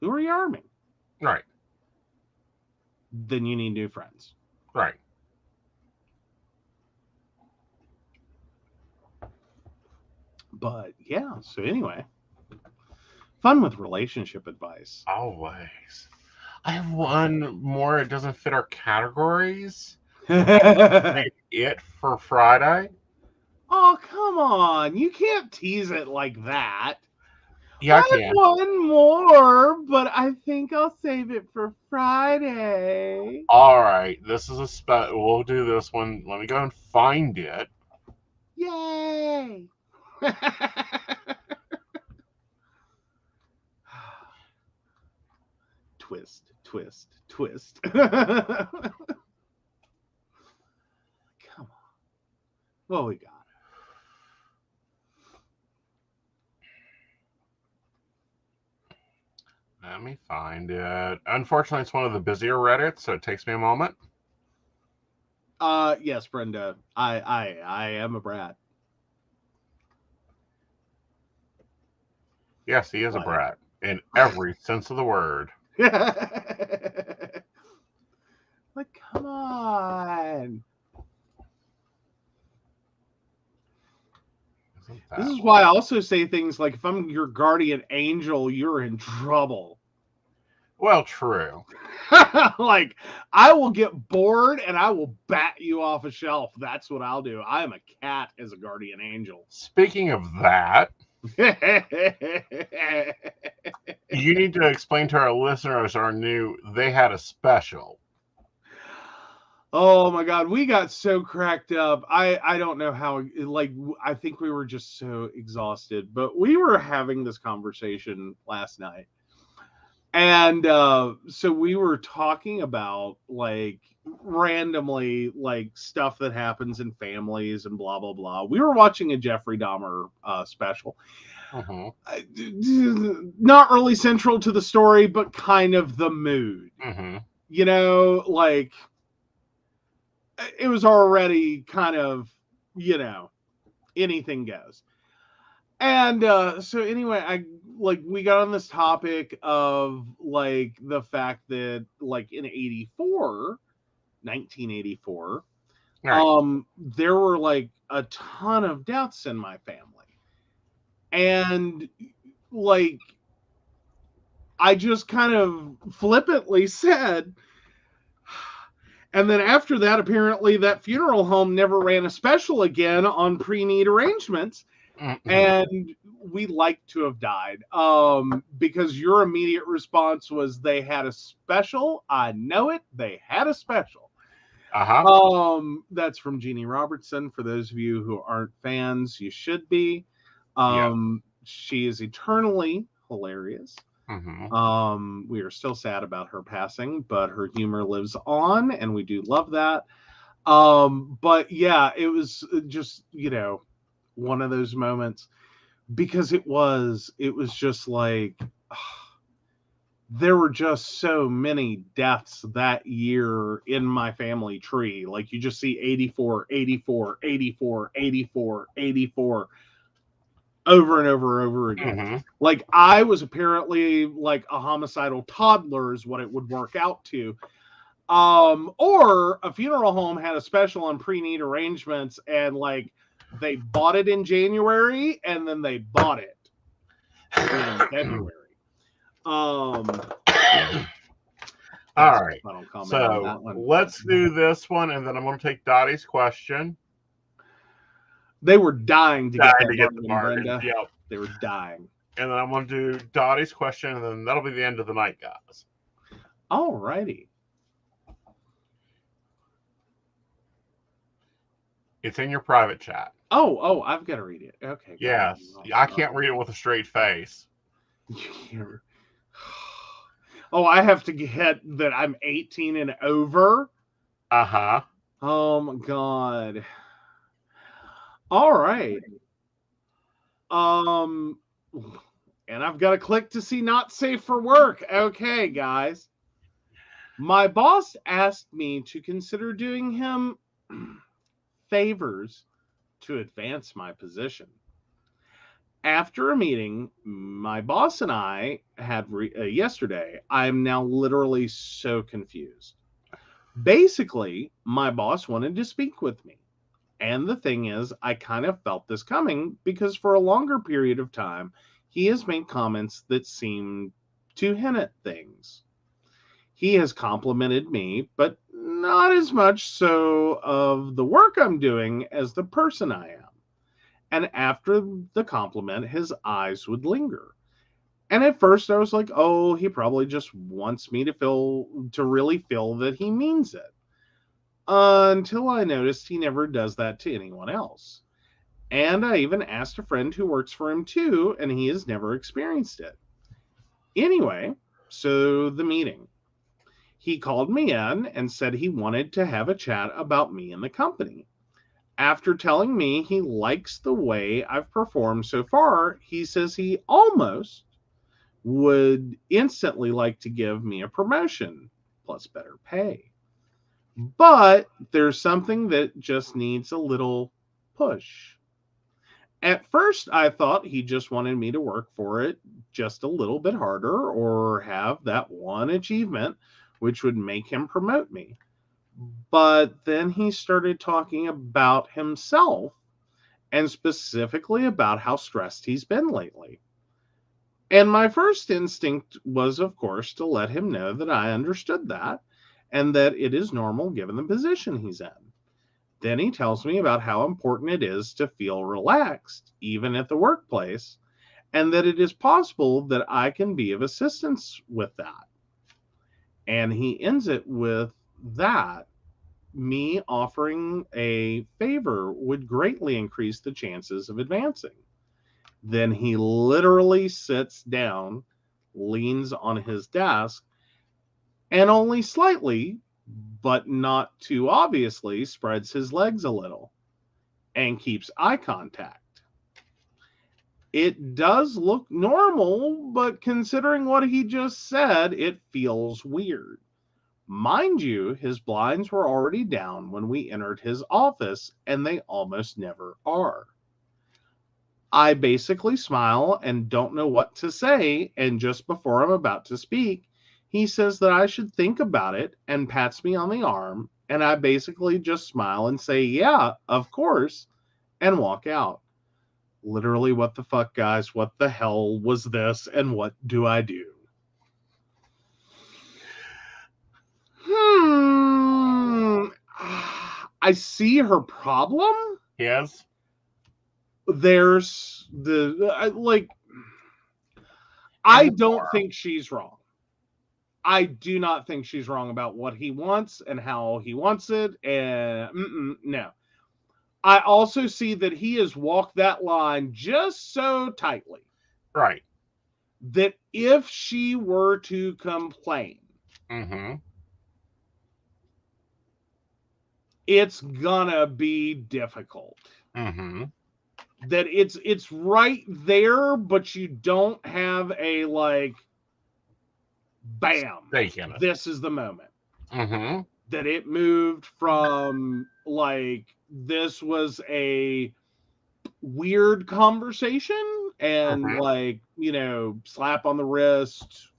Who are you harming? Right. Then you need new friends. Right. But yeah, so anyway. Fun with relationship advice. Always. I have one more. It doesn't fit our categories. It for Friday. Oh, come on. You can't tease it like that. Yeah, I can. One more, but I think I'll save it for Friday. All right. This is we'll do this one. Let me go and find it. Yay. Twist, twist, twist. Come on. What we got? Let me find it. Unfortunately, it's one of the busier Reddits, so it takes me a moment. Yes, Brenda. I am a brat. Yes, he is a brat in every sense of the word. Like, come on. This is why I also say things like, if I'm your guardian angel, you're in trouble. Well, true. Like, I will get bored and I will bat you off a shelf. That's what I'll do. I am a cat as a guardian angel. Speaking of that, you need to explain to our listeners they had a special. Oh my God, we got so cracked up. I don't know how, like, I think we were just so exhausted, but we were having this conversation last night. And so we were talking about, like, randomly, like, stuff that happens in families and blah, blah, blah. We were watching a Jeffrey Dahmer special. Not really central to the story, but kind of the mood. You know, like, it was already kind of, anything goes. And so anyway, we got on this topic of, like, the fact that, like, in 1984, Right. There were like a ton of deaths in my family. And like, I just kind of flippantly said, and then after that, apparently that funeral home never ran a special again on pre-need arrangements. Mm-hmm. And we like to have died. Because your immediate response was they had a special. I know it. They had a special. That's from Jeannie Robertson. For those of you who aren't fans, you should be. She is eternally hilarious. Mm-hmm. We are still sad about her passing, but her humor lives on, and we do love that. But yeah, it was just, one of those moments, because it was just like, there were just so many deaths that year in my family tree. Like, you just see 84, 84, 84, 84, 84 over and over again. Mm-hmm. Like, I was apparently like a homicidal toddler is what it would work out to. Or a funeral home had a special on pre-need arrangements, and like they bought it in January and then they bought it in February. All right. So let's do this one, and then I'm going to take Dottie's question. They were dying to get the bargain. Brenda. Yep. They were dying. And then I'm going to do Dottie's question, and then that'll be the end of the night, guys. All righty. It's in your private chat. Oh, I've got to read it. Okay. Yes. I can't read it with a straight face. Oh, I have to get that I'm 18 and over? Uh-huh. Oh, my God. All right. And I've got to click to see not safe for work. Okay, guys. My boss asked me to consider doing him favors to advance my position. After a meeting my boss and I had yesterday, I'm now literally so confused. Basically, my boss wanted to speak with me. And the thing is, I kind of felt this coming because for a longer period of time, he has made comments that seem to hint at things. He has complimented me, but not as much so of the work I'm doing as the person I am. And after the compliment, his eyes would linger. And at first I was like, oh, he probably just wants me to really feel that he means it. Until I noticed he never does that to anyone else. And I even asked a friend who works for him too, and he has never experienced it. Anyway, so the meeting. He called me in and said he wanted to have a chat about me and the company. After telling me he likes the way I've performed so far, he says he almost would instantly like to give me a promotion, plus better pay. But there's something that just needs a little push. At first, I thought he just wanted me to work for it just a little bit harder or have that one achievement which would make him promote me. But then he started talking about himself and specifically about how stressed he's been lately. And my first instinct was, of course, to let him know that I understood that and that it is normal given the position he's in. Then he tells me about how important it is to feel relaxed, even at the workplace, and that it is possible that I can be of assistance with that. And he ends it with that. Me offering a favor would greatly increase the chances of advancing. Then he literally sits down, leans on his desk, and only slightly, but not too obviously, spreads his legs a little and keeps eye contact. It does look normal, but considering what he just said, it feels weird. Mind you, his blinds were already down when we entered his office, and they almost never are. I basically smile and don't know what to say, and just before I'm about to speak, He says that I should think about it and pats me on the arm. And I basically just smile and say, yeah, of course, and walk out. Literally, what the fuck, guys? What the hell was this? And what do I do? I see her problem. Yes. There's I don't think she's wrong. I do not think she's wrong about what he wants and how he wants it. And no. I also see that he has walked that line just so tightly. Right. That if she were to complain, it's gonna be difficult. That it's right there, but you don't have a like, bam, this is the moment. That it moved from like, this was a weird conversation and like, you know, slap on the wrist.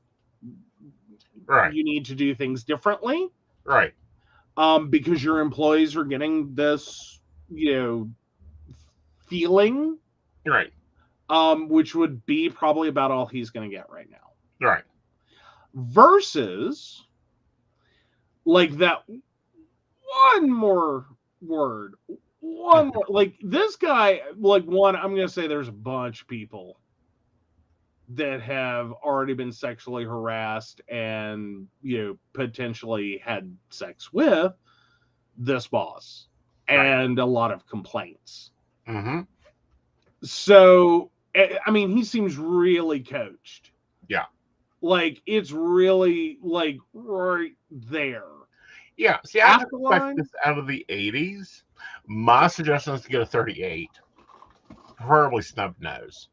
Right. You need to do things differently. Right. Because your employees are getting this, you know, feeling. Right. Which would be probably about all he's going to get right now. Right. Versus like that one more word. One more, like this guy, like one, I'm going to say there's a bunch of people that have already been sexually harassed and, you know, potentially had sex with this boss and a lot of complaints. So, I mean, he seems really coached. Yeah. Like, it's really, like, right there. Yeah. See, I expect this out of the 80s. My suggestion is to get a 38. Preferably snub nose.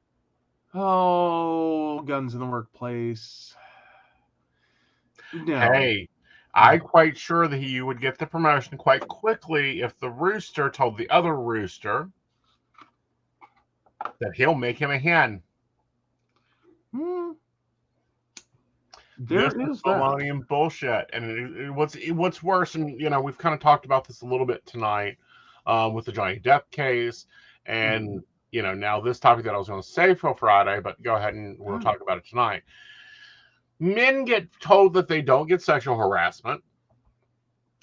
Oh, guns in the workplace. No. Hey, I'm quite sure that you would get the promotion quite quickly if the rooster told the other rooster that he'll make him a hen. There is baloney bullshit. And what's worse, and you know, we've kind of talked about this a little bit tonight with the Johnny Depp case, and you know, now this topic that I was going to say for Friday, but go ahead and we'll talk about it tonight. Men get told that they don't get sexual harassment.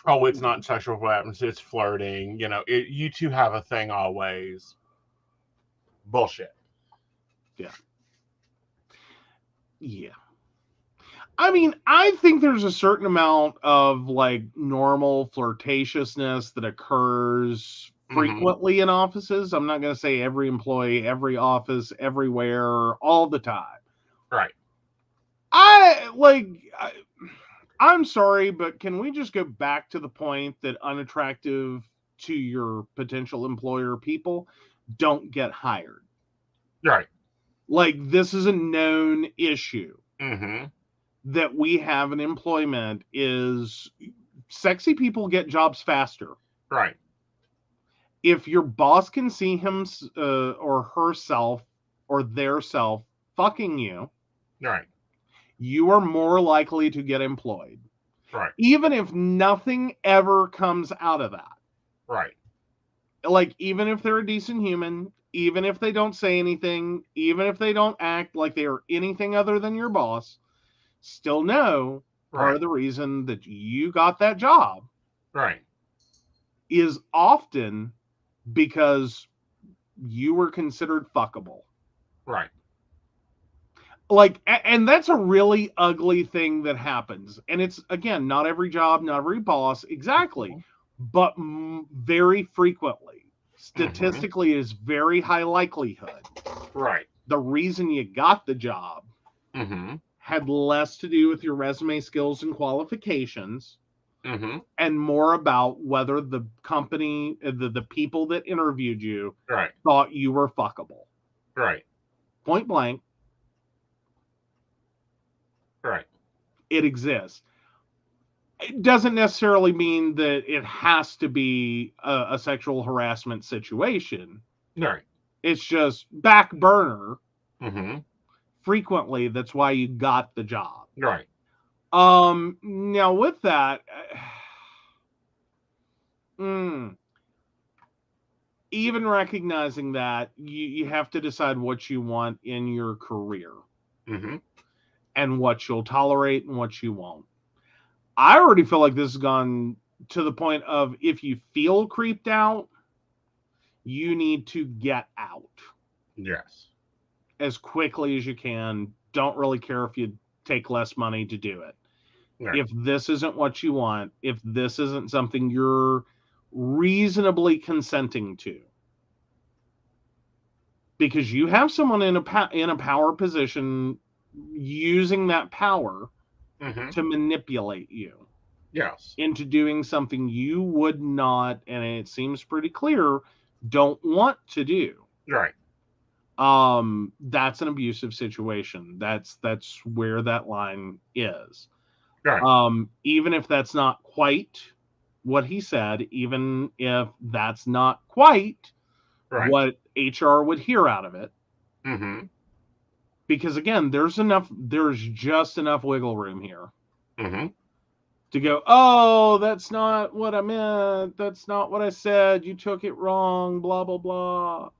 Oh, it's not sexual harassment, it's flirting. You know, you two have a thing always. Bullshit. Yeah. Yeah. I mean, I think there's a certain amount of like normal flirtatiousness that occurs frequently in offices. I'm not going to say every employee, every office, everywhere, all the time. Right. I'm sorry, but can we just go back to the point that unattractive to your potential employer people don't get hired? Right. Like, this is a known issue. That we have in employment is sexy people get jobs faster. Right. If your boss can see him or herself or their self fucking you, right, you are more likely to get employed. Right. Even if nothing ever comes out of that. Right. Like, even if they're a decent human, even if they don't say anything, even if they don't act like they are anything other than your boss, still know part of the reason that you got that job is often because you were considered fuckable. Right. Like, and that's a really ugly thing that happens. And it's, again, not every job, not every boss, exactly, but very frequently. Statistically, it is very high likelihood. Right. The reason you got the job had less to do with your resume skills and qualifications and more about whether the company, the people that interviewed you thought you were fuckable. Right. Point blank. Right. It exists. It doesn't necessarily mean that it has to be a sexual harassment situation. Right. It's just back burner. Frequently, that's why you got the job. Right. Now with that, even recognizing that, you have to decide what you want in your career. And what you'll tolerate and what you won't. I already feel like this has gone to the point of, if you feel creeped out, you need to get out. Yes. As quickly as you can. Don't really care if you take less money to do it. Right. If this isn't what you want, if this isn't something you're reasonably consenting to, because you have someone in a power position using that power to manipulate you. Yes. Into doing something you would not, and it seems pretty clear, don't want to do. Right. That's an abusive situation. That's where that line is. Right. Even if that's not quite what he said, even if that's not quite what HR would hear out of it. Because again, there's just enough wiggle room here. To go, oh, that's not what I meant. That's not what I said. You took it wrong, blah, blah, blah.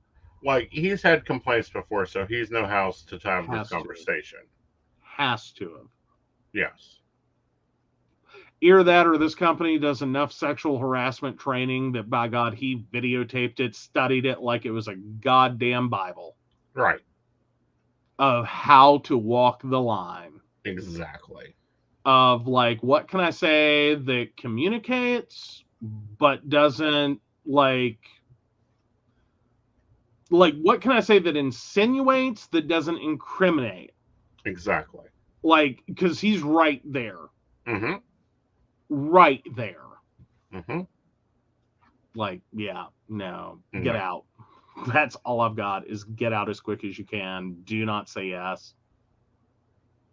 Like, he's had complaints before, so he's no house to have this conversation. Has to have. Yes. Either that or this company does enough sexual harassment training that, by God, he videotaped it, studied it like it was a goddamn Bible. Right. Of how to walk the line. Exactly. Of, like, what can I say that communicates but doesn't, like what can I say that insinuates that doesn't incriminate? Exactly. Like, because he's right there. Right there. Like, yeah, no, get out. That's all I've got, is get out as quick as you can. Do not say yes.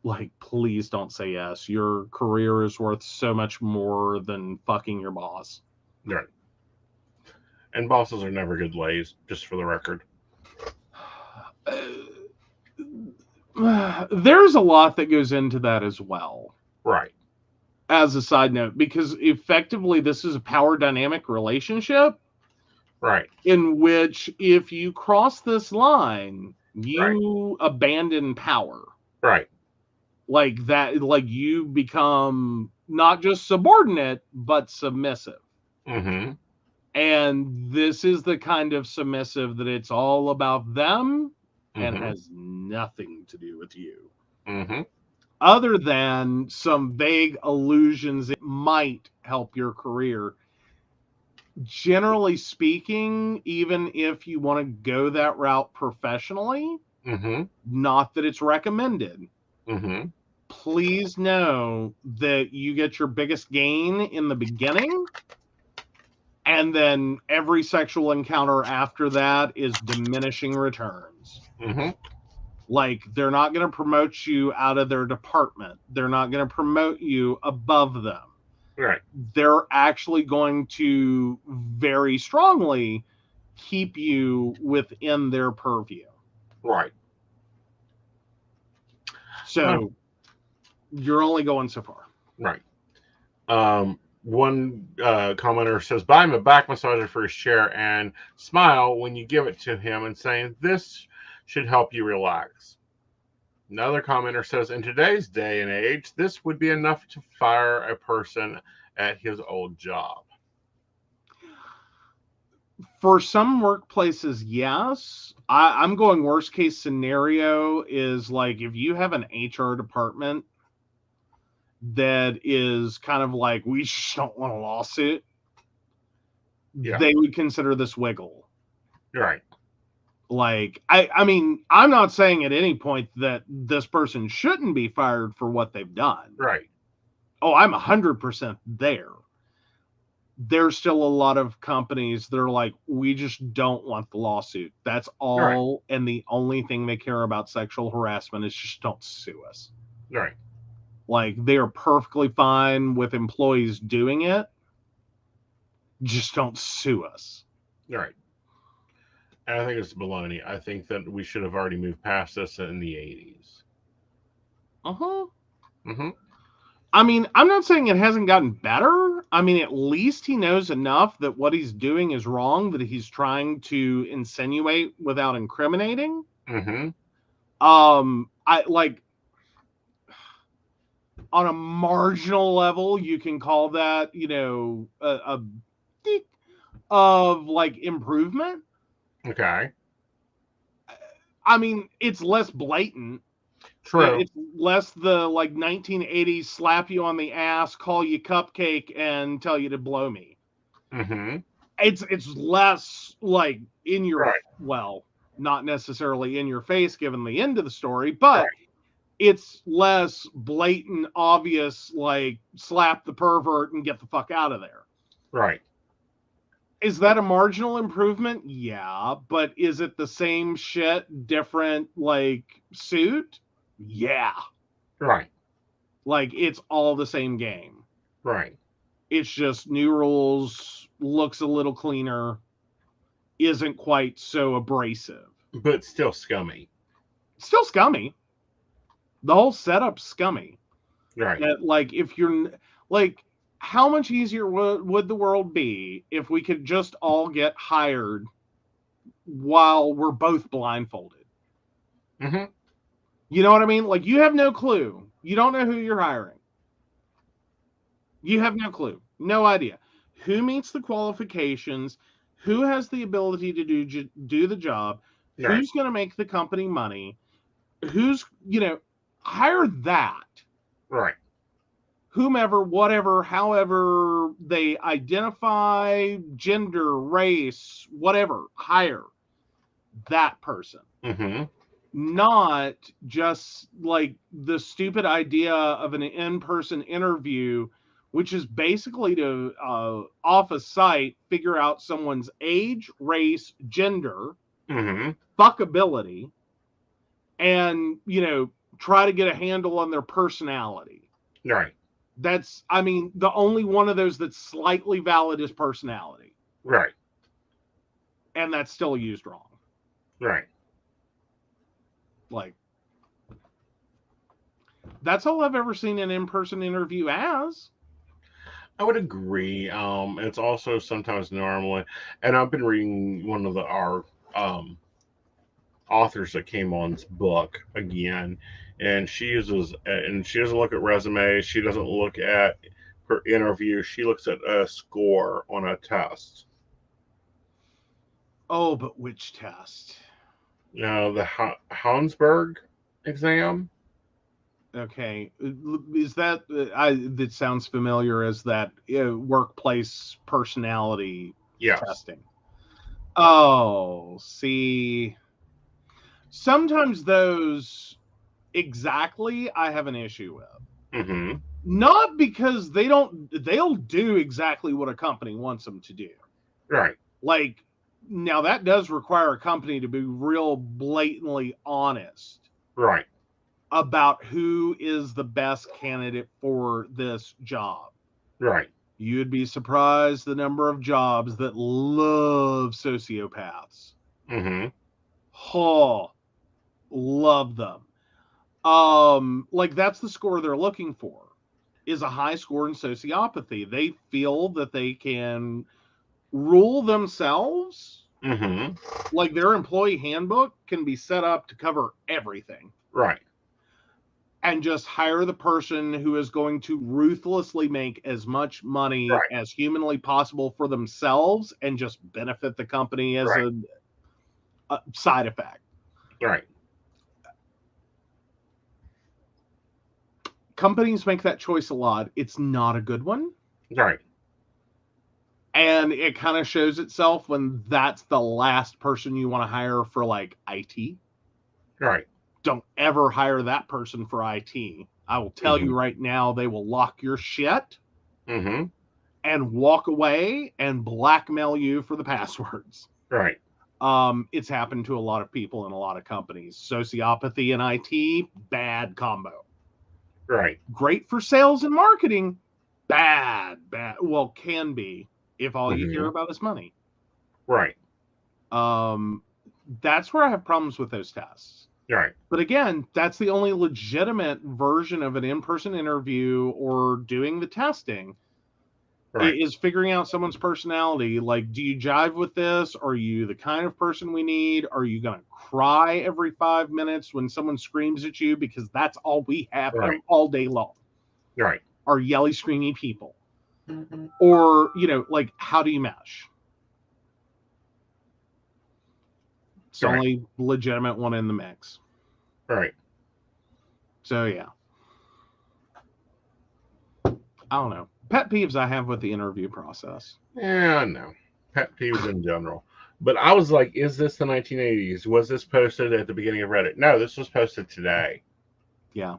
Like, please don't say yes. Your career is worth so much more than fucking your boss. Right. And bosses are never good lays, just for the record. There's a lot that goes into that as well. Right. As a side note, because effectively this is a power dynamic relationship. Right. In which, if you cross this line, you abandon power. Right. Like that, like you become not just subordinate, but submissive. And this is the kind of submissive that it's all about them and has nothing to do with you. Other than some vague allusions it might help your career. Generally speaking, even if you want to go that route professionally, not that it's recommended, please know that you get your biggest gain in the beginning, and then every sexual encounter after that is diminishing returns. Like, they're not going to promote you out of their department. They're not going to promote you above them. Right. They're actually going to very strongly keep you within their purview. Right. So you're only going so far. Right. One commenter says, buy him a back massager for his chair and smile when you give it to him and saying, this should help you relax. Another commenter says, in today's day and age, this would be enough to fire a person at his old job. For some workplaces, yes. I'm going worst case scenario is, like, if you have an HR department that is kind of like, we just don't want a lawsuit, they would consider this wiggle. Right. Like, I mean, I'm not saying at any point that this person shouldn't be fired for what they've done. Right. Oh, I'm 100% there. There's still a lot of companies that are like, we just don't want the lawsuit. That's all. Right. And the only thing they care about sexual harassment is just don't sue us. Right. Like, they are perfectly fine with employees doing it. Just don't sue us. Right. And I think it's baloney. I think that we should have already moved past this in the 80s. I mean, I'm not saying it hasn't gotten better. I mean, at least he knows enough that what he's doing is wrong, that he's trying to insinuate without incriminating. Mm-hmm. I like on a marginal level, you can call that, you know, a of like improvement. Okay. I mean, it's less blatant. True. It's less the like 1980s slap you on the ass, call you cupcake, and tell you to blow me. Mm-hmm. It's less like in your Right. well, not necessarily in your face given the end of the story, but Right. it's less blatant, obvious, like slap the pervert and get the fuck out of there. Right. Is that a marginal improvement? Yeah, but is it the same shit, different like suit? Yeah. Right. Like it's all the same game. Right. It's just new rules, looks a little cleaner, isn't quite so abrasive. But still scummy. Still scummy. The whole setup's scummy. Right. That, like, if you're like, how much easier would the world be if we could just all get hired while we're both blindfolded? Mm-hmm. You know what I mean? Like, you have no clue. You don't know who you're hiring. You have no clue. No idea. Who meets the qualifications? Who has the ability to do the job? Right. Who's going to make the company money? Who's, you know, hire that. Right. Whomever, whatever, however they identify, gender, race, whatever, hire that person. Mm-hmm. Not just like the stupid idea of an in-person interview, which is basically to off a site figure out someone's age, race, gender, Mm-hmm. fuckability, and, you know, try to get a handle on their personality. Right. That's, I mean, the only one of those that's slightly valid is personality. Right. And that's still used wrong. Right. Like, that's all I've ever seen an in-person interview as. I would agree. It's also sometimes normally, and I've been reading one of our authors that came on's book again, and she doesn't look at resumes. She doesn't look at her interview. She looks at a score on a test. Oh, but which test? The Hansberg exam. Okay, is that that sounds familiar as that workplace personality testing? Oh, see, sometimes those exactly I have an issue with. Mm-hmm. Not because they'll do exactly what a company wants them to do. Right. Like, now that does require a company to be real blatantly honest. Right. About who is the best candidate for this job. Right. You'd be surprised the number of jobs that love sociopaths. Mm-hmm. Oh, love them. Like that's the score they're looking for, is a high score in sociopathy. They feel that they can rule themselves. Mm-hmm. Like their employee handbook can be set up to cover everything. Right. And just hire the person who is going to ruthlessly make as much money as humanly possible for themselves and just benefit the company as a side effect. Right. Companies make that choice a lot. It's not a good one. Right. And it kind of shows itself when that's the last person you want to hire for like IT. Right. Don't ever hire that person for IT. I will tell you right now, they will lock your shit and walk away and blackmail you for the passwords. Right. It's happened to a lot of people in a lot of companies. Sociopathy and IT, bad combo. Right. Great for sales and marketing, bad. Well, can be if all you care about is money. Right. That's where I have problems with those tests. Right. But again, that's the only legitimate version of an in-person interview or doing the testing. Right. Is figuring out someone's personality. Like, do you jive with this? Are you the kind of person we need? Are you going to cry every 5 minutes when someone screams at you? Because that's all we have all day long. Right. Are yelly, screamy people. Or, like, how do you mesh? It's the only legitimate one in the mix. Right. So, yeah. I don't know. Pet peeves I have with the interview process. Yeah, no. Pet peeves in general. But I was like, is this the 1980s? Was this posted at the beginning of Reddit? No, this was posted today. Yeah.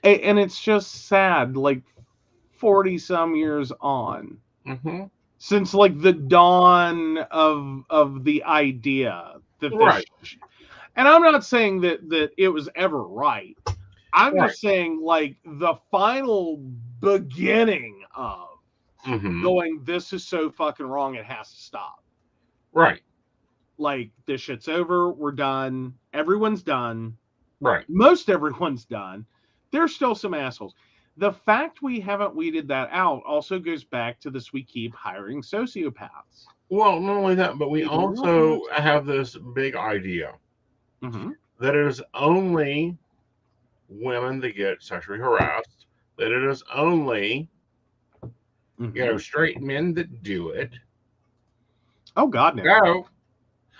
And it's just sad, like 40 some years on. Mm-hmm. Since like the dawn of the idea that this, and I'm not saying that it was ever right. I'm just saying like the final beginning of going, this is so fucking wrong, it has to stop. Right. Like, this shit's over, we're done, everyone's done. Right. Most everyone's done. There's still some assholes. The fact we haven't weeded that out also goes back to this: we keep hiring sociopaths. Well, not only that, but we also have this big idea that it is only women that get sexually harassed, that it is only straight men that do it. Oh God, no.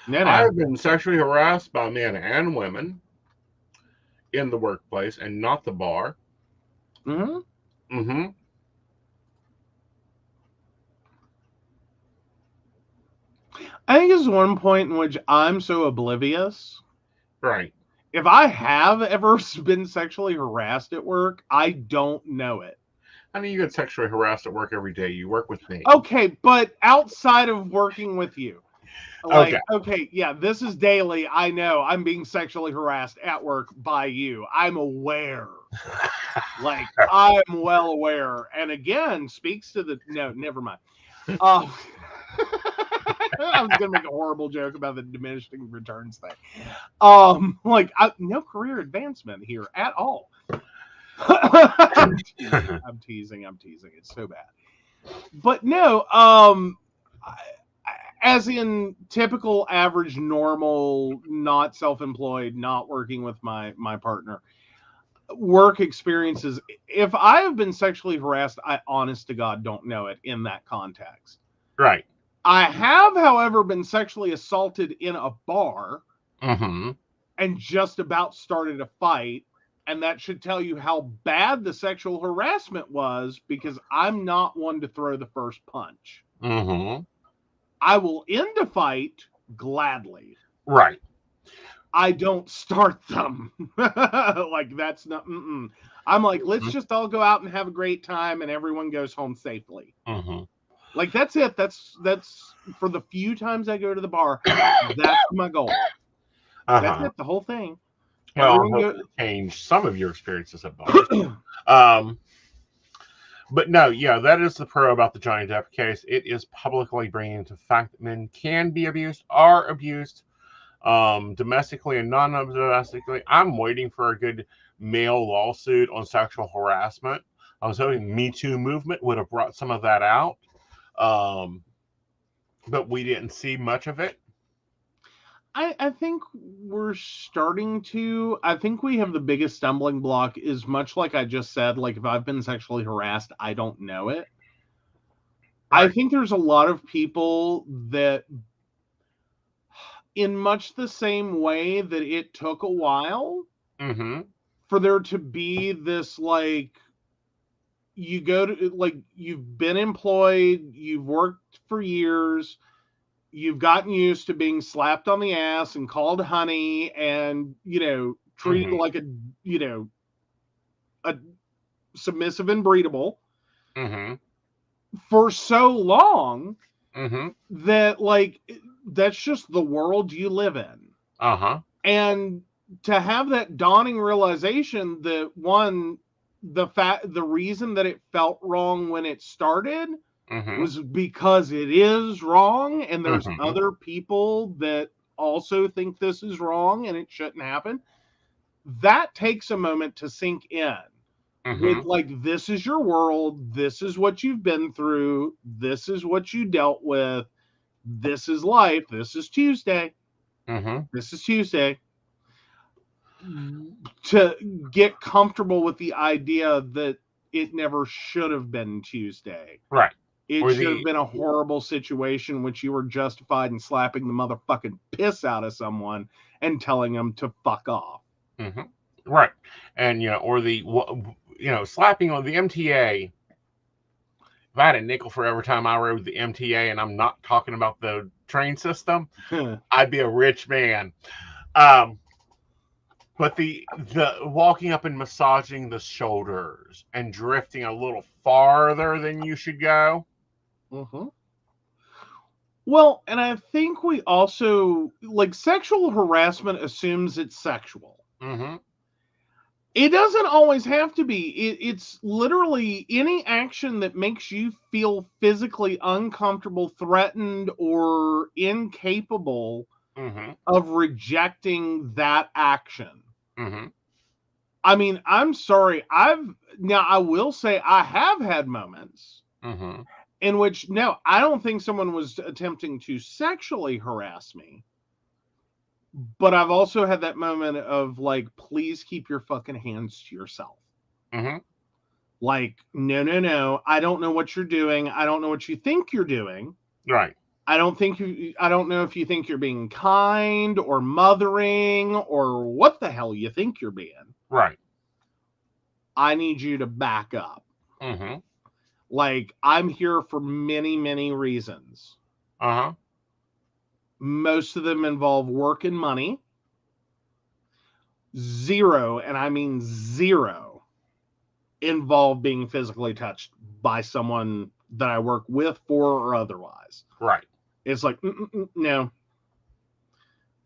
I've been sexually harassed by men and women in the workplace and not the bar. I think it's one point in which I'm so oblivious. Right. If I have ever been sexually harassed at work, I don't know it. I mean, you get sexually harassed at work every day. You work with me. Okay, but outside of working with you. Like, okay, yeah, this is daily. I know I'm being sexually harassed at work by you. I'm aware. Like, I'm well aware. And again, speaks to the... No, never mind. I was going to make a horrible joke about the diminishing returns thing. No career advancement here at all. I'm teasing. It's so bad. But no, as in typical, average, normal, not self-employed, not working with my partner, work experiences, if I have been sexually harassed, I honest to God don't know it in that context. Right. I have, however, been sexually assaulted in a bar and just about started a fight. And that should tell you how bad the sexual harassment was, because I'm not one to throw the first punch. I will end a fight gladly. Right. I don't start them. Like, that's not... I'm like, let's just all go out and have a great time and everyone goes home safely. Like, that's it. That's for the few times I go to the bar, that's my goal. That's it, the whole thing. Well, change some of your experiences at bars. But no, yeah, that is the pro about the Johnny Depp case. It is publicly bringing to fact that men can be abused, are abused, domestically and non-domestically. I'm waiting for a good male lawsuit on sexual harassment. I was hoping Me Too movement would have brought some of that out, but we didn't see much of it. I think we're starting to. I think we have the biggest stumbling block is much like I just said, like, if I've been sexually harassed, I don't know it. I think there's a lot of people that, in much the same way that it took a while for there to be this, like, you go to, like, you've been employed, you've worked for years, you've gotten used to being slapped on the ass and called honey and, treated like a submissive and breedable for so long that, like, that's just the world you live in. And to have that dawning realization that, one, the reason that it felt wrong when it started was because it is wrong, and there's other people that also think this is wrong and it shouldn't happen. That takes a moment to sink in. With like, this is your world, this is what you've been through, this is what you dealt with, this is life, this is Tuesday. This is Tuesday. To get comfortable with the idea that it never should have been Tuesday. Right. It should have been a horrible situation which you were justified in slapping the motherfucking piss out of someone and telling them to fuck off. Right. And, or the, slapping on the MTA. If I had a nickel for every time I rode the MTA, and I'm not talking about the train system, I'd be a rich man. But the walking up and massaging the shoulders and drifting a little farther than you should go. Well, and I think we also, like, sexual harassment assumes it's sexual. It doesn't always have to be. It's literally any action that makes you feel physically uncomfortable, threatened, or incapable of rejecting that action. I mean, I'm sorry. I will say I have had moments in which, no, I don't think someone was attempting to sexually harass me. But I've also had that moment of like, please keep your fucking hands to yourself. Like, no. I don't know what you're doing. I don't know what you think you're doing. Right. I don't know if you think you're being kind or mothering or what the hell you think you're being. Right. I need you to back up. Like, I'm here for many, many reasons. Most of them involve work and money. Zero, and I mean zero, involve being physically touched by someone that I work with, for, or otherwise. Right. It's like, no.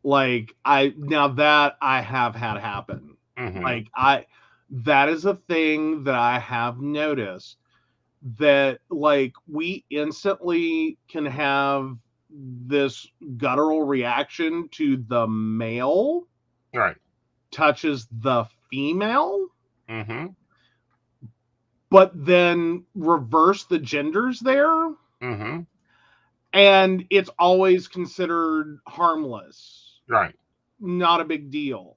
Like, that I have had happen. Like, that is a thing that I have noticed, that, like, we instantly can have this guttural reaction to the male touches the female, but then reverse the genders there, and it's always considered harmless, not a big deal.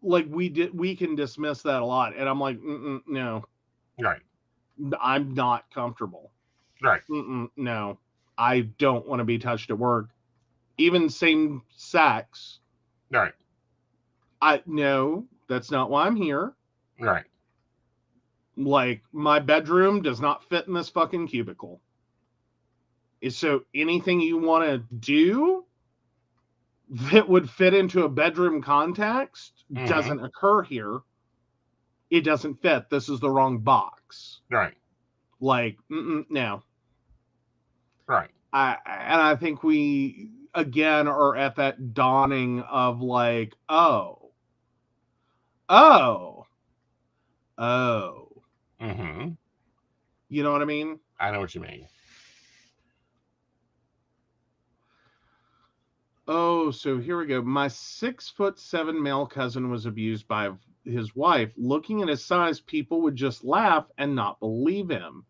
Like, we can dismiss that a lot, and I'm like, no, I'm not comfortable, no. I don't want to be touched at work. Even same sex. No, that's not why I'm here. Like, my bedroom does not fit in this fucking cubicle. So anything you want to do that would fit into a bedroom context doesn't occur here. It doesn't fit. This is the wrong box. Like, no. I think we, again, are at that dawning of like, oh. You know what I mean? I know what you mean. Oh, so here we go. My 6'7" male cousin was abused by his wife. Looking at his size, people would just laugh and not believe him.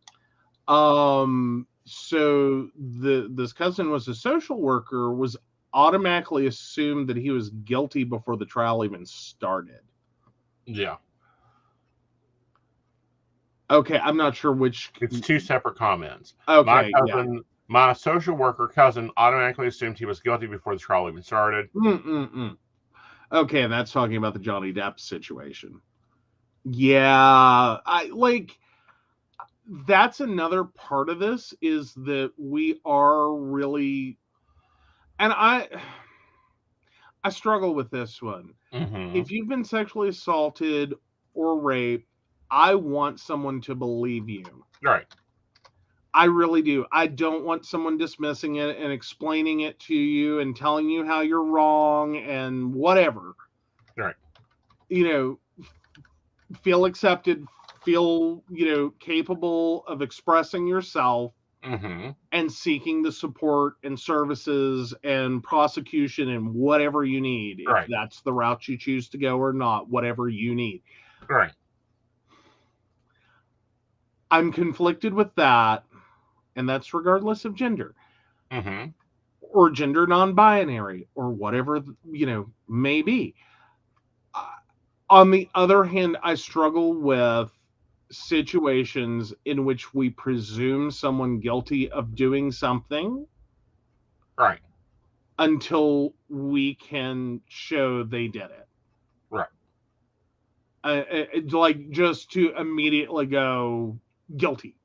So this cousin was a social worker, was automatically assumed that he was guilty before the trial even started. Yeah. Okay, I'm not sure which. It's two separate comments. Okay, my social worker cousin automatically assumed he was guilty before the trial even started. Okay, and that's talking about the Johnny Depp situation. Yeah, that's another part of this, is that we are really, and I struggle with this one. If you've been sexually assaulted or raped, I want someone to believe you. I really do. I don't want someone dismissing it and explaining it to you and telling you how you're wrong and whatever. Feel accepted, feel, capable of expressing yourself. and seeking the support and services and prosecution and whatever you need, if that's the route you choose to go or not, whatever you need. Right. I'm conflicted with that, and that's regardless of gender. Or gender non-binary, or whatever, may be. On the other hand, I struggle with situations in which we presume someone guilty of doing something. Right. Until we can show they did it. Right. Like, just to immediately go guilty.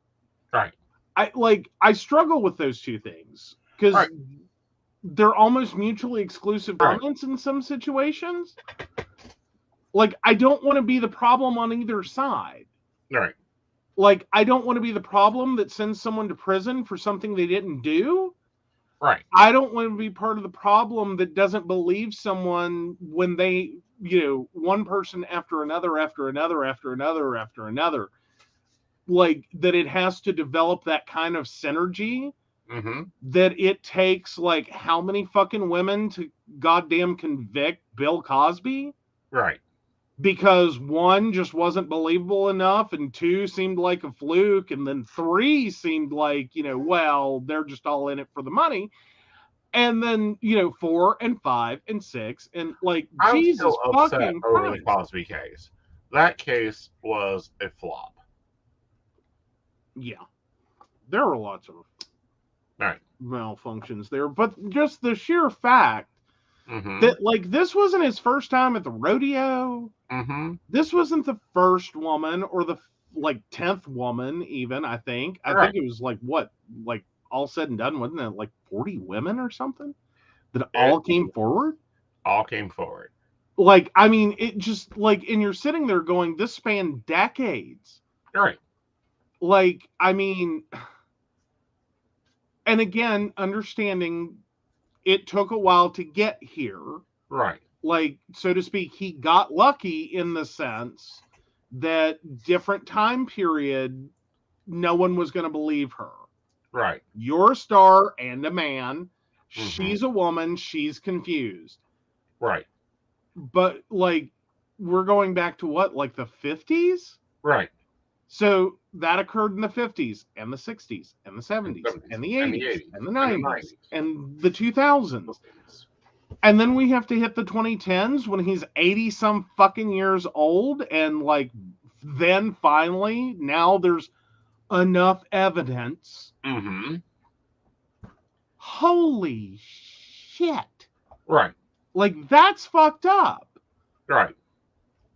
Right. I struggle with those two things, because they're almost mutually exclusive comments in some situations. Like, I don't want to be the problem on either side. Right. Like, I don't want to be the problem that sends someone to prison for something they didn't do. Right. I don't want to be part of the problem that doesn't believe someone when they, one person after another, after another, after another, after another. Like, that it has to develop that kind of synergy. That it takes, like, how many fucking women to goddamn convict Bill Cosby? Right. Because 1 just wasn't believable enough, and 2 seemed like a fluke, and then 3 seemed like, well, they're just all in it for the money. And then, 4 and 5 and 6, and like, I'm Jesus still upset fucking over Christ. the Cosby case. That case was a flop. Yeah. There were lots of malfunctions there, but just the sheer fact that, like, this wasn't his first time at the rodeo. This wasn't the first woman, or the, 10th woman, even, I think. I think it was, all said and done, wasn't it, 40 women or something? That all came forward? All came forward. Like, I mean, it just, like, and you're sitting there going, this spanned decades. Right. Like, I mean, and again, understanding it took a while to get here. Right. Like, so to speak, he got lucky in the sense that different time period, no one was going to believe her. Right. You're a star and a man. She's a woman. She's confused. Right. But, like, we're going back to what, like the 50s? Right. So that occurred in the 50s and the 60s and the 70s and the 80s and the 90s and the 2000s. And then we have to hit the 2010s when he's 80 some fucking years old. And, like, then finally, now there's enough evidence. Holy shit. Right. Like, that's fucked up. Right.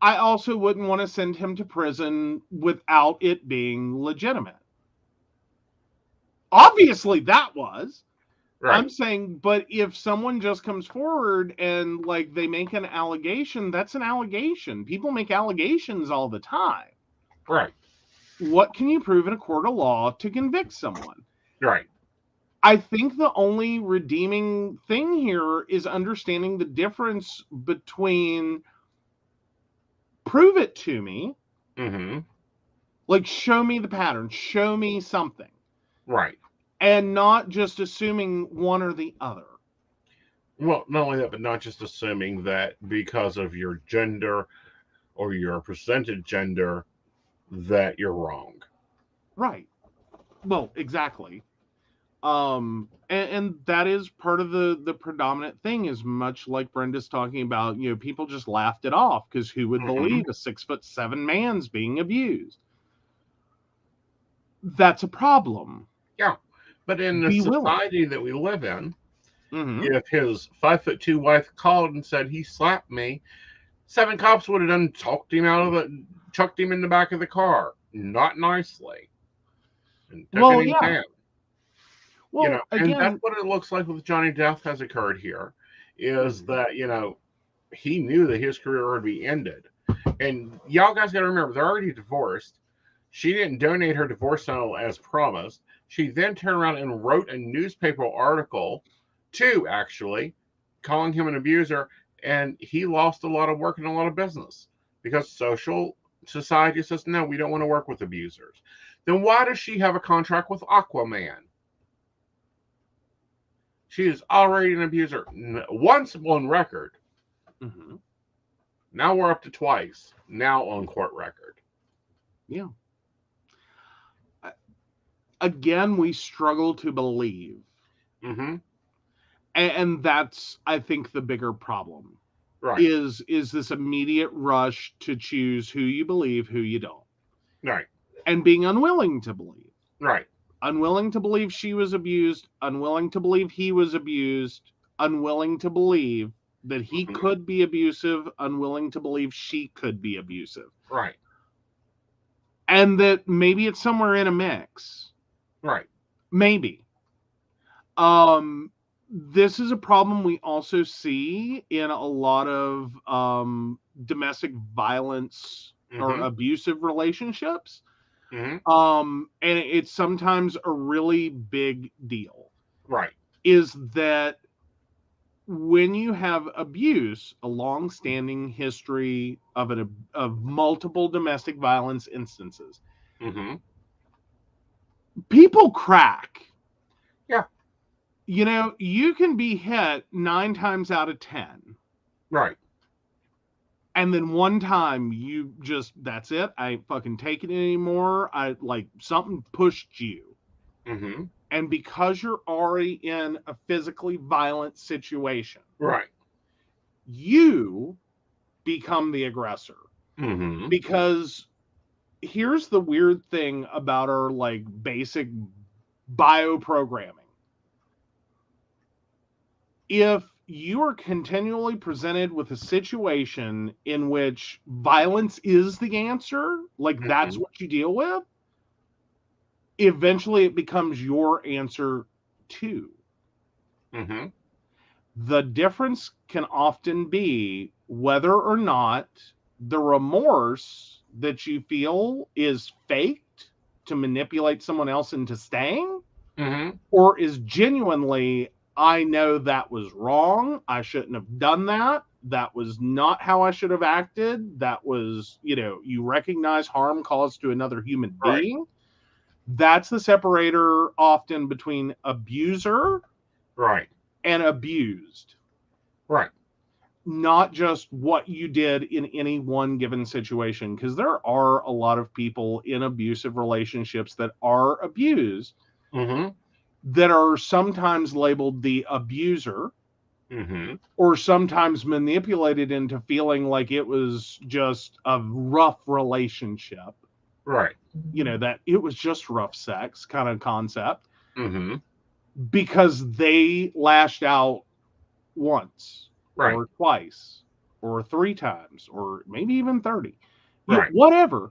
I also wouldn't want to send him to prison without it being legitimate. Obviously, that was. Right. I'm saying, but if someone just comes forward and, like, they make an allegation, that's an allegation. People make allegations all the time. Right. What can you prove in a court of law to convict someone? Right. I think the only redeeming thing here is understanding the difference between prove it to me. Like, show me the pattern. Show me something. Right. And not just assuming one or the other. Well, not only that, but not just assuming that because of your gender or your presented gender that you're wrong. Right. Well, exactly. And that is part of the predominant thing, is much like Brenda's talking about, people just laughed it off because who would believe a 6'7" man's being abused? That's a problem. Yeah. But in the society that we live in, if his 5'2" wife called and said he slapped me, 7 cops would have done chucked him in the back of the car, not nicely, and took him down. Well, again, and that's what it looks like with Johnny Depp has occurred here, is that, he knew that his career would be ended. And y'all guys got to remember, they're already divorced. She didn't donate her divorce settle as promised. She then turned around and wrote a newspaper article, too, actually, calling him an abuser. And he lost a lot of work and a lot of business because society says, no, we don't want to work with abusers. Then why does she have a contract with Aquaman? She is already an abuser. Once on record. Mm-hmm. Now we're up to twice. Now on court record. Yeah. Again, we struggle to believe. Mm-hmm. And that's, I think, the bigger problem. Right. Is this immediate rush to choose who you believe, who you don't. Right. And being unwilling to believe. Right. Unwilling to believe she was abused, unwilling to believe he was abused, unwilling to believe that he could be abusive, unwilling to believe she could be abusive. Right. And that maybe it's somewhere in a mix. Right. Maybe. This is a problem we also see in a lot of domestic violence or abusive relationships. And it's sometimes a really big deal. Right. Is that when you have abuse, a long-standing history of multiple domestic violence instances, people crack. Yeah. You know, you can be hit 9 times out of 10. Right. And then one time you just, that's it. I ain't fucking taking it anymore. Something pushed you. And because you're already in a physically violent situation, right, you become the aggressor. Because here's the weird thing about our basic bioprogramming. If you are continually presented with a situation in which violence is the answer, that's what you deal with, eventually it becomes your answer too. The difference can often be whether or not the remorse that you feel is faked to manipulate someone else into staying, or is genuinely, I know that was wrong. I shouldn't have done that. That was not how I should have acted. That was, you recognize harm caused to another human being. That's the separator often between abuser and abused. Right. Not just what you did in any one given situation, because there are a lot of people in abusive relationships that are abused, that are sometimes labeled the abuser, or sometimes manipulated into feeling like it was just a rough relationship. Right. That it was just rough sex kind of concept. Because they lashed out once, or twice, or 3 times, or maybe even 30. Whatever.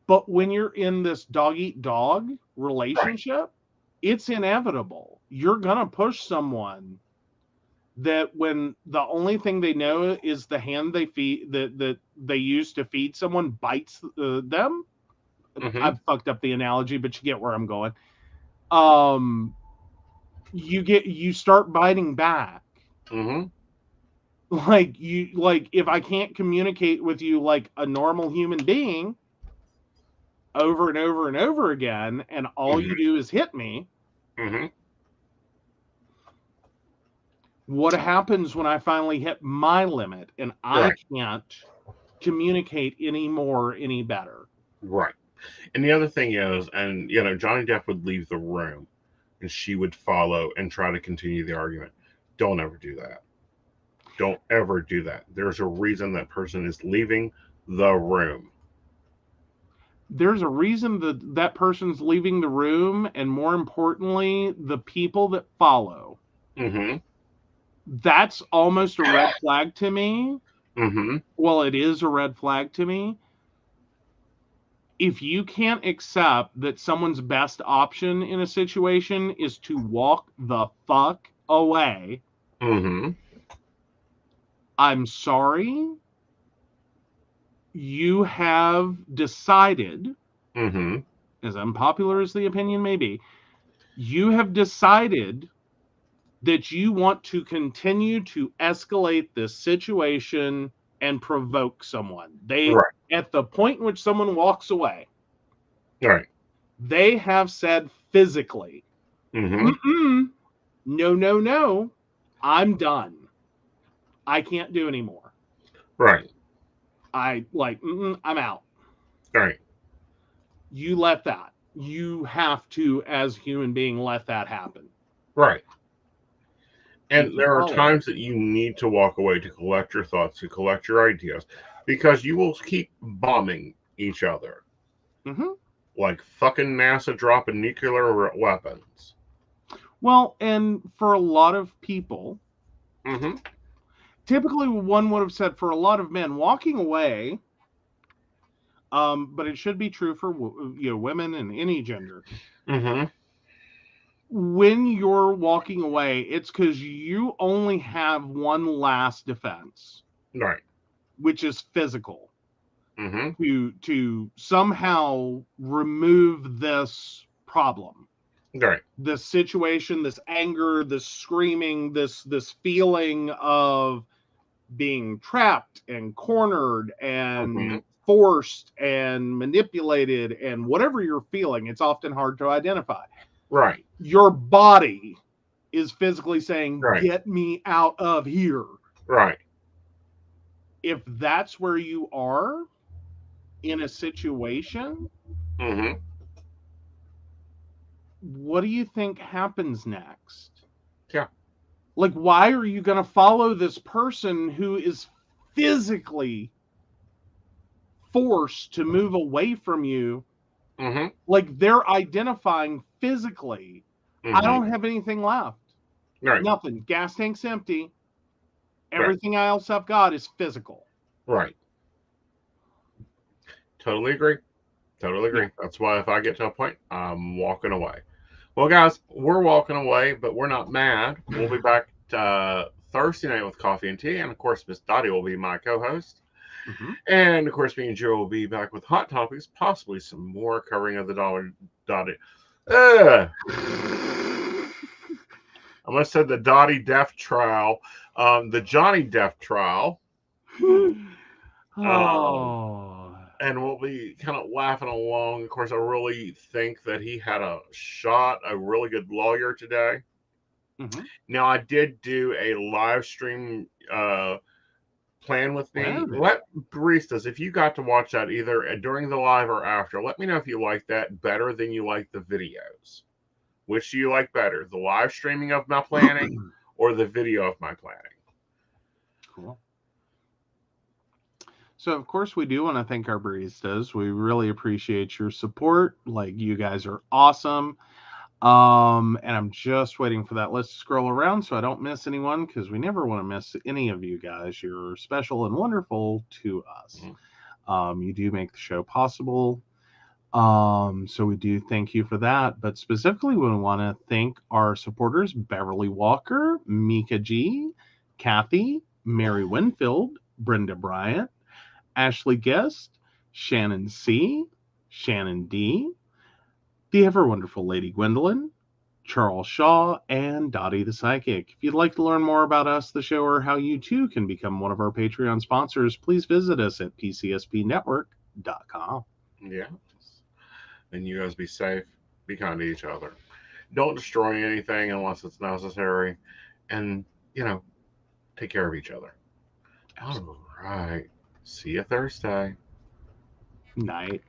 But when you're in this dog-eat-dog relationship, it's inevitable. You're going to push someone that when the only thing they know is the hand they feed, that they use to feed someone bites them. I've fucked up the analogy, but you get where I'm going. You start biting back. If I can't communicate with you like a normal human being over and over and over again, and all you do is hit me, what happens when I finally hit my limit and I can't communicate anymore any better? Right. And the other thing is, and Johnny Depp would leave the room and she would follow and try to continue the argument. Don't ever do that. Don't ever do that. There's a reason that person is leaving the room. There's a reason that person's leaving the room, and more importantly, the people that follow. That's almost a red flag to me. Well, it is a red flag to me. If you can't accept that someone's best option in a situation is to walk the fuck away, I'm sorry. You have decided, as unpopular as the opinion may be, you have decided that you want to continue to escalate this situation and provoke someone. At the point in which someone walks away, they have said physically, No, I'm done. I can't do anymore. Right. I'm out. Right. You let that. You have to, as a human being, let that happen. Right. And there are times that you need to walk away to collect your thoughts, to collect your ideas, because you will keep bombing each other. Mm-hmm. Like fucking NASA dropping nuclear weapons. Well, and for a lot of people, mm-hmm. typically one would have said for a lot of men, walking away, but it should be true for women and any gender. Mm-hmm. When you're walking away, it's because you only have one last defense. Right. Which is physical. Mm-hmm. To somehow remove this problem. Right. This situation, this anger, this screaming, this feeling of being trapped and cornered and forced and manipulated and whatever you're feeling, it's often hard to identify. Right. Your body is physically saying, right. Get me out of here. Right. If that's where you are in a situation, what do you think happens next? Yeah. Like, why are you going to follow this person who is physically forced to move away from you? Like, they're identifying physically. I don't have anything left. Right. Nothing. Gas tank's empty. Everything else I've got is physical. Right. Totally agree. Yeah. That's why if I get to a point, I'm walking away. Well, guys, we're walking away, but we're not mad. We'll be back Thursday night with coffee and tea. And, of course, Miss Dottie will be my co-host. And, of course, me and Joe will be back with hot topics, possibly some more covering of the Dottie. I almost said the Dottie death trial. The Johnny death trial. And we'll be kind of laughing along. Of course, I really think that he had a really good lawyer today. Now, I did do a live stream plan with me. Let baristas, if you got to watch that either during the live or after, let me know if you like that better than you like the videos. Which do you like better, the live streaming of my planning or the video of my planning? Cool. So, of course, we do want to thank our baristas. We really appreciate your support. Like, you guys are awesome. And I'm just waiting for that list to scroll around so I don't miss anyone, because we never want to miss any of you guys. You're special and wonderful to us. You do make the show possible. So we do thank you for that. But specifically, we want to thank our supporters, Beverly Walker, Mika G, Kathy, Mary Winfield, Brenda Bryant, Ashley Guest, Shannon C, Shannon D, the ever wonderful Lady Gwendolyn, Charles Shaw, and Dottie the Psychic. If you'd like to learn more about us, the show, or how you too can become one of our Patreon sponsors, please visit us at pcspnetwork.com. Yeah. And you guys be safe. Be kind to each other. Don't destroy anything unless it's necessary. And, take care of each other. Absolutely. All right. See you Thursday. Night.